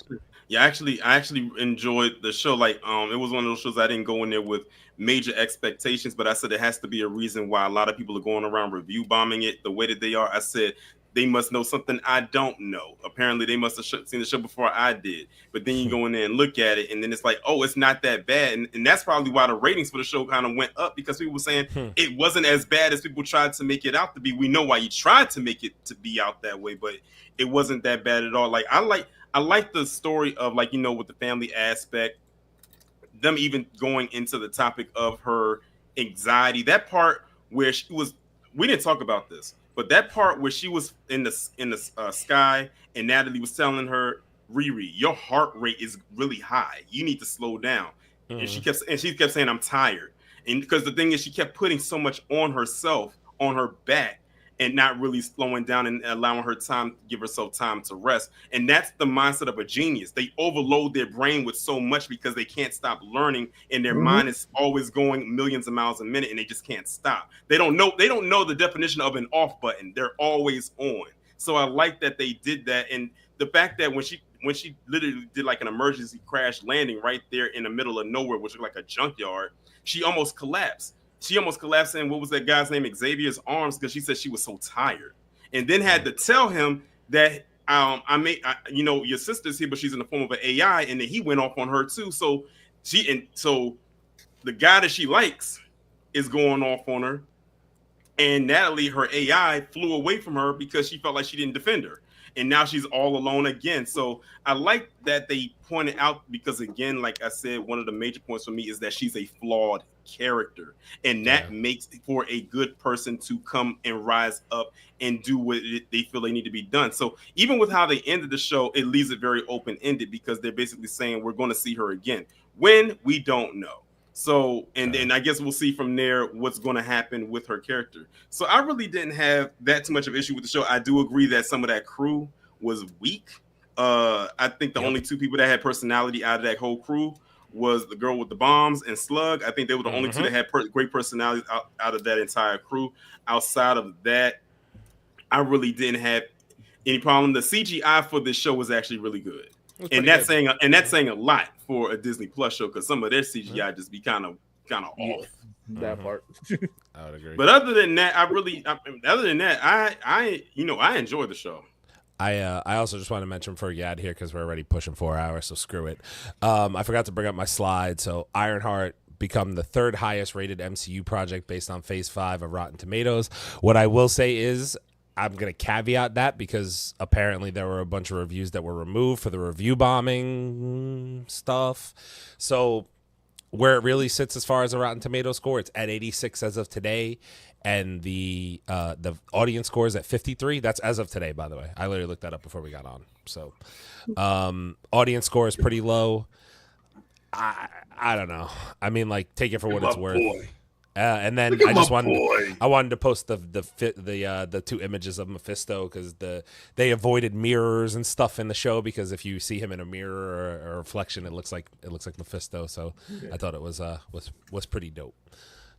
I actually enjoyed the show. Like, it was one of those shows I didn't go in there with major expectations, but I said there has to be a reason why a lot of people are going around review bombing it the way that they are. I said they must know something I don't know. Apparently, they must have seen the show before I did. But then you go in there and look at it, and then it's like, oh, it's not that bad. And that's probably why the ratings for the show kind of went up, because people were saying it wasn't as bad as people tried to make it out to be. We know why you tried to make it to be out that way, but it wasn't that bad at all. Like, I like the story of, like, you know, with the family aspect, them even going into the topic of her anxiety. That part where she was, we didn't talk about this, but that part where she was in the sky and Natalie was telling her, Riri, your heart rate is really high. You need to slow down. And she kept saying, I'm tired. And because the thing is, she kept putting so much on herself, on her back, and not really slowing down and allowing her time to give herself time to rest. And that's the mindset of a genius. They overload their brain with so much because they can't stop learning, and their mind is always going millions of miles a minute, and they just can't stop. They don't know the definition of an off button. They're always on. So I like that they did that. And the fact that when she literally did like an emergency crash landing right there in the middle of nowhere, which looked like a junkyard, she almost collapsed. She almost collapsed in, what was that guy's name, Xavier's arms, because she said she was so tired, and then had to tell him that your sister's here, but she's in the form of an AI, and then he went off on her too. So the guy that she likes is going off on her, and Natalie, her AI, flew away from her because she felt like she didn't defend her. And now she's all alone again. So I like that they pointed out, because again, like I said, one of the major points for me is that she's a flawed character, and that makes for a good person to come and rise up and do what they feel they need to be done. So even with how they ended the show, it leaves it very open-ended, because they're basically saying we're going to see her again. When? We don't know. So, and then I guess we'll see from there what's going to happen with her character. So I really didn't have that too much of an issue with the show. I do agree that some of that crew was weak. I think the only two people that had personality out of that whole crew was the girl with the bombs and Slug. I think they were the only two that had great personalities out of that entire crew. Outside of that, I really didn't have any problem. The CGI for this show was actually really good. And that's saying a lot for a Disney Plus show, because some of their CGI just be kind of off. That part. I would agree. But other than that, I enjoyed the show. I also just want to mention before we get out of here, because we're already pushing 4 hours, so screw it. I forgot to bring up my slide. So Ironheart become the third highest rated MCU project based on Phase 5 of Rotten Tomatoes. What I will say is, I'm going to caveat that because apparently there were a bunch of reviews that were removed for the review bombing stuff. So where it really sits as far as a Rotten Tomatoes score, it's at 86 as of today. And the audience score is at 53. That's as of today, by the way. I literally looked that up before we got on. So audience score is pretty low. I don't know. I mean, like, take it for what it's worth. And then I wanted to post the two images of Mephisto because they avoided mirrors and stuff in the show, because if you see him in a mirror or a reflection, it looks like Mephisto. So I thought it was pretty dope.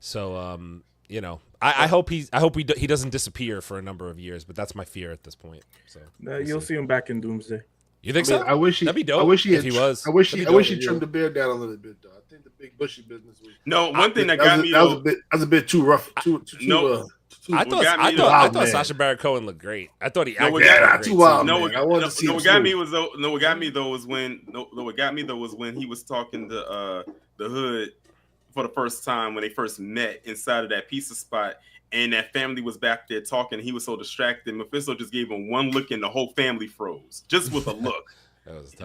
So you know, I hope he doesn't disappear for a number of years, but that's my fear at this point. So you'll see him back in Doomsday. You think so? I wish that'd be dope. I wish he if he was. I wish he trimmed the beard down a little bit, though. I think the big bushy business was. No, one thing that got me that was a bit too rough. I thought Sacha Baron Cohen looked great. I thought he acted not too wild. What got me was when he was talking to the Hood for the first time when they first met inside of that pizza spot. And that family was back there talking. He was so distracted. Mephisto just gave him one look and the whole family froze. Just with a look.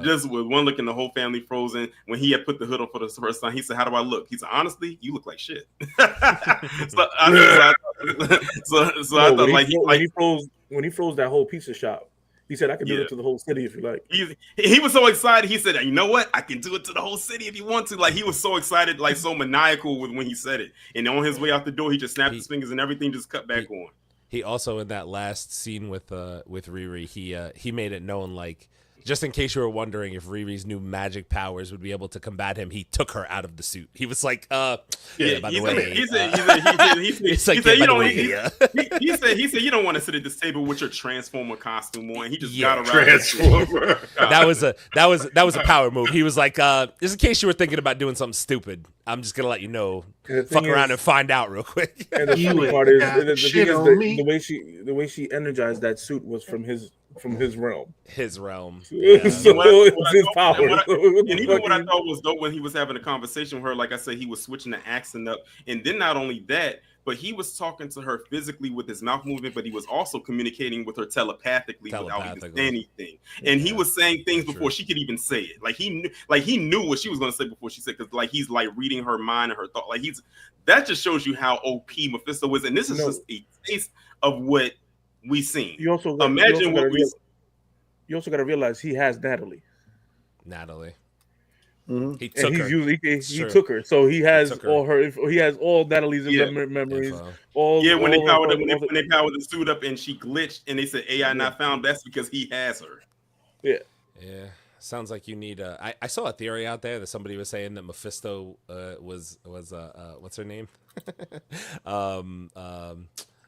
Just with one look and the whole family froze. And when he had put the hood on for the first time, he said, "How do I look?" He said, "Honestly, you look like shit." So I thought when he froze that whole pizza shop, he said, "I can do it to the whole city if you like." He was so excited. He said, "You know what? I can do it to the whole city if you want to." Like, he was so excited, like so maniacal when he said it. And on his way out the door, he just snapped his fingers and everything just cut back on. He also, in that last scene with Riri, he made it known, like, just in case you were wondering if Riri's new magic powers would be able to combat him, he took her out of the suit. He was like, by the way, he said you don't want to sit at this table with your Transformer costume on. He just got around. Transformer. that was a power move. He was like, just in case you were thinking about doing something stupid, I'm just gonna let you know. Fuck around and find out real quick. And the funny part is, the way she energized that suit was from his realm. His realm. Yeah. So it's his power. And even what I thought was dope when he was having a conversation with her, like I said, he was switching the accent up. And then not only that, but he was talking to her physically with his mouth movement, but he was also communicating with her telepathically without even saying anything. And he was saying things before she could even say it. Like he knew what she was going to say before she said, because like he's like reading her mind and her thought. Like that just shows you how OP Mephisto is. And this is just a taste of what we seen. You also got to realize he has Natalie. Mm-hmm. He took her, so he has all her. He has all Natalie's memories. When they powered the suit up and she glitched, and they said AI not found. That's because he has her. Yeah. Sounds like you need a. I saw a theory out there that somebody was saying that Mephisto was what's her name?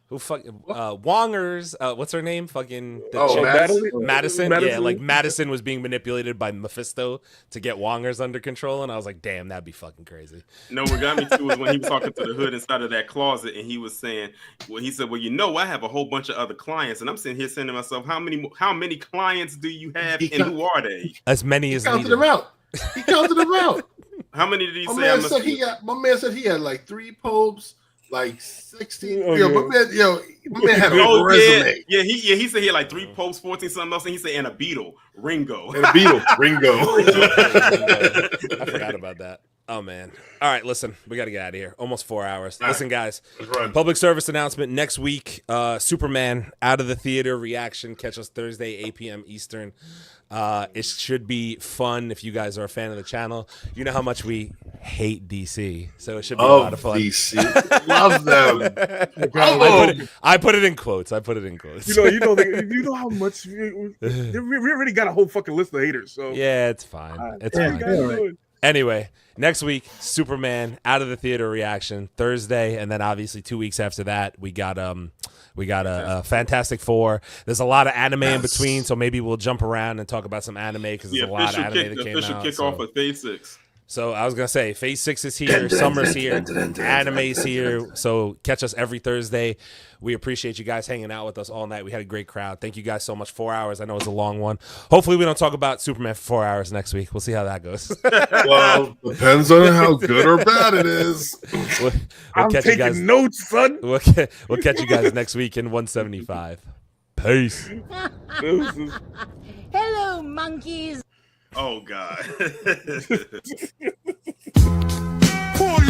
Who Wongers? What's her name? Fucking Madison. Yeah, like Madison was being manipulated by Mephisto to get Wongers under control, and I was like, damn, that'd be fucking crazy. No, what got me too was when he was talking to the Hood inside of that closet, and he was saying, he said, "Well, I have a whole bunch of other clients," and I'm sitting here saying to myself, how many clients do you have, and who are they? As many as counted them out. He counted them out. How many did he say? My man said he had like 3 popes. Like 16. My man had a resume. Yeah, he said he had like 3 popes, 14 something else, and he said and a beetle, Ringo. Ringo. I forgot about that. Oh man. All right, listen, we got to get out of here. Almost 4 hours. Listen, guys. Public service announcement next week. Superman Out of the Theater reaction. Catch us Thursday, 8 p.m. Eastern. It should be fun if you guys are a fan of the channel. You know how much we hate DC, so it should be a lot of fun. DC, love them. I put it in quotes. You know how much we already got a whole fucking list of haters. So yeah, it's fine. It's fine. Anyway, next week, Superman Out of the Theater reaction Thursday, and then obviously 2 weeks after that, we got a Fantastic Four. There's a lot of anime in between, so maybe we'll jump around and talk about some anime because there's a lot of anime that came out. Official kickoff of Phase 6. So I was gonna say, Phase 6 is here, summer's here, anime's here. So catch us every Thursday. We appreciate you guys hanging out with us all night. We had a great crowd. Thank you guys so much. 4 hours. I know it's a long one. Hopefully we don't talk about Superman for 4 hours next week. We'll see how that goes. Well, depends on how good or bad it is. We'll I'm catch taking you guys. notes, son. We'll catch you guys next week in 175. Peace. Hello, monkeys. Oh God. Pull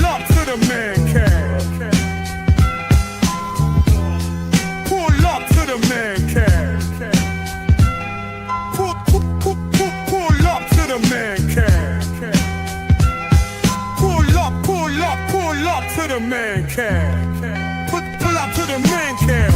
up to the Mancave. Pull up to the Mancave. Pull up to the Mancave. Pull up to the Mancave. Pull up to the Mancave.